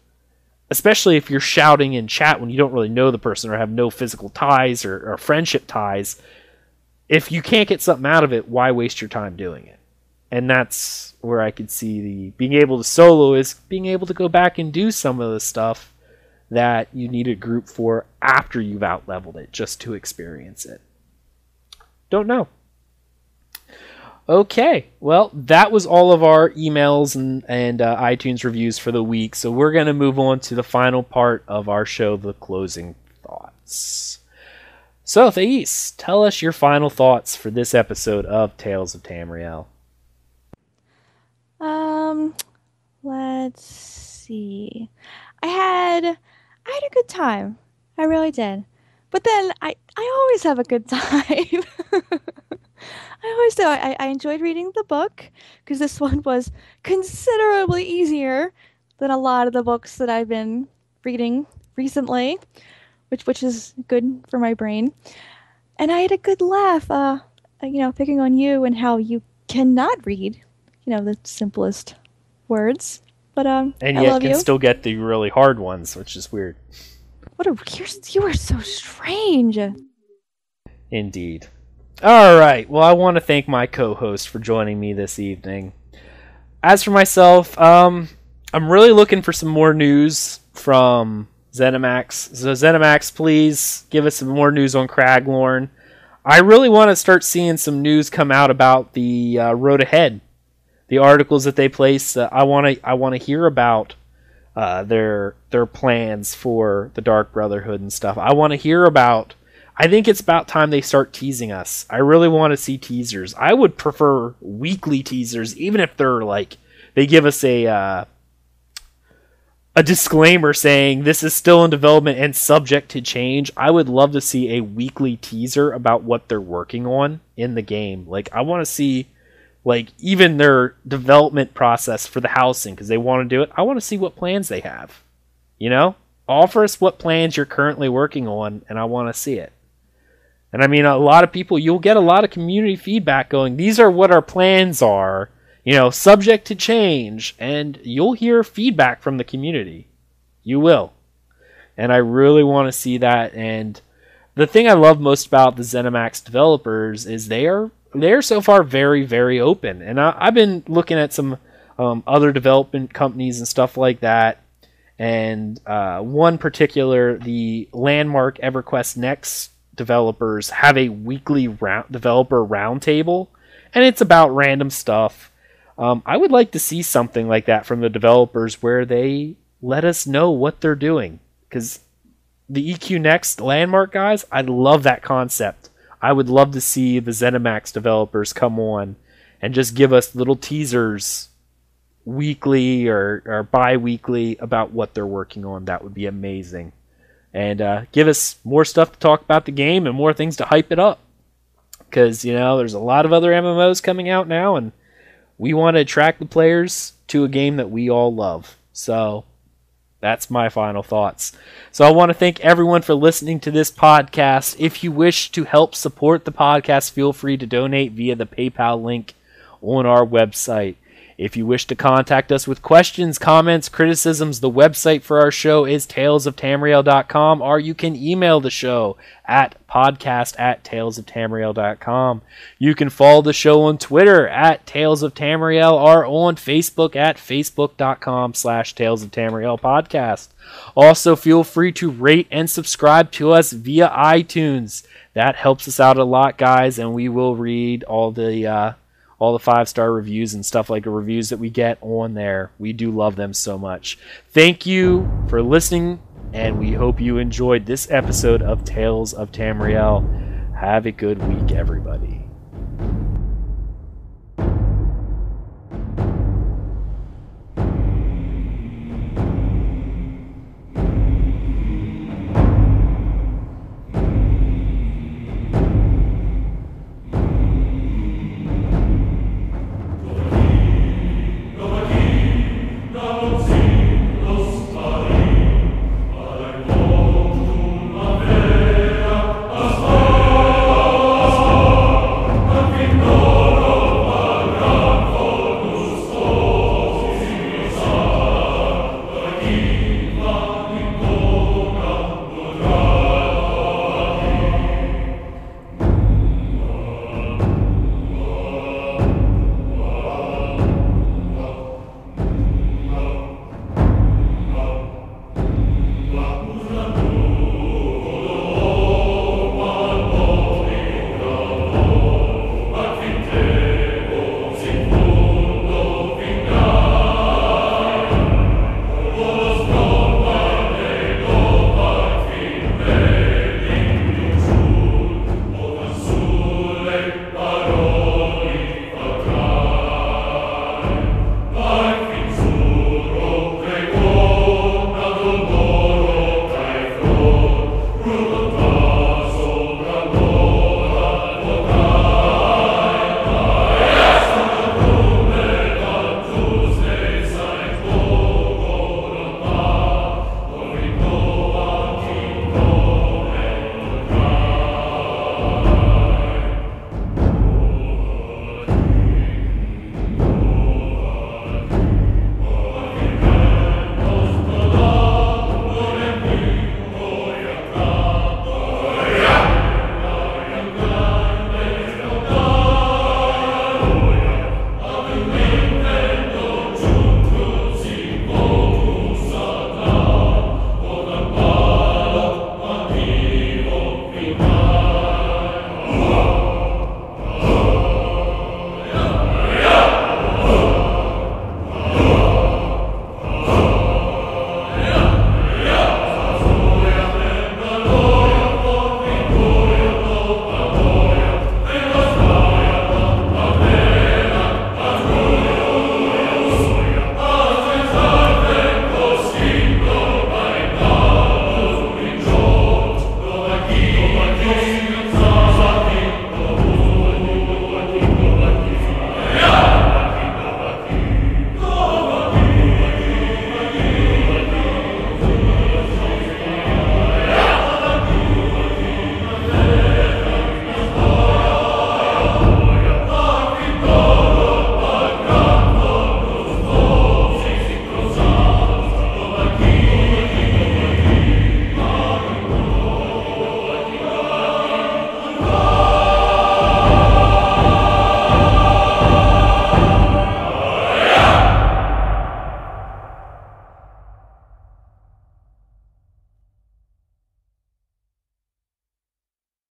A: especially if you're shouting in chat when you don't really know the person or have no physical ties or friendship ties, if you can't get something out of it, why waste your time doing it? And that's where I could see being able to solo is being able to go back and do some of the stuff that you need a group for after you've out-leveled it, just to experience it. Don't know. Okay, well, that was all of our emails and iTunes reviews for the week, so we're going to move on to the final part of our show, the closing thoughts. So, Thais, tell us your final thoughts for this episode of Tales of Tamriel.
B: Let's see. I had a good time. I really did. But then I always have a good time. I always do. I enjoyed reading the book, because this one was considerably easier than a lot of the books that I've been reading recently, which is good for my brain. And I had a good laugh, picking on you and how you cannot read, the simplest words. But
A: and yet can still get the really hard ones, which is weird.
B: You are so strange.
A: Indeed. All right. Well, I want to thank my co-host for joining me this evening. As for myself, I'm really looking for some more news from Zenimax. So Zenimax, please give us some more news on Craglorn. I really want to start seeing some news come out about the road ahead. The articles that they place. I want to hear about their plans for the Dark Brotherhood and stuff. I want to hear about. I think it's about time they start teasing us. I really want to see teasers. I would prefer weekly teasers, even if they're like they give us a disclaimer saying this is still in development and subject to change. I would love to see a weekly teaser about what they're working on in the game. Like, I want to see Like, even their development process for the housing, because they want to do it. I want to see what plans they have. You know? Offer us what plans you're currently working on, and I want to see it. And I mean, a lot of people, you'll get a lot of community feedback going, these are what our plans are, you know, subject to change, and you'll hear feedback from the community. You will. And I really want to see that. And the thing I love most about the Zenimax developers is they're so far very, very open. And I've been looking at some other development companies and stuff like that. And one particular, the Landmark EverQuest Next developers have a weekly developer roundtable, and it's about random stuff. I would like to see something like that from the developers where they let us know what they're doing. Because the EQ Next Landmark guys, I love that concept. I would love to see the Zenimax developers come on and just give us little teasers weekly or bi-weekly about what they're working on. That would be amazing. And give us more stuff to talk about the game and more things to hype it up. Because, you know, there's a lot of other MMOs coming out now, and we want to attract the players to a game that we all love. So that's my final thoughts. So I want to thank everyone for listening to this podcast. If you wish to help support the podcast, feel free to donate via the PayPal link on our website. If you wish to contact us with questions, comments, criticisms, the website for our show is talesoftamriel.com, or you can email the show at podcast@talesoftamriel.com. You can follow the show on Twitter at Tales of Tamriel, or on Facebook at facebook.com/Tales of Tamriel podcast. Also, feel free to rate and subscribe to us via iTunes. That helps us out a lot, guys, and we will read all the 5-star reviews and stuff like the reviews that we get on there. We do love them so much. Thank you for listening, and we hope you enjoyed this episode of Tales of Tamriel. Have a good week, everybody.